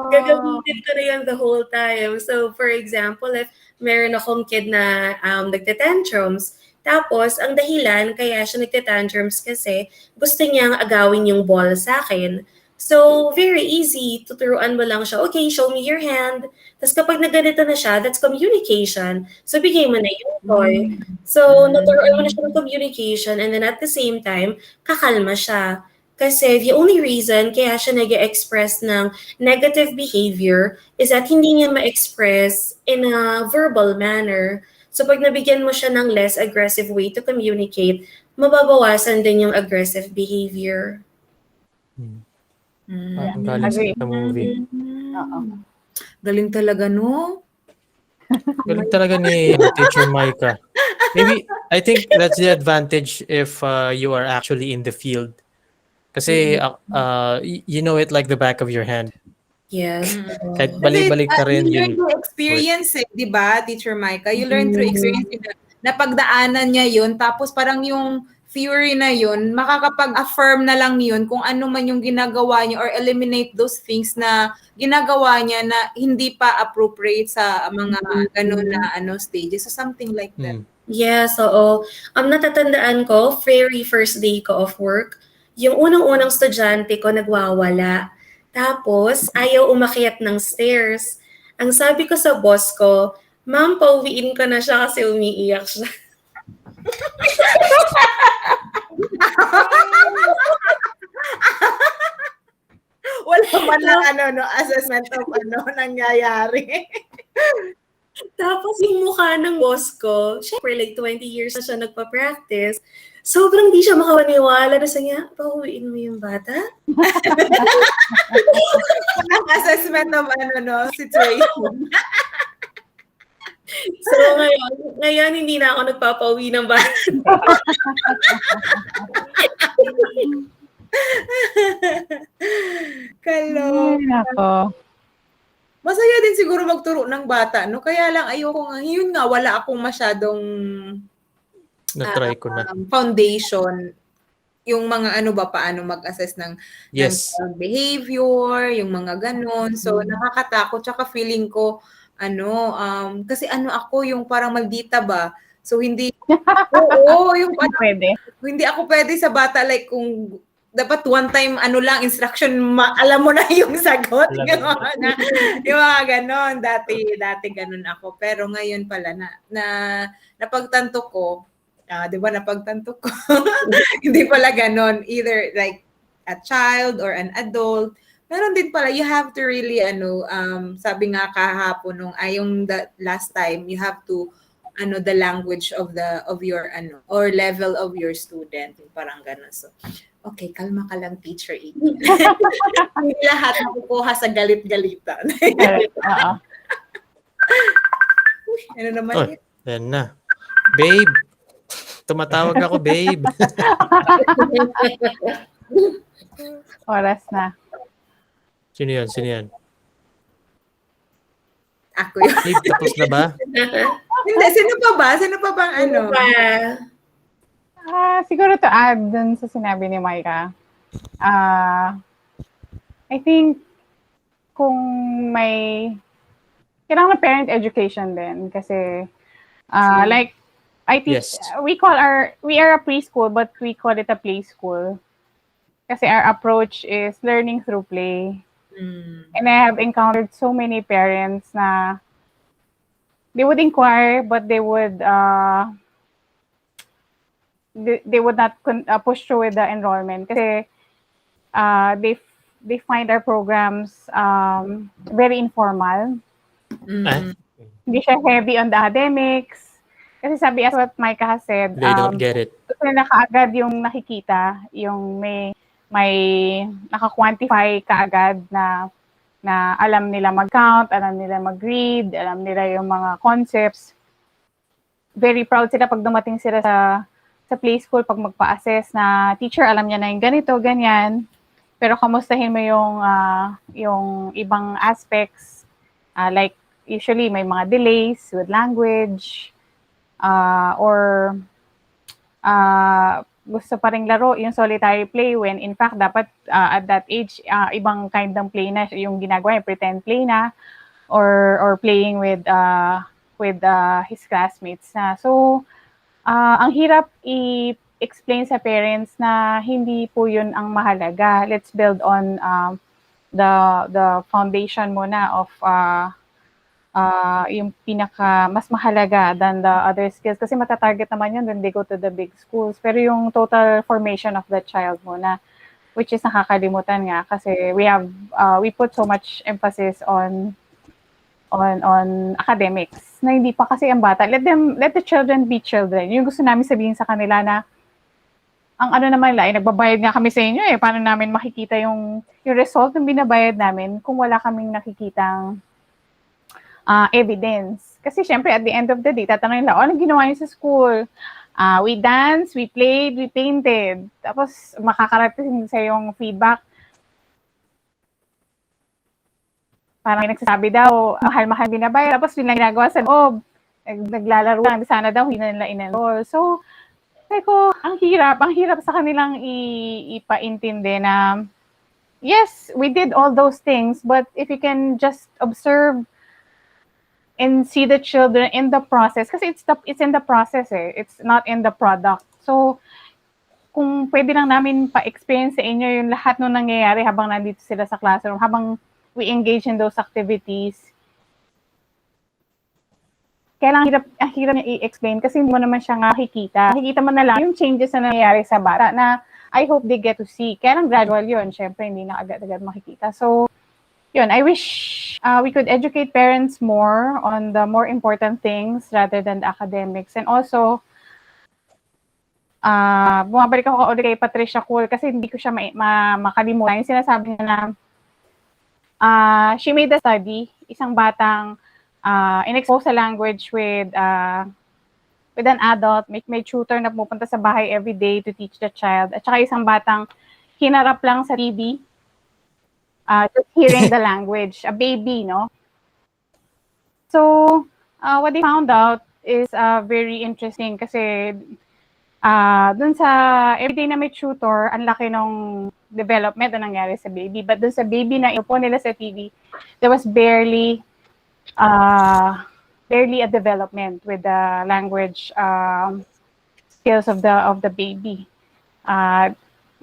gagamitin ko na yun the whole time. So, for example, if meron akong kid na nagtatantrums, tapos ang dahilan kaya siya nagtatantrums kasi gusto niyang agawin yung ball sa akin. So, very easy. Tuturuan mo lang siya, okay, show me your hand. Tapos kapag naganito na siya, that's communication. So, bigay mo na yung toy. So, naturuan mo na siya ng communication and then at the same time, kakalma siya. Kasi the only reason kaya siya nag-express ng negative behavior is that hindi niya ma-express in a verbal manner. So pag nabigyan mo siya ng less aggressive way to communicate, mababawasan din yung aggressive behavior. Parang galing Agree. sa movie. Oo. Galing talaga, no? Galing talaga ni Teacher Micah. Maybe, I think that's the advantage if you are actually in the field. Kasi you know it like the back of your hand. Yes. Kahit balik-balik ka rin, you learn yun. through experience di ba, Teacher Micah? You learn through experience na pagdaanan niya yun, tapos parang yung theory na yun, makakapag-affirm na lang yun kung ano man yung ginagawa niya or eliminate those things na ginagawa niya na hindi pa appropriate sa mga ganun na stages. So something like that. Yes, oo. Natatandaan ko, very first day ko of work, yung unang-unang estudyante ko nagwawala. Tapos, ayaw umakyat ng stairs. Ang sabi ko sa boss ko, Ma'am, pauwiin ko na siya kasi umiiyak siya. Wala man lang assessment of nangyayari. Tapos yung mukha ng boss ko, syempre like 20 years na siya nagpa-practice, sobrang di siya makapaniwala na sa niya, pauwiin mo yung bata? Ang assessment of situation. So ngayon hindi na ako nagpapauwi ng bata. Kalo. Ay, nako. Masaya din siguro magturo ng bata, no? Kaya lang ayoko nga, yun nga, wala akong masyadong Na-try ko na. foundation. Yung mga paano mag-assess ng Yes. behavior, yung mga ganon. So, nakakatakot. Tsaka feeling ko, kasi ako, yung parang maldita ba? So, hindi, oo, yung Pwede. hindi ako pwede sa bata, like, kung dapat one time lang instruction alam mo na yung sagot. Alam Yung mo. yung mga ganon. Dati ganon ako. Pero ngayon pala na napagtanto ko, 'di ba napagtanto ko, hindi pala ganon. Either like a child or an adult, meron din pala, you have to really, sabi nga kahapon yung the last time, you have to, the language of your, or level of your student, yung parang gano'n. So, okay, kalma ka lang, teacher. Hindi lahat nakukuha sa galit-galitan. Oo. Ano naman Oh, yun? yan na. Babe. Tumatawag ako, babe. Oras na. Sino yan? Sino yan? Ako yun. Babe, tapos na ba? Hindi, sino pa ba? Sino pa bang Ano pa? Siguro to add dun sa sinabi ni Micah. I think kung may kailangan na parent education din kasi like I teach, Yes. we are a preschool but we call it a play school. Kasi our approach is learning through play. And I have encountered so many parents na they would inquire but they would not push through with the enrollment kasi they find our programs very informal. Hindi siya heavy on the academics. Kasi sabi, as what Micah has said, They don't get it. gusto nila kaagad yung nakikita, yung may naka-quantify kaagad na alam nila mag-count, alam nila mag-read, alam nila yung mga concepts. Very proud sila pag dumating sila sa play school, pag magpa-assess na teacher, alam niya na yung ganito, ganyan. Pero kamustahin mo yung ibang aspects, like usually may mga delays with language, or gusto pa ring laro yung solitary play when in fact dapat at that age ibang kind ng play na yung ginagawa, yung pretend play na or playing with his classmates na. So ang hirap i-explain sa parents na hindi po yun ang mahalaga. Let's build on the foundation muna of yung pinaka mas mahalaga than the other skills kasi matatarget naman yun when they go to the big schools, pero yung total formation of the child muna, which is nakakalimutan nga kasi we put so much emphasis on academics na hindi pa kasi ang bata. Let the children be children. Yung gusto namin sabihin sa kanila na ang ano naman nila, nagbabayad nga kami sa inyo paano namin makikita yung result ng binabayad namin kung wala kaming nakikitang evidence. Kasi syempre, at the end of the day, tatanungin nila, anong ginawa niyo sa school? We danced, we played, we painted. Tapos, makakarating sa yung feedback. Parang may nagsasabi daw, mahal-mahal binabayad. Tapos, yun lang ginagawa sa loob. Naglalaro lang. Sana daw, hindi na nila in-enroll. So, sabi ko, ang hirap sa kanilang ipaintindi na, yes, we did all those things, but if you can just observe and see the children in the process kasi it's in the process it's not in the product. So kung pwede lang namin pa-experience sa inyo yung lahat ng nangyayari habang nandito sila sa classroom, habang we engage in those activities, kaya lang ang hirap niya i-explain kasi hindi mo naman siya nakikita mo na lang yung changes na nangyayari sa bata na I hope they get to see. Kaya lang gradual yun, syempre hindi na agad-agad makikita. So yun, I wish we could educate parents more on the more important things rather than the academics. And also, bumabalik ako ulit kay Patricia Cole kasi hindi ko siya makalimutan. Yung sinasabi niya na she made a study, isang batang in-expose sa language with an adult, may tutor na pupunta sa bahay every day to teach the child. At saka isang batang hinarap lang sa TV, just hearing the language, a baby, no? So, what they found out is very interesting kasi dun sa everyday na may tutor, ang laki ng development na nangyari sa baby. But dun sa baby na iupo nila sa TV, there was barely a development with the language skills of the baby.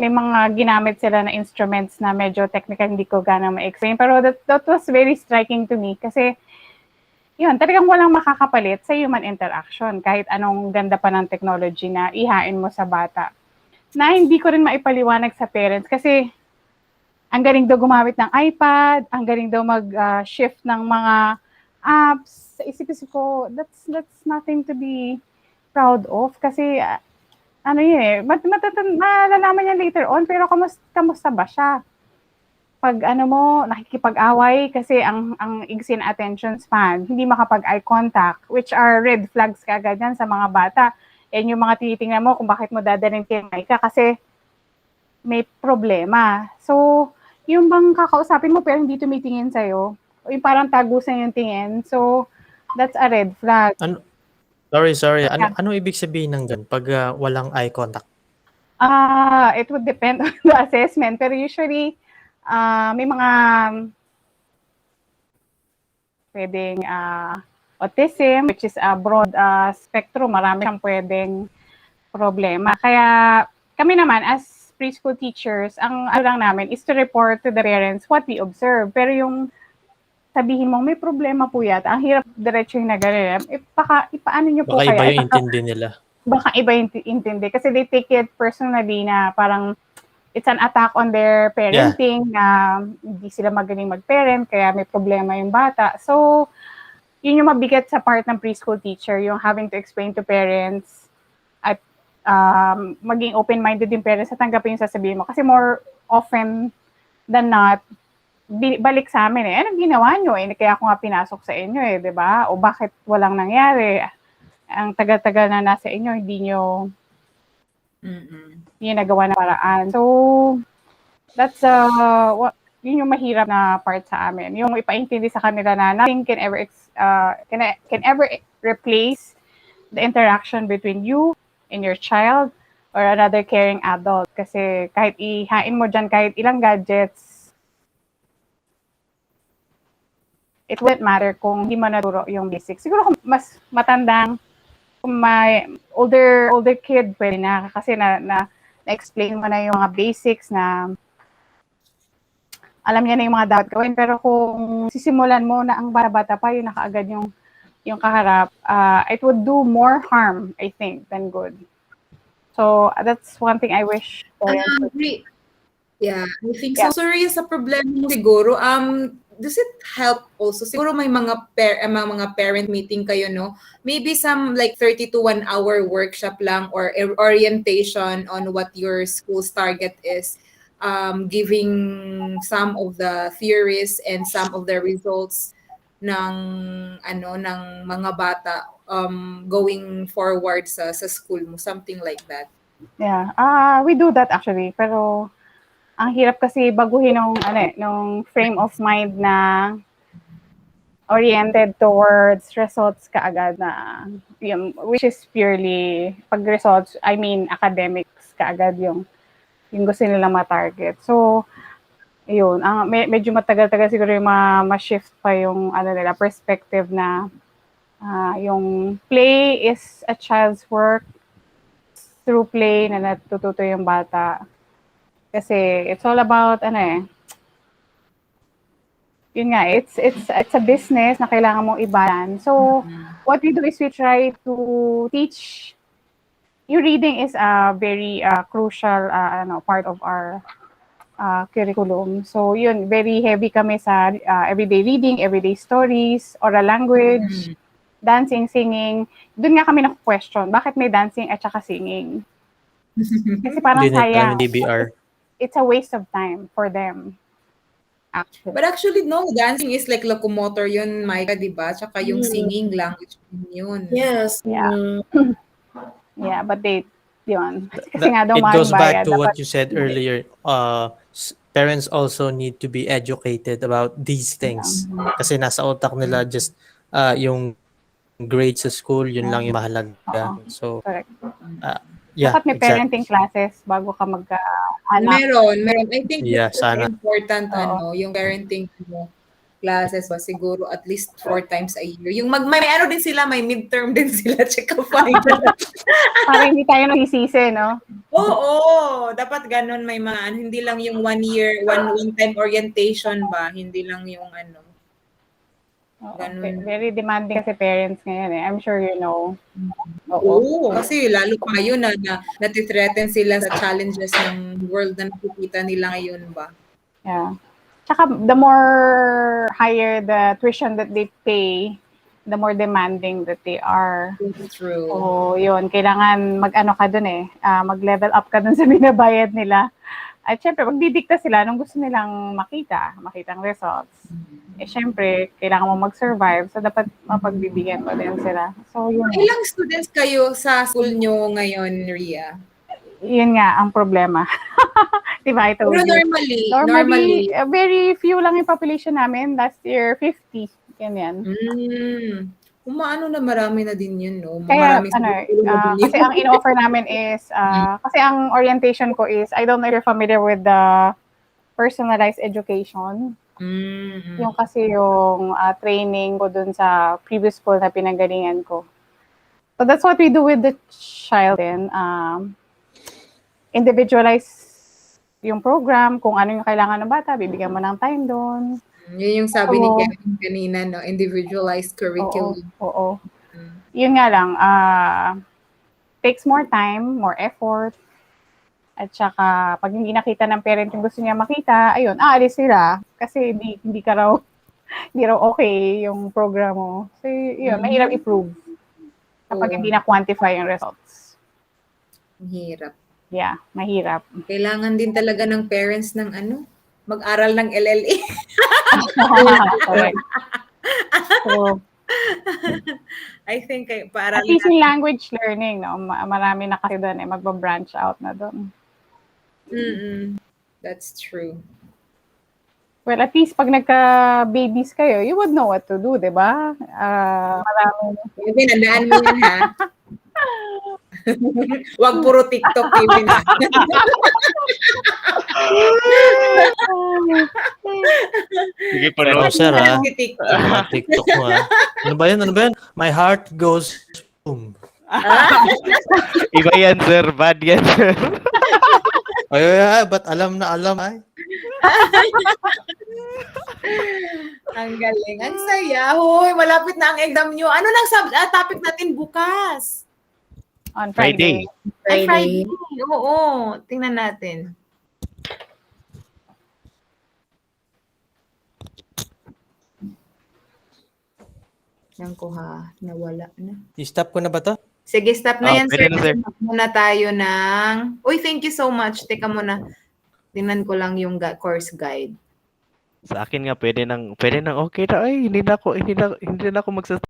may mga ginamit sila na instruments na medyo technical, hindi ko gana ma-explain. Pero that was very striking to me kasi yun, talagang walang makakapalit sa human interaction kahit anong ganda pa ng technology na ihain mo sa bata. Na hindi ko rin maipaliwanag sa parents kasi ang galing daw gumamit ng iPad, ang galing daw mag-shift ng mga apps. Sa isip-isip ko, that's nothing to be proud of kasi ano yun eh, malalaman niya later on, pero kamusta ba siya? Pag ano mo, nakikipag-away kasi ang igsin attention span, hindi makapag eye contact, which are red flags kaagad yan sa mga bata. Yan yung mga tinitingnan mo kung bakit mo dadalhin kay ka kasi may problema. So, yung bang kakausapin mo pero hindi tumitingin sa'yo, o yung parang tagusan yung tingin, so that's a red flag. Sorry. Ano ibig sabihin ng ganun pag walang eye contact? It would depend on the assessment, pero usually may mga pwedeng autism, which is a broad spectrum, marami siyang pwedeng problema. Kaya kami naman as preschool teachers, ang ano lang namin is to report to the parents what we observe. Pero yung sabihin mo may problema po yata, ang hirap diretso yung nagalit. Paano nyo po Baka kaya? iba yung intindi nila. Baka iba yung intindi. Kasi they take it personally na parang it's an attack on their parenting, na hindi sila magaling mag-parent, kaya may problema yung bata. So, yun yung mabigat sa part ng preschool teacher, yung having to explain to parents at maging open-minded yung parents at tanggapin yung sasabihin mo. Kasi more often than not, balik sa amin anong ginawa nyo? Kaya ako nga pinasok sa inyo di ba? O bakit walang nangyari? Ang tagal-tagal na nasa inyo, hindi nyo yung nagawa na paraan. So, that's yun yung mahirap na part sa amin. Yung ipaintindi sa kanila na nothing can ever replace the interaction between you and your child or another caring adult. Kasi kahit ihain mo dyan kahit ilang gadgets, it won't matter kung hindi mo naturo yung basics. Siguro kung mas matandang, kung may older kid, pwede na kasi na-explain mo na yung mga basics na alam niya na yung mga dapat gawin. Pero kung sisimulan mo na ang bata pa, yung nakaagad yung kaharap, it would do more harm, I think, than good. So, that's one thing I wish parents would. Yeah, I think so. Sorry sa problema mo siguro. Does it help also? Siguro may mga parent meeting kayo, no? Maybe some like 30 to 1 hour workshop lang or orientation on what your school's target is. Giving some of the theories and some of the results ng mga bata going forward sa school mo, something like that. Yeah. We do that actually, pero ang hirap kasi baguhin nung frame of mind na oriented towards results kaagad na which is purely pag results, I mean academics kaagad yung gusto nilang ma-target. So, yun, medyo matagal-tagal siguro yung ma-shift pa yung nila perspective na yung play is a child's work, through play na natututo yung bata. Kasi it's all about yun nga, it's a business na kailangan mong i-balance. So, what we do is we try to teach. Yung reading is a very crucial part of our curriculum. So, yun, very heavy kami sa everyday reading, everyday stories, oral language, dancing, singing. Doon nga kami na-question, bakit may dancing at saka singing? Kasi parang sayang. DBR. It's a waste of time for them. Actually. But actually, no, dancing is like locomotor yun, Micah, di ba? Tsaka yung singing language yun. Yes. Yeah. Yeah, but yun. Kasi nga daw It goes back to what dapat, you said earlier. Parents also need to be educated about these things. Kasi nasa utak nila just yung grade sa school, yun lang yung mahalaga. So, correct. yeah, dapat may parenting classes bago ka Meron. I think Yeah, it's sana. important, yung parenting mo. classes ba siguro at least 4 times a year. Yung may ano din sila, may midterm din sila tsaka final. Para hindi tayo nagsisisi, no? Oo, dapat ganun may mga ano, hindi lang yung 1 year, one time orientation ba, hindi lang yung ano, Oo, ganun. very demanding kasi parents ngayon eh. I'm sure you know. Oo. Oo, kasi lalo pa yun na natithreaten sila sa challenges ng world na nakikita nila ngayon ba. Yeah. Tsaka the more higher the tuition that they pay, the more demanding that they are. It's true. So, yun, kailangan mag-ano ka dun eh, mag-level up ka dun sa binabayad nila. At syempre, magdidikta sila nung gusto nilang makitang results. Eh syempre, kailangan mo mag-survive, so dapat mapagbibigyan mo din sila. So, yun. Ilang students kayo sa school nyo ngayon, Ria? Yun nga ang problema. Diba, I told Pero you. Normally, very few lang yung population namin. Last year, 50. Ganyan. Umaano na marami na din yun, no? Kaya, Maraming kasi ang in-offer namin is, kasi ang orientation ko is, I don't know if you're familiar with the personalized education. Yung kasi yung training ko dun sa previous school na pinanggalingan ko. So that's what we do with the child then. Individualize yung program, kung ano yung kailangan ng bata, bibigyan mo ng time doon. Yun yung sabi ni Kevin kanina, no? Individualized curriculum. Oo. Yun nga lang, takes more time, more effort. At saka, pag hindi nakita ng parent yung gusto niya makita, ayun, aalis sila. Kasi hindi raw okay yung program mo. So, yun, mahirap i-prove. Kapag hindi na-quantify yung results. Mahirap. Yeah, mahirap. Kailangan din talaga ng parents ng ano, mag-aral ng LLA. Correct. So, I think at least in language learning, no, marami na kasi doon magba-branch out na doon. That's true. Well, at least pag nagka-babies kayo, you would know what to do, di ba? Marami. Nandaan mo yan, ha? Wag puro TikTok, Kevin, ha? Sige pa, no? Sir, ha? TikTok. TikTok mo, ha? Ano ba yan? My heart goes boom. Iba yan, sir. Bad yan, sir. Ay, ba't alam na alam, ay? Ang galing. Ang saya. Hoy, malapit na ang exam nyo. Ano nang topic natin bukas? On Friday. Ay, Friday. Oo. Tingnan natin. Yan ko ha. Nawala na. I-stop ko na ba to? Sige, stop na yan, sir. Pwede na, sir. Muna tayo ng... Uy, thank you so much. Teka muna. Tingnan ko lang yung course guide. Sa akin nga, pwede nang okay na. Ay, hindi na ako